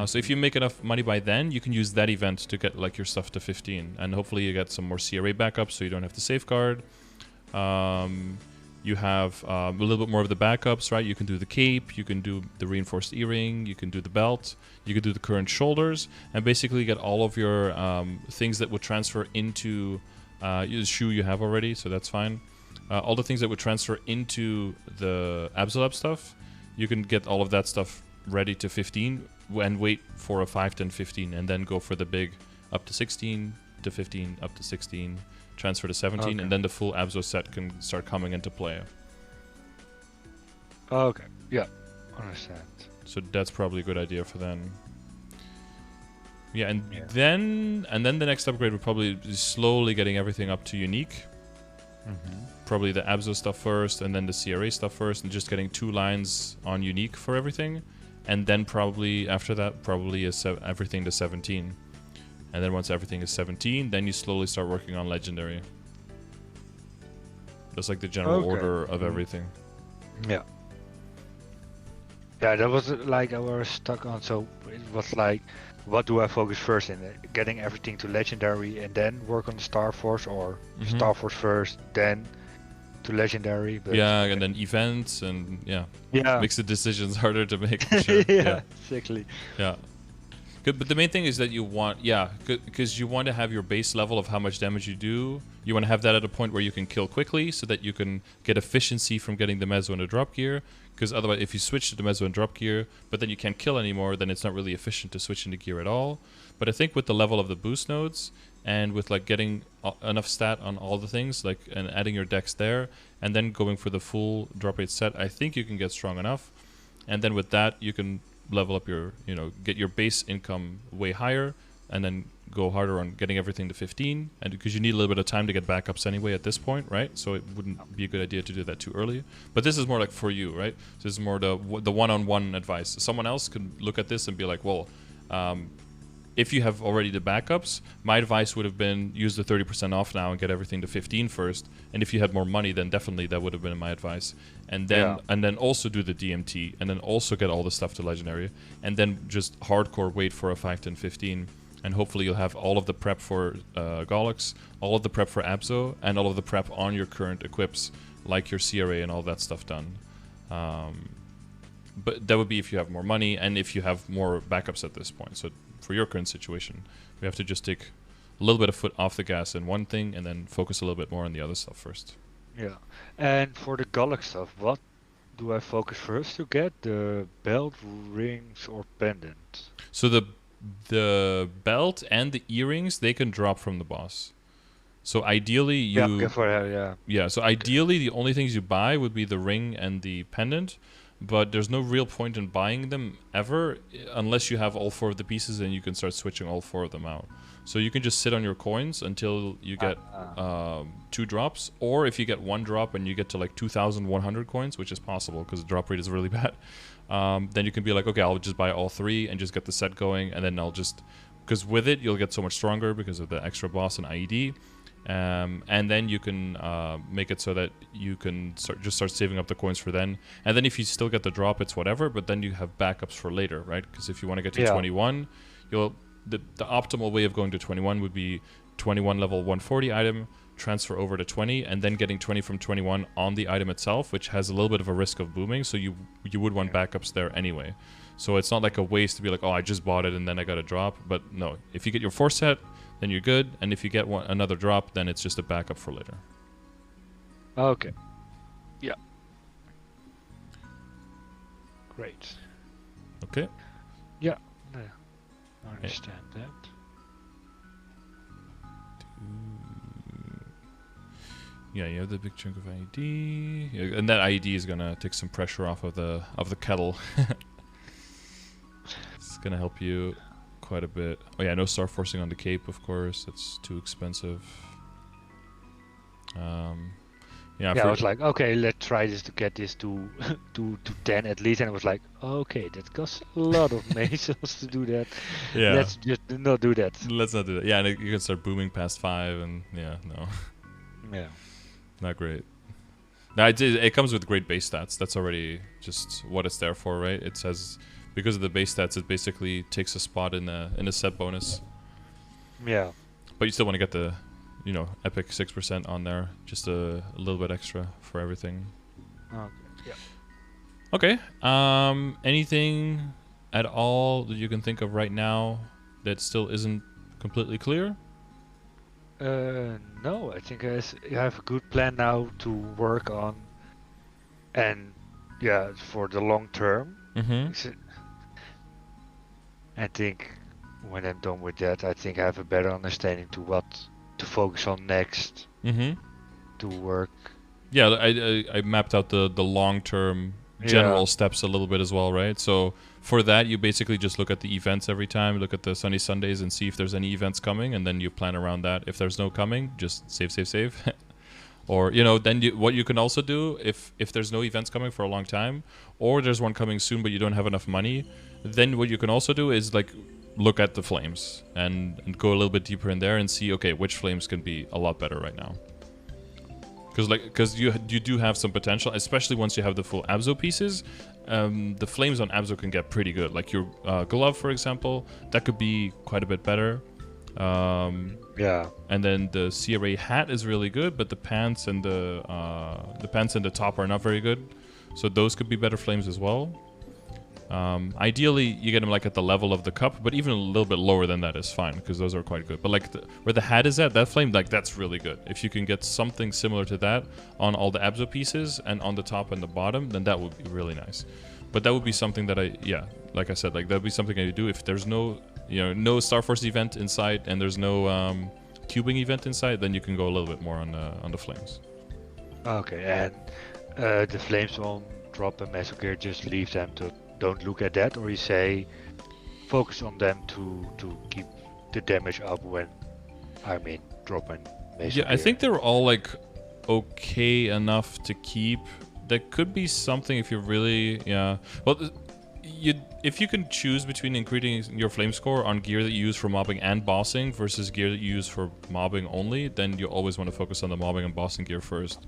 [SPEAKER 1] So if you make enough money by then, you can use that event to get like your stuff to 15, and hopefully you get some more CRA backup, so you don't have to safeguard. You have a little bit more of the backups, right? You can do the cape, you can do the reinforced earring, you can do the belt, you can do the current shoulders, and basically get all of your things that would transfer into the shoe you have already, so that's fine. All the things that would transfer into the Absolab stuff, you can get all of that stuff ready to 15 and wait for a 5, 10, 15, and then go for the big up to 16 to 15, up to 16, transfer to 17, and then the full Abso set can start coming into play.
[SPEAKER 2] Okay, yeah, understand.
[SPEAKER 1] So that's probably a good idea for then. Yeah, then the next upgrade would probably be slowly getting everything up to unique. Probably the Abso stuff first, and then the CRA stuff first, and just getting 2 lines on unique for everything. And then probably after that, everything to 17. And then once everything is 17, then you slowly start working on legendary. That's like the general order of everything.
[SPEAKER 2] Yeah. Yeah, that was like I was stuck on. So it was like, what do I focus first in? Getting everything to legendary and then work on the Star Force, or Star Force first, then to legendary? But
[SPEAKER 1] and then events, and makes the decisions harder to make. For sure.
[SPEAKER 2] Exactly.
[SPEAKER 1] Yeah. Good, but the main thing is that you want, because you want to have your base level of how much damage you do. You want to have that at a point where you can kill quickly, so that you can get efficiency from getting the meso and the drop gear. Because otherwise, if you switch to the meso and drop gear, but then you can't kill anymore, then it's not really efficient to switch into gear at all. But I think with the level of the boost nodes and with like getting enough stat on all the things, like and adding your dex there, and then going for the full drop rate set, I think you can get strong enough. And then with that, you can level up your, get your base income way higher, and then go harder on getting everything to 15. And because you need a little bit of time to get backups anyway at this point, right? So it wouldn't be a good idea to do that too early. But this is more like for you, right? So this is more the one-on-one advice. Someone else could look at this and be like, well, if you have already the backups, my advice would have been use the 30% off now and get everything to 15 first. And if you had more money, then definitely that would have been my advice. And then also do the DMT, and then also get all the stuff to legendary, and then just hardcore wait for a 5, 10, 15. And hopefully you'll have all of the prep for Gollux, all of the prep for Abzo, and all of the prep on your current equips, like your CRA and all that stuff done. But that would be if you have more money and if you have more backups at this point. So for your current situation, we have to just take a little bit of foot off the gas in one thing and then focus a little bit more on the other stuff first.
[SPEAKER 2] Yeah. And for the Gollux stuff, what do I focus first to get? The belt, rings, or pendant?
[SPEAKER 1] So the belt and the earrings, they can drop from the boss. So ideally so ideally the only things you buy would be the ring and the pendant, but there's no real point in buying them ever unless you have all 4 of the pieces and you can start switching all 4 of them out. So you can just sit on your coins until you get 2 drops, or if you get 1 drop and you get to like 2,100 coins, which is possible because the drop rate is really bad, then you can be like, okay, I'll just buy all 3 and just get the set going, and then I'll just, because with it you'll get so much stronger because of the extra boss and IED, and then you can make it so that you can start saving up the coins for then, and then if you still get the drop, it's whatever, but then you have backups for later, right? Because if you want to get to 21, the optimal way of going to 21 would be 21 level 140 item, transfer over to 20, and then getting 20 from 21 on the item itself, which has a little bit of a risk of booming, so you would want backups there anyway. So it's not like a waste to be like, oh, I just bought it and then I got a drop. But no, if you get your 4 set, then you're good, and if you get another drop, then it's just a backup for later.
[SPEAKER 2] Okay. Yeah. Great.
[SPEAKER 1] Okay.
[SPEAKER 2] Yeah. I understand that.
[SPEAKER 1] Yeah, you have the big chunk of IED, yeah, and that IED is gonna take some pressure off of the kettle. It's gonna help you quite a bit. Oh yeah, no star forcing on the cape, of course. That's too expensive.
[SPEAKER 2] I was like, okay, let's try this to get this to 10 at least, and I was like, okay, that costs a lot of measles to do that.
[SPEAKER 1] Yeah.
[SPEAKER 2] Let's just not do that.
[SPEAKER 1] Let's not do that. Yeah, and you can start booming past 5, and yeah, no.
[SPEAKER 2] Yeah.
[SPEAKER 1] Not great. Now it comes with great base stats. That's already just what it's there for, right? It says because of the base stats, it basically takes a spot in a set bonus.
[SPEAKER 2] Yeah.
[SPEAKER 1] But you still want to get the, epic 6% on there, just a little bit extra for everything.
[SPEAKER 2] Okay. Yeah.
[SPEAKER 1] Okay. Anything at all that you can think of right now that still isn't completely clear?
[SPEAKER 2] No, I think I have a good plan now to work on, and for the long term.
[SPEAKER 1] Mm-hmm.
[SPEAKER 2] I think when I'm done with that, I think I have a better understanding to what to focus on next.
[SPEAKER 1] Mm-hmm.
[SPEAKER 2] To work.
[SPEAKER 1] Yeah, I mapped out the long-term general steps a little bit as well, right? So for that, you basically just look at the events every time, look at the Sunny Sundays and see if there's any events coming, and then you plan around that. If there's no coming, just save. Or, then what you can also do, if there's no events coming for a long time, or there's one coming soon but you don't have enough money, then what you can also do is like look at the flames and go a little bit deeper in there and see, okay, which flames can be a lot better right now. Because you do have some potential, especially once you have the full Abzo pieces. The flames on Abzo can get pretty good. Like your glove, for example, that could be quite a bit better. And then the CRA hat is really good, but the pants and the top are not very good. So those could be better flames as well. Ideally, you get them like at the level of the cup, but even a little bit lower than that is fine because those are quite good. But like where the hat is at, that flame, like that's really good. If you can get something similar to that on all the Abzo pieces and on the top and the bottom, then that would be really nice. But that would be something that like I said, like that would be something I do if there's no no Star Force event inside, and there's no cubing event inside, then you can go a little bit more on the flames.
[SPEAKER 2] Okay, and the flames won't drop a massive gear, just leave them to don't look at that, or you say focus on them to keep the damage up when dropping massive gear.
[SPEAKER 1] I think they're all like okay enough to keep. That could be something if you're really well. If you can choose between increasing your flame score on gear that you use for mobbing and bossing versus gear that you use for mobbing only, then you always want to focus on the mobbing and bossing gear first.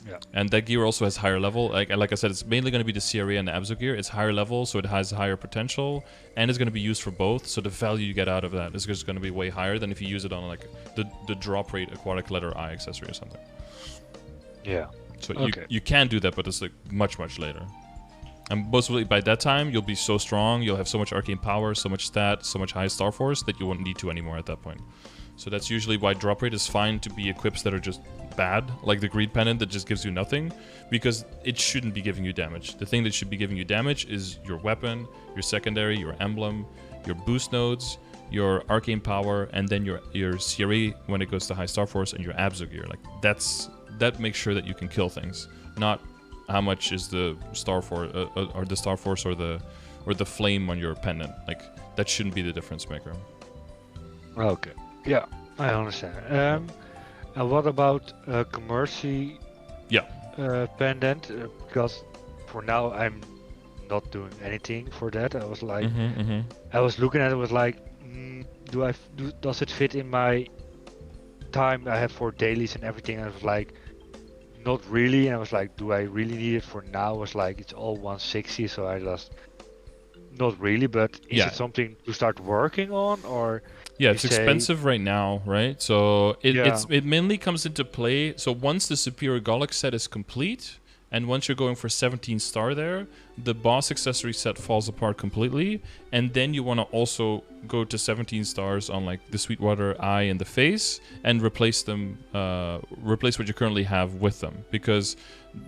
[SPEAKER 2] Yeah.
[SPEAKER 1] And that gear also has higher level. Like I said, it's mainly going to be the CRA and the Abzu gear. It's higher level, so it has higher potential, and it's going to be used for both. So the value you get out of that is just going to be way higher than if you use it on like the drop rate aquatic letter I accessory or something.
[SPEAKER 2] Yeah.
[SPEAKER 1] So you can do that, but it's like much later. And mostly by that time, you'll be so strong, you'll have so much arcane power, so much stat, so much high star force that you won't need to anymore at that point. So that's usually why drop rate is fine to be equips that are just bad, like the greed pendant that just gives you nothing, because it shouldn't be giving you damage. The thing that should be giving you damage is your weapon, your secondary, your emblem, your boost nodes, your arcane power, and then your CRA when it goes to high star force, and your Abzu gear. Like that makes sure that you can kill things, not how much is the star force or the star force or the flame on your pendant. Like that shouldn't be the difference maker.
[SPEAKER 2] Okay. Yeah, I understand. And what about commercy?
[SPEAKER 1] Yeah.
[SPEAKER 2] Pendant, because for now I'm not doing anything for that. I was like, I was looking at it, was like, does it fit in my time I have for dailies and everything? And I was like, not really. And I was like, do I really need it for now? I was like, it's all 160, so I just not really. But is it something to start working on, or?
[SPEAKER 1] Yeah, it's expensive right now, right? So it mainly comes into play. So once the Superior Golix set is complete, and once you're going for 17 star there, the boss accessory set falls apart completely, and then you want to also go to 17 stars on like the Sweetwater eye and the face, and replace them, replace what you currently have with them, because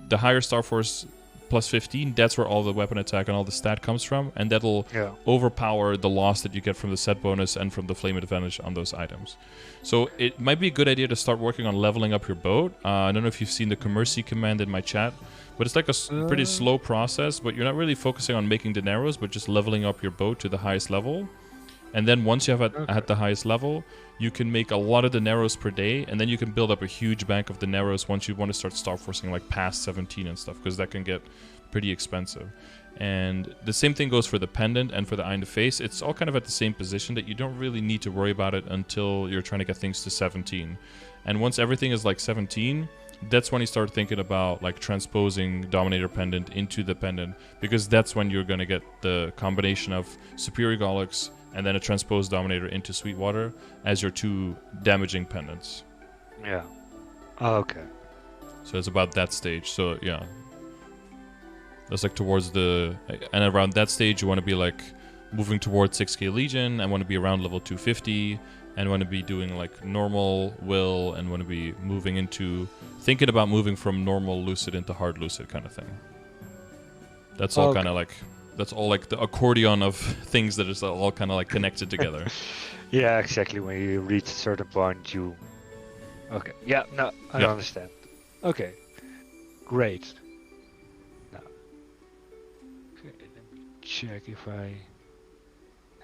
[SPEAKER 1] the higher star force plus 15, that's where all the weapon attack and all the stat comes from, and that'll overpower the loss that you get from the set bonus and from the flame advantage on those items. So it might be a good idea to start working on leveling up your boat. I don't know if you've seen the commercy command in my chat, but it's like a pretty slow process, but you're not really focusing on making dineros, but just leveling up your boat to the highest level. And then once you have at the highest level, you can make a lot of dineros per day, and then you can build up a huge bank of dineros once you want to start star forcing like past 17 and stuff, because that can get pretty expensive. And the same thing goes for the pendant and for the eye in the face. It's all kind of at the same position that you don't really need to worry about it until you're trying to get things to 17. And once everything is like 17, that's when you start thinking about like transposing Dominator Pendant into the pendant, because that's when you're going to get the combination of Superior Golix and then a transposed Dominator into Sweetwater as your two damaging pendants.
[SPEAKER 2] Yeah. Oh, okay.
[SPEAKER 1] So it's about that stage. So yeah, that's like towards the, and around that stage you want to be like moving towards 6k Legion, and want to be around level 250, and want to be doing like normal will, and want to be moving into thinking about moving from normal lucid into hard lucid kind of thing. That's all kind of like, that's all like the accordion of things that is all kind of like connected together.
[SPEAKER 2] Yeah, exactly. When you reach a certain point, you. Okay. Yeah. No, I understand. Okay. Great. Now, okay, let me check if I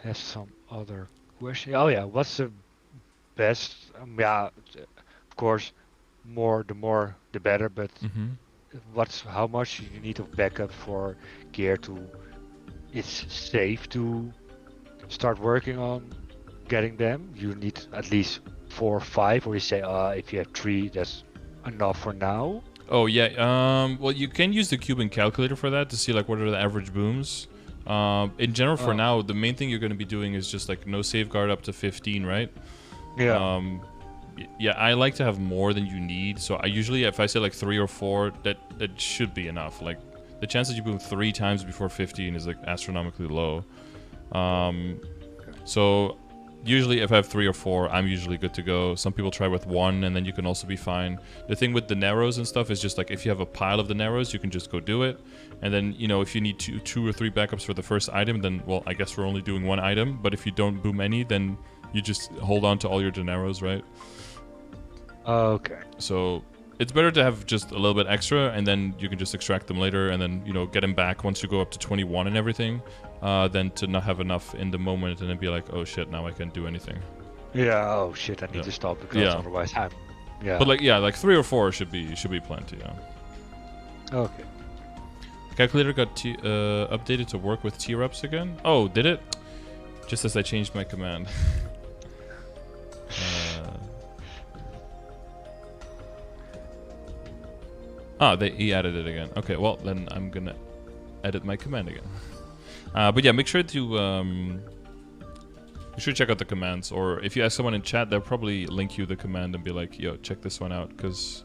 [SPEAKER 2] have some other question. Oh yeah, what's the best? Yeah, of course, the more the better. But how much you need of backup for gear to? It's safe to start working on getting them. You need at least 4 or 5, or you say, if you have 3, that's enough for now.
[SPEAKER 1] Oh yeah. Well, you can use the cubing calculator for that to see like what are the average booms. In general, for now, the main thing you're going to be doing is just like no safeguard up to 15, right?
[SPEAKER 2] Yeah.
[SPEAKER 1] Yeah, I like to have more than you need. So I usually, if I say like 3 or 4, that should be enough. Like the chances you boom 3 times before 15 is like astronomically low. So Usually, if I have 3 or 4, I'm usually good to go. Some people try with 1, and then you can also be fine. The thing with the narrows and stuff is just like if you have a pile of the narrows, you can just go do it. And then, you know, if you need 2 or 3 backups for the first item, then, well, I guess we're only doing 1 item. But if you don't boom any, then you just hold on to all your narrows, right?
[SPEAKER 2] Okay.
[SPEAKER 1] So it's better to have just a little bit extra, and then you can just extract them later, and then, you know, get them back once you go up to 21 and everything. Than to not have enough in the moment and then be like, oh shit, now I can't do anything.
[SPEAKER 2] Yeah. Oh shit, I need to stop because otherwise I'm. Yeah.
[SPEAKER 1] But like 3 or 4 should be plenty. Yeah.
[SPEAKER 2] Okay.
[SPEAKER 1] Calculator got updated to work with T-reps again. Oh, did it? Just as I changed my command. He added it again. Okay, well then I'm gonna edit my command again. But yeah, make sure to you should check out the commands, or if you ask someone in chat, they'll probably link you the command and be like, "Yo, check this one out," because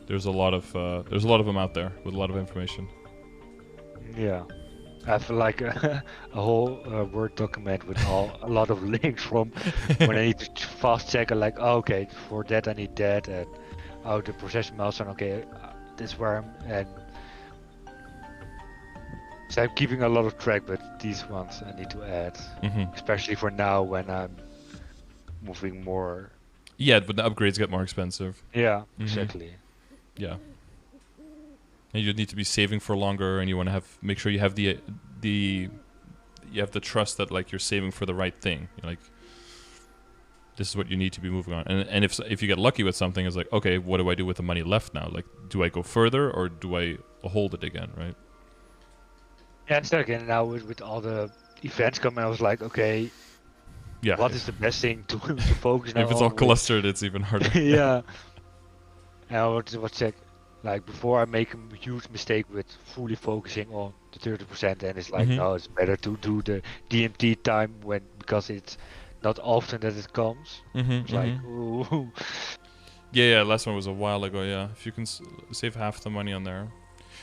[SPEAKER 1] there's a lot of them out there with a lot of information.
[SPEAKER 2] Yeah, I have like a whole Word document with a lot of links from when I need to fast check. Like, oh, okay, for that I need that, and the processing milestone. Okay, this is where I'm and. So I'm keeping a lot of track, but these ones I need to add, especially for now when I'm moving more.
[SPEAKER 1] Yeah, but the upgrades get more expensive.
[SPEAKER 2] Yeah, exactly.
[SPEAKER 1] Yeah, and you need to be saving for longer, and you want to make sure you have the trust that like you're saving for the right thing. You're like, this is what you need to be moving on, and if you get lucky with something, it's like, okay, what do I do with the money left now? Like, do I go further or do I hold it again? Right.
[SPEAKER 2] Yeah, and again now with all the events coming, I was like, okay, what is the best thing to focus now?
[SPEAKER 1] If it's all clustered, it's even harder.
[SPEAKER 2] Yeah. And I was check, like before I make a huge mistake with fully focusing on the 30%, and it's like, no, it's better to do the DMT time because it's not often that it comes. It's like, ooh.
[SPEAKER 1] Yeah, last one was a while ago. Yeah, if you can save half the money on there.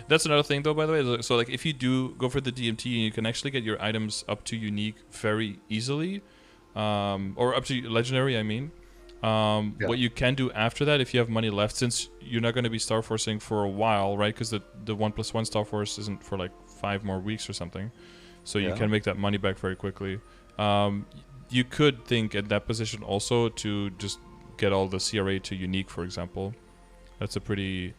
[SPEAKER 1] That's another thing, though, by the way. So, like, if you do go for the DMT, you can actually get your items up to unique very easily, or up to legendary, I mean. What you can do after that, if you have money left, since you're not going to be Star Forcing for a while, right? Because the 1+1 Star Force isn't for like 5 more weeks or something. So you can make that money back very quickly. You could think at that position also to just get all the CRA to unique, for example. That's a pretty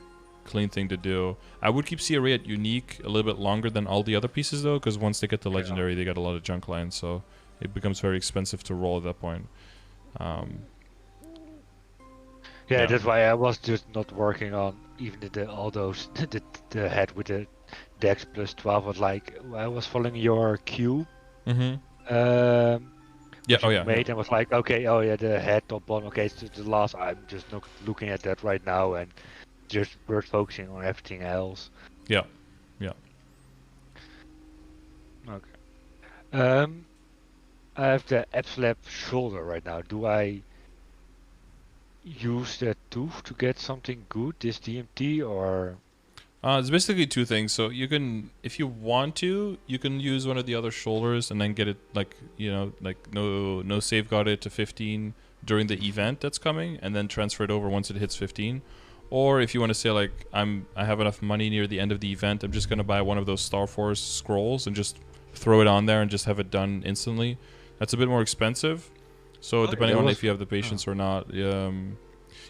[SPEAKER 1] clean thing to do. I would keep CRA at unique a little bit longer than all the other pieces, though, because once they get to legendary, they got a lot of junk lines, so it becomes very expensive to roll at that point.
[SPEAKER 2] That's why I was just not working on even all those the head with the Dex plus 12. Was like I was following your cube. Made and was like, okay, the head top bottom. Okay, it's the last. I'm just not looking at that right now and just focusing on everything else.
[SPEAKER 1] Yeah.
[SPEAKER 2] Okay. I have the Epsilab shoulder right now. Do I use that tooth to get something good, this DMT, or?
[SPEAKER 1] It's basically 2 things. So you can, if you want to, you can use one of the other shoulders and then get it no safeguard it to 15 during the event that's coming, and then transfer it over once it hits 15. Or if you want to say like I have enough money near the end of the event, I'm just gonna buy one of those Star Force scrolls and just throw it on there and just have it done instantly. That's a bit more expensive. So depending on if you have the patience or not.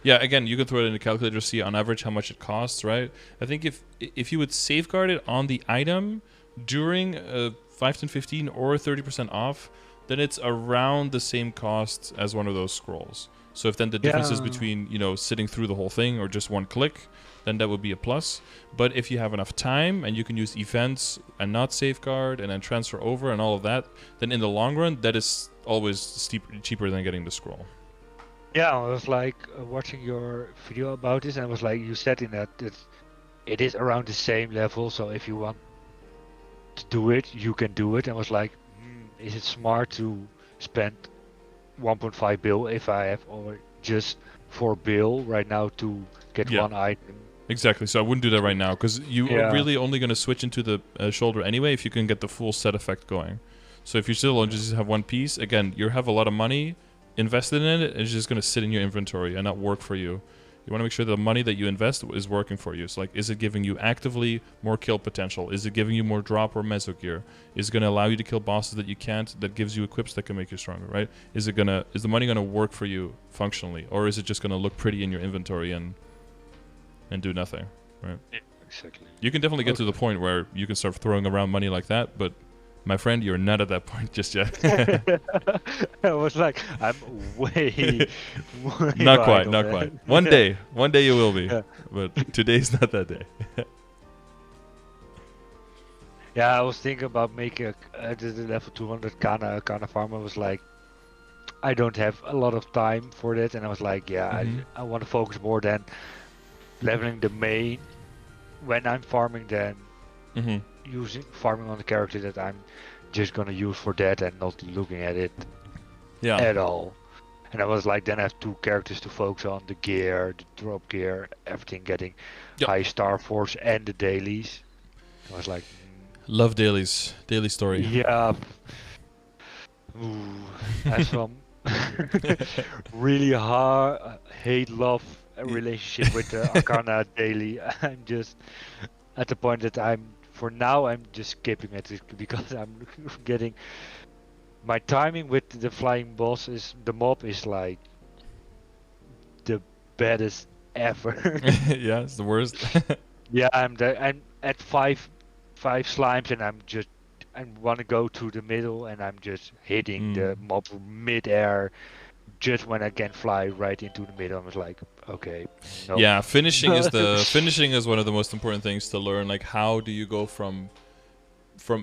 [SPEAKER 1] Again, you can throw it in a calculator, see on average how much it costs, right? I think if you would safeguard it on the item during 5 to 15 or 30% off, then it's around the same cost as one of those scrolls. So if then the difference is between, sitting through the whole thing or just one click, then that would be a plus. But if you have enough time and you can use events and not safeguard and then transfer over and all of that, then in the long run, that is always cheaper than getting the scroll.
[SPEAKER 2] Yeah, I was like watching your video about this, and I was like, you said in that it is around the same level. So if you want to do it, you can do it. And I was like, is it smart to spend 1.5 bill if I have or just 4 bill right now to get one item?
[SPEAKER 1] Exactly. So I wouldn't do that right now because you are really only going to switch into the shoulder anyway if you can get the full set effect going. So if you still just have one piece, again, you have a lot of money invested in it, and it's just going to sit in your inventory and not work for you. You want to make sure the money that you invest is working for you. So like, is it giving you actively more kill potential? Is it giving you more drop or meso gear? Is it going to allow you to kill bosses that you can't, that gives you equips that can make you stronger, right? Is the money going to work for you functionally? Or is it just going to look pretty in your inventory and do nothing, right?
[SPEAKER 2] Yeah, exactly.
[SPEAKER 1] You can definitely get to the point where you can start throwing around money like that, but my friend, you're not at that point just yet.
[SPEAKER 2] I was like, I'm way
[SPEAKER 1] not
[SPEAKER 2] behind
[SPEAKER 1] quite.
[SPEAKER 2] on
[SPEAKER 1] One day you will be,
[SPEAKER 2] Yeah.
[SPEAKER 1] but today's not that day.
[SPEAKER 2] Yeah, I was thinking about making the level 200 Kana farm. I was like, I don't have a lot of time for that, and I was like, yeah, I want to focus more than leveling the main when I'm farming, than farming on the character that I'm just gonna use for that and not looking at it at all. And I was like, then I have two characters to focus on: the gear, the drop gear, everything getting high star force, and the dailies. I was like,
[SPEAKER 1] love dailies, daily story.
[SPEAKER 2] yeah. Ooh, that's some really hard hate-love relationship with the Arcana daily. I'm just at the point that I'm just skipping it because I'm getting my timing with the flying boss the mob is like the baddest ever.
[SPEAKER 1] Yeah, it's the worst.
[SPEAKER 2] Yeah, I'm at five slimes, and I want to go to the middle, and I'm just hitting the mob mid-air just when I can fly right into the middle. I was like, okay. Nope.
[SPEAKER 1] Yeah, finishing is one of the most important things to learn. Like, how do you go from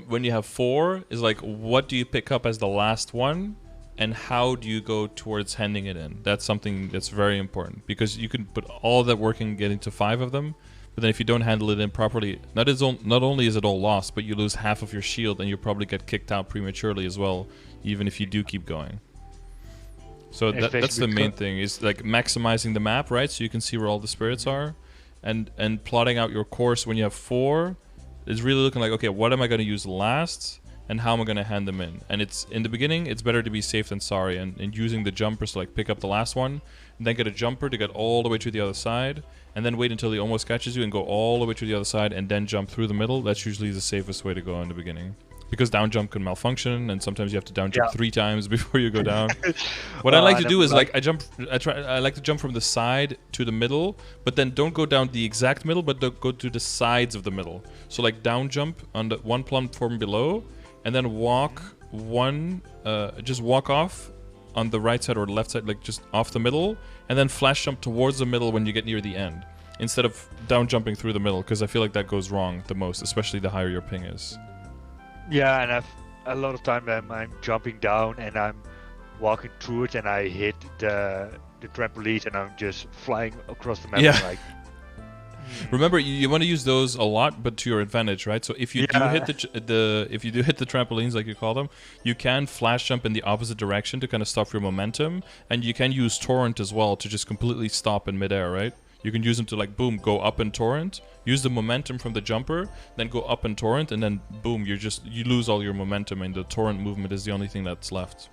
[SPEAKER 1] when you have 4 is like, what do you pick up as the last one, and how do you go towards handing it in? That's something that's very important, because you can put all that work in getting to 5 of them, but then if you don't handle it in properly, not only is it all lost, but you lose half of your shield, and you probably get kicked out prematurely as well, even if you do keep going. So that's the main thing, is like maximizing the map, right? So you can see where all the spirits are, and plotting out your course when you have 4 is really looking like, okay, what am I going to use last, and how am I going to hand them in? And it's in the beginning, it's better to be safe than sorry, and using the jumpers to like pick up the last one, and then get a jumper to get all the way to the other side, and then wait until he almost catches you and go all the way to the other side, and then jump through the middle. That's usually the safest way to go in the beginning. Because down jump can malfunction, and sometimes you have to down jump 3 times before you go down. What I like to do is like I like to jump from the side to the middle, but then don't go down the exact middle, but go to the sides of the middle. So like down jump on the one platform below, and then walk just walk off on the right side or the left side, like just off the middle, and then flash jump towards the middle when you get near the end, instead of down jumping through the middle, because I feel like that goes wrong the most, especially the higher your ping is.
[SPEAKER 2] Yeah, and a lot of time I'm jumping down and I'm walking through it, and I hit the trampoline, and I'm just flying across the map.
[SPEAKER 1] Yeah.
[SPEAKER 2] Like,
[SPEAKER 1] remember, you want to use those a lot, but to your advantage, right? So if you do hit if you do hit the trampolines, like you call them, you can flash jump in the opposite direction to kind of stop your momentum, and you can use torrent as well to just completely stop in midair, right? You can use them to like, boom, go up in torrent, use the momentum from the jumper, then go up in torrent, and then boom, you lose all your momentum, and the torrent movement is the only thing that's left.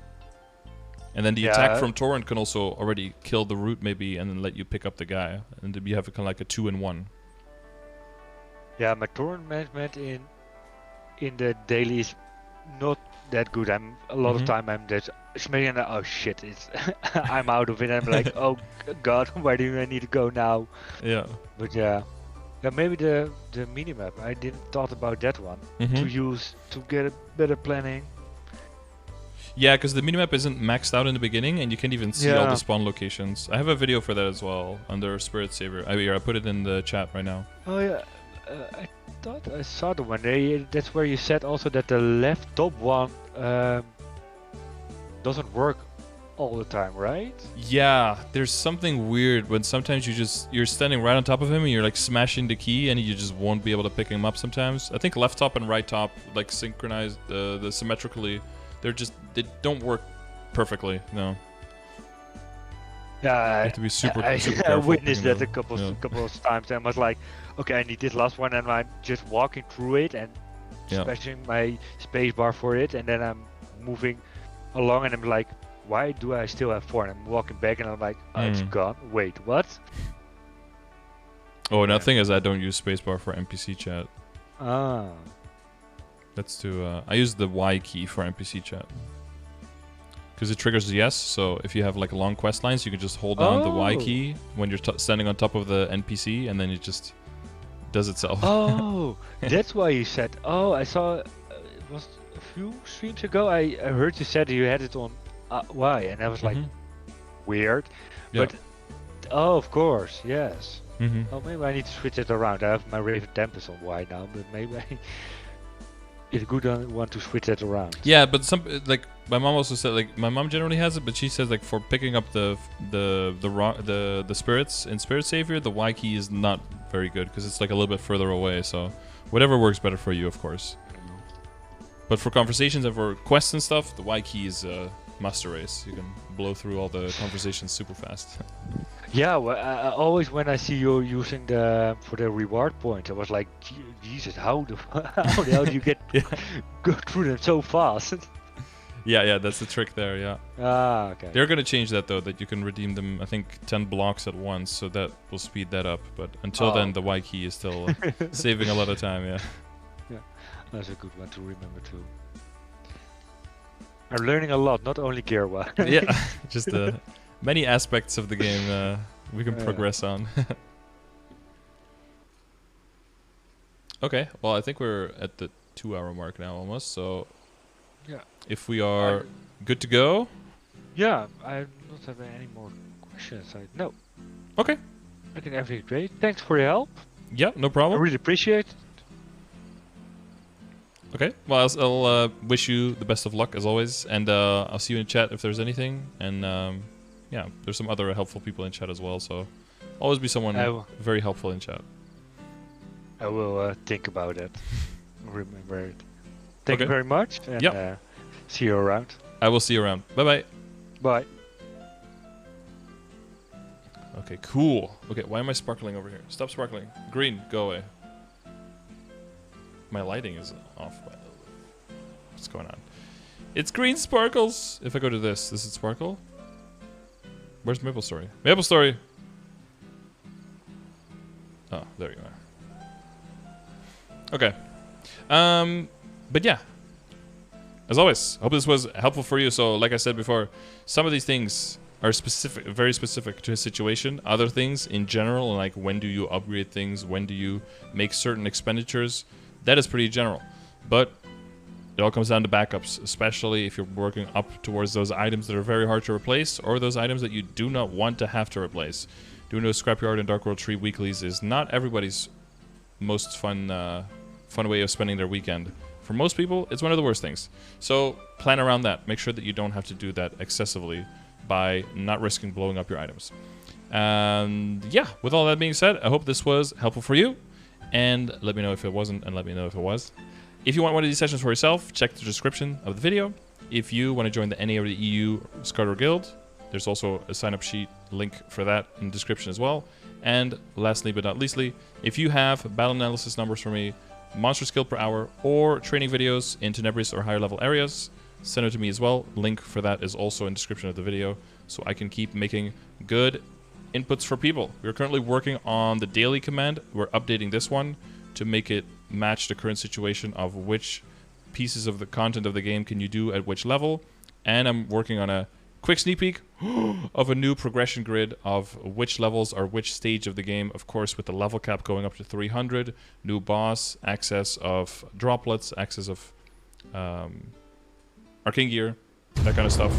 [SPEAKER 1] And then the attack from torrent can also already kill the root maybe, and then let you pick up the guy, and then you have kind of like a 2-in-1.
[SPEAKER 2] Yeah, my torrent management in the daily is not that good. A lot of time I'm just smelling, oh shit, it's I'm out of it. I'm like, oh god, where do I need to go now?
[SPEAKER 1] Yeah.
[SPEAKER 2] But yeah, maybe the minimap. I didn't thought about that one to use to get a better planning.
[SPEAKER 1] Yeah, because the minimap isn't maxed out in the beginning, and you can't even see all the spawn locations. I have a video for that as well under Spirit Saver. I put it in the chat right now.
[SPEAKER 2] Oh yeah, I thought I saw the one. That's where you said also that the left top one doesn't work all the time, right?
[SPEAKER 1] Yeah, there's something weird when sometimes you're standing right on top of him and you're like smashing the key, and you just won't be able to pick him up sometimes. I think left top and right top like synchronized the symmetrically. They don't work perfectly. No.
[SPEAKER 2] Yeah,
[SPEAKER 1] you have to be super careful.
[SPEAKER 2] I witnessed that a couple of times, and I was like, okay, I need this last one, and I'm just walking through it and smashing my space bar for it, and then I'm moving along, and I'm like, why do I still have 4? And I'm walking back, and I'm like, oh, it's gone. Wait, what?
[SPEAKER 1] Oh, another thing is I don't use spacebar for NPC chat.
[SPEAKER 2] Ah.
[SPEAKER 1] That's to I use the Y key for NPC chat. Because it triggers the yes, so if you have like long quest lines, you can just hold down the Y key when you're standing on top of the NPC, and then it just does itself.
[SPEAKER 2] Oh, that's why you said. Oh, I saw. It was a few streams ago. I heard you said you had it on Y, and I was like, weird.
[SPEAKER 1] Yeah.
[SPEAKER 2] But oh, of course, yes. Oh, maybe I need to switch it around. I have my Raven Tempest on Y now, but maybe it's a good one to switch that around.
[SPEAKER 1] Yeah, but some like my mom also said, like my mom generally has it, but she says like for picking up the spirits in Spirit Savior, the Y key is not very good because it's like a little bit further away. So whatever works better for you, of course. But for conversations and for quests and stuff, the Y key is master race. You can blow through all the conversations super fast.
[SPEAKER 2] Yeah, well, I always when I see you using for the reward point, I was like, Jesus, how the hell do you go through them so fast?
[SPEAKER 1] Yeah, that's the trick there. Yeah.
[SPEAKER 2] Ah, okay.
[SPEAKER 1] They're gonna change that though, that you can redeem them. I think 10 blocks at once, so that will speed that up. But until then, the Y key is still saving a lot of time. Yeah.
[SPEAKER 2] Yeah, that's a good one to remember too. I'm learning a lot, not only gear wise.
[SPEAKER 1] Yeah, just many aspects of the game we can progress on. Okay, well I think we're at the 2-hour mark now almost, so
[SPEAKER 2] yeah,
[SPEAKER 1] if we are good to go.
[SPEAKER 2] Yeah, I don't have any more questions. No.
[SPEAKER 1] Okay.
[SPEAKER 2] I think everything's great. Thanks for your help.
[SPEAKER 1] Yeah, no problem.
[SPEAKER 2] I really appreciate it.
[SPEAKER 1] Okay, well I'll wish you the best of luck as always, and I'll see you in chat if there's anything, and yeah, there's some other helpful people in chat as well, so always be someone very helpful in chat.
[SPEAKER 2] I will think about it. Remember it. Thank you very much, and see you around.
[SPEAKER 1] I will see you around. Bye-bye.
[SPEAKER 2] Bye.
[SPEAKER 1] Okay, cool. Okay, why am I sparkling over here? Stop sparkling. Green, go away. My lighting is off. What's going on? It's green sparkles! If I go to this, does it sparkle? Where's MapleStory? MapleStory! Oh, there you are. Okay. But yeah. As always, hope this was helpful for you. So, like I said before, some of these things are specific, very specific to a situation. Other things in general, like when do you upgrade things, when do you make certain expenditures, that is pretty general. But it all comes down to backups, especially if you're working up towards those items that are very hard to replace, or those items that you do not want to have to replace. Doing those Scrapyard and Dark World Tree weeklies is not everybody's most fun way of spending their weekend. For most people, it's one of the worst things. So plan around that. Make sure that you don't have to do that excessively by not risking blowing up your items. And yeah, with all that being said, I hope this was helpful for you. And let me know if it wasn't, and let me know if it was. If you want one of these sessions for yourself, check the description of the video. If you want to join the NA or the EU Scardor Guild, there's also a sign-up sheet link for that in the description as well. And lastly but not leastly, if you have battle analysis numbers for me, monster skill per hour, or training videos in Tenebrous or higher level areas, send it to me as well. Link for that is also in the description of the video, so I can keep making good inputs for people. We're currently working on the daily command. We're updating this one to make it match the current situation of which pieces of the content of the game can you do at which level. And I'm working on a quick sneak peek of a new progression grid of which levels are which stage of the game, of course with the level cap going up to 300, new boss, access of droplets, access of arcane gear, that kind of stuff,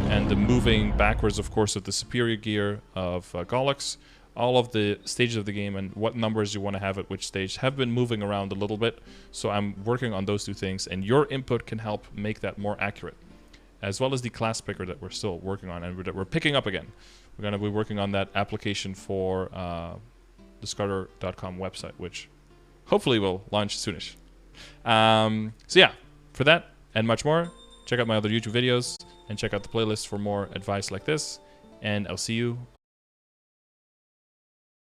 [SPEAKER 1] and the moving backwards, of course, of the superior gear of Gollux. All of the stages of the game and what numbers you want to have at which stage have been moving around a little bit, so I'm working on those two things, and your input can help make that more accurate, as well as the class picker that we're still working on and that we're picking up again. We're going to be working on that application for the Scardor.com website, which hopefully will launch soonish. So yeah, for that and much more, check out my other YouTube videos and check out the playlist for more advice like this, and I'll see you